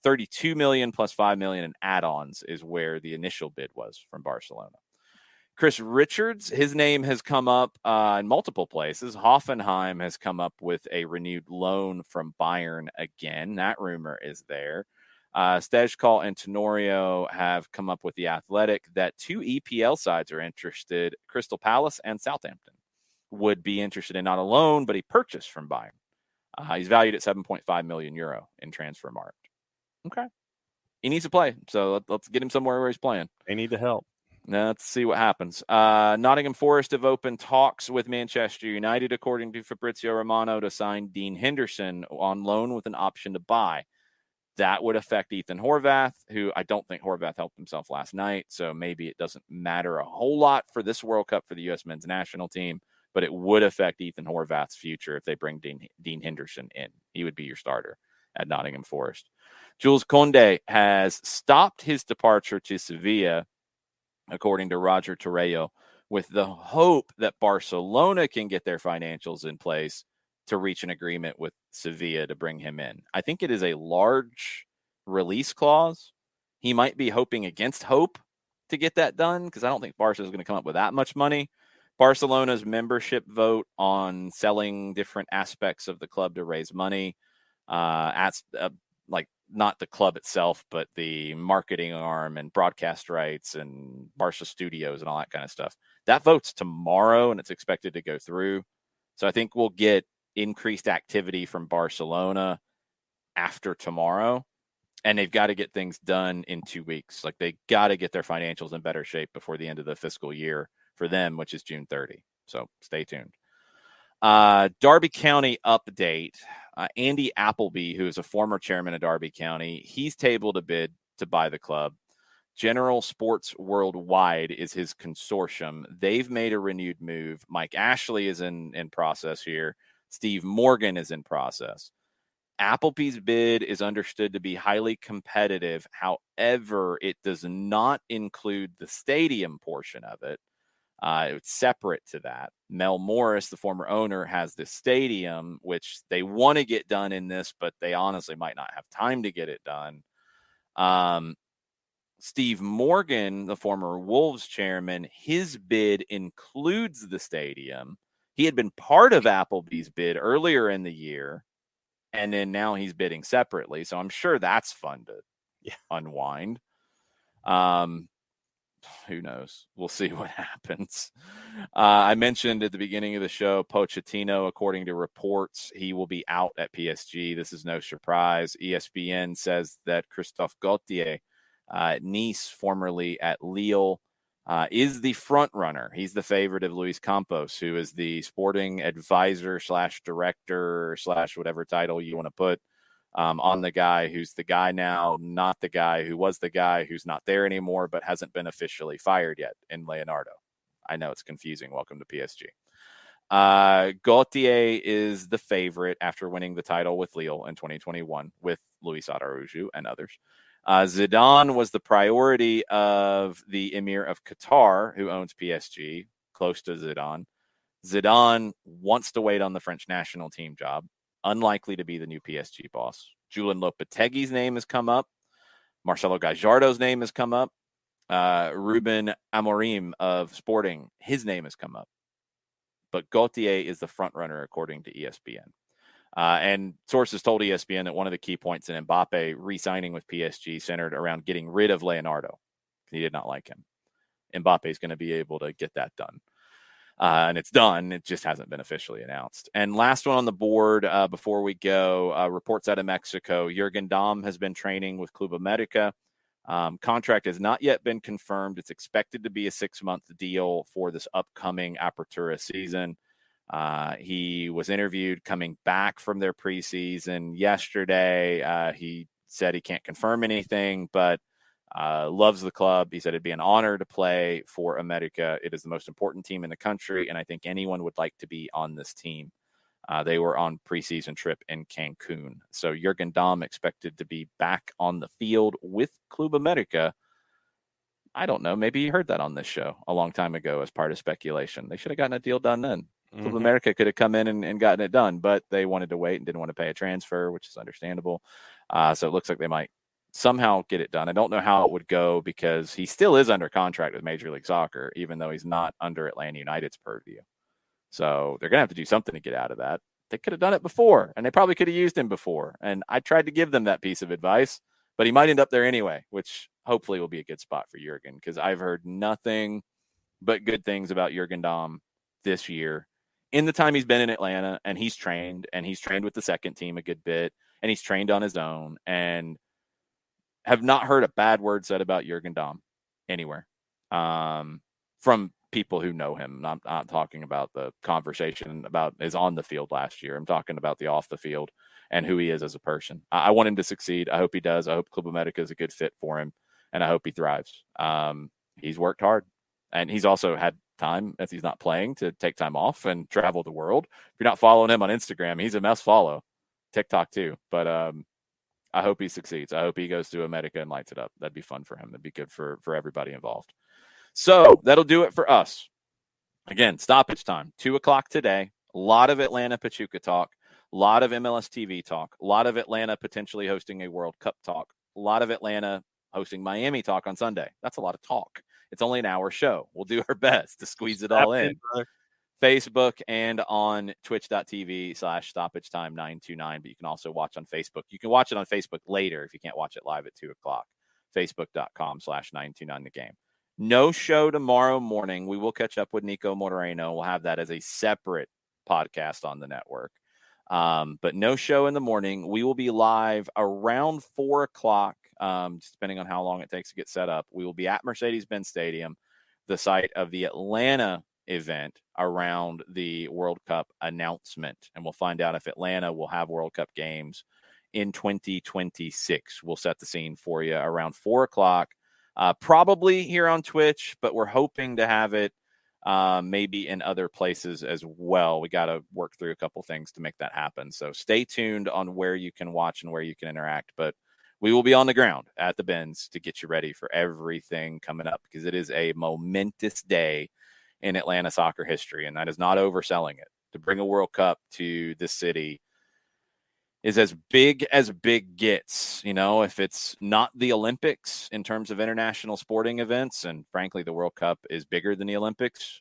32 million plus 5 million in add-ons is where the initial bid was from Barcelona. Chris Richards, his name has come up in multiple places. Hoffenheim has come up with a renewed loan from Bayern again. That rumor is there. Stejkal and Tenorio have come up with The Athletic that 2 EPL sides are interested. Crystal Palace and Southampton would be interested in not a loan, but a purchase from Bayern. He's valued at 7.5 million euro in Transfermarkt. Okay. he needs to play. So let's get him somewhere where he's playing. They need the help. Now, let's see what happens. Nottingham Forest have opened talks with Manchester United, according to Fabrizio Romano, to sign Dean Henderson on loan with an option to buy. That would affect Ethan Horvath, who I don't think Horvath helped himself last night. So maybe it doesn't matter a whole lot for this World Cup for the U.S. men's national team, but it would affect Ethan Horvath's future if they bring Dean Henderson in. He would be your starter at Nottingham Forest. Jules Koundé has stopped his departure to Sevilla, according to Roger Torrello, with the hope that Barcelona can get their financials in place to reach an agreement with Sevilla to bring him in. I think it is a large release clause. He might be hoping against hope to get that done because I don't think Barca is going to come up with that much money. Barcelona's membership vote on selling different aspects of the club to raise money, like not the club itself, but the marketing arm and broadcast rights and Barca Studios and all that kind of stuff. That vote's tomorrow and it's expected to go through. So I think we'll get increased activity from Barcelona after tomorrow, and they've got to get things done in 2 weeks. Like they got to get their financials in better shape before the end of the fiscal year for them, which is June 30. So stay tuned. Derby County update. Andy Appleby, who is a former chairman of Derby County, he's tabled a bid to buy the club. General Sports Worldwide is his consortium. They've made a renewed move. Mike Ashley is in process here. Steve Morgan is in process. Appleby's bid is understood to be highly competitive. However, it does not include the stadium portion of it. It's separate to that. Mel Morris, the former owner, has the stadium, which they want to get done in this, but they honestly might not have time to get it done. Steve Morgan, the former Wolves chairman, his bid includes the stadium. He had been part of Appleby's bid earlier in the year, and then now he's bidding separately. So I'm sure that's fun to unwind. Who knows? We'll see what happens. I mentioned at the beginning of the show, Pochettino, according to reports, he will be out at PSG. This is no surprise. ESPN says that Christophe Gauthier, at Nice, formerly at Lille, is the front runner. He's the favorite of Luis Campos, who is the sporting advisor / director / whatever title you want to put on the guy who's the guy now, not the guy who was the guy who's not there anymore, but hasn't been officially fired yet in Leonardo. I know it's confusing. Welcome to PSG. Gauthier is the favorite after winning the title with Lille in 2021 with Luis Araujo and others. Zidane was the priority of the Emir of Qatar, who owns PSG, close to Zidane. Zidane wants to wait on the French national team job. Unlikely to be the new PSG boss. Julian Lopetegui's name has come up. Marcelo Gallardo's name has come up. Ruben Amorim of Sporting, his name has come up. But Gauthier is the front runner, according to ESPN. And sources told ESPN that one of the key points in Mbappe re-signing with PSG centered around getting rid of Leonardo. He did not like him. Mbappe is going to be able to get that done. And it's done. It just hasn't been officially announced. And last one on the board before we go, reports out of Mexico. Jurgen Damm has been training with Club America. Contract has not yet been confirmed. It's expected to be a 6-month deal for this upcoming Apertura season. He was interviewed coming back from their preseason yesterday. He said he can't confirm anything, but loves the club. He said it'd be an honor to play for America. It is the most important team in the country, and I think anyone would like to be on this team. They were on preseason trip in Cancun. So Jurgen Damm expected to be back on the field with Club America. I don't know. Maybe you heard that on this show a long time ago as part of speculation. They should have gotten a deal done then. Club America could have come in and gotten it done, but they wanted to wait and didn't want to pay a transfer, which is understandable. So it looks like they might somehow get it done. I don't know how it would go because he still is under contract with Major League Soccer, even though he's not under Atlanta United's purview. So they're going to have to do something to get out of that. They could have done it before, and they probably could have used him before. And I tried to give them that piece of advice, but he might end up there anyway, which hopefully will be a good spot for Jurgen because I've heard nothing but good things about Jurgen Damm this year. In the time he's been in Atlanta, and he's trained with the second team a good bit, and he's trained on his own. And have not heard a bad word said about Jurgen Damm anywhere from people who know him. I'm not talking about the conversation about his on the field last year. I'm talking about the off the field and who he is as a person. I want him to succeed. I hope he does. I hope Club America is a good fit for him, and I hope he thrives. He's worked hard, and he's also had time, as he's not playing, to take time off and travel the world. If you're not following him on Instagram, he's a must follow. TikTok too. But I hope he succeeds. I hope he goes to America and lights it up. That'd be fun for him. That'd be good for everybody involved. So that'll do it for us. Again, stoppage time, 2:00 today. A lot of Atlanta Pachuca talk, a lot of MLS TV talk, a lot of Atlanta potentially hosting a World Cup talk, a lot of Atlanta hosting Miami talk on Sunday. That's a lot of talk. It's only an hour show. We'll do our best to squeeze it all in. Facebook and on twitch.tv/stoppage time929. But you can also watch on Facebook. You can watch it on Facebook later if you can't watch it live at 2:00. Facebook.com/929 the game. No show tomorrow morning. We will catch up with Nico Moreno. We'll have that as a separate podcast on the network. But no show in the morning. We will be live around 4:00, depending on how long it takes to get set up. We will be at Mercedes-Benz Stadium, the site of the Atlanta event around the World Cup announcement. And we'll find out if Atlanta will have World Cup games in 2026. We'll set the scene for you around 4:00. Probably here on Twitch, but we're hoping to have it maybe in other places as well. We got to work through a couple things to make that happen. So stay tuned on where you can watch and where you can interact. But we will be on the ground at the Benz to get you ready for everything coming up, because it is a momentous day in Atlanta soccer history, and that is not overselling it. To bring a World Cup to this city is as big gets. You know, if it's not the Olympics in terms of international sporting events, and frankly, the World Cup is bigger than the Olympics,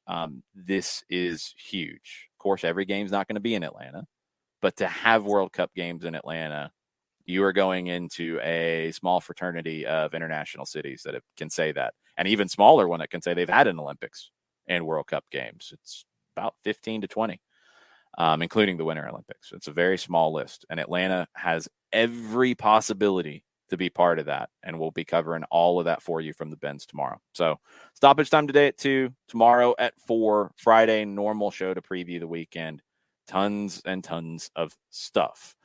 this is huge. Of course, every game's not going to be in Atlanta, but to have World Cup games in Atlanta, you are going into a small fraternity of international cities that can say that, and even smaller one that can say they've had an Olympics and World Cup games. It's about 15 to 20. Including the Winter Olympics. It's a very small list, and Atlanta has every possibility to be part of that, and we'll be covering all of that for you from the Benz tomorrow. So stoppage time today at 2:00, tomorrow at 4:00, Friday, normal show to preview the weekend. Tons and tons of stuff.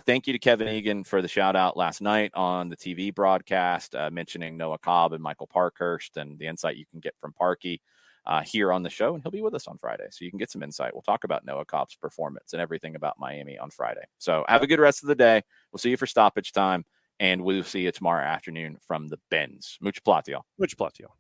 Thank you to Kevin Egan for the shout out last night on the TV broadcast, mentioning Noah Cobb and Michael Parkhurst and the insight you can get from Parkey here on the show, and he'll be with us on Friday, so you can get some insight. We'll talk about Noah Cobb's performance and everything about Miami on Friday. So have a good rest of the day. We'll see you for stoppage time, and we'll see you tomorrow afternoon from the Benz. Mucho platico. Mucho platico.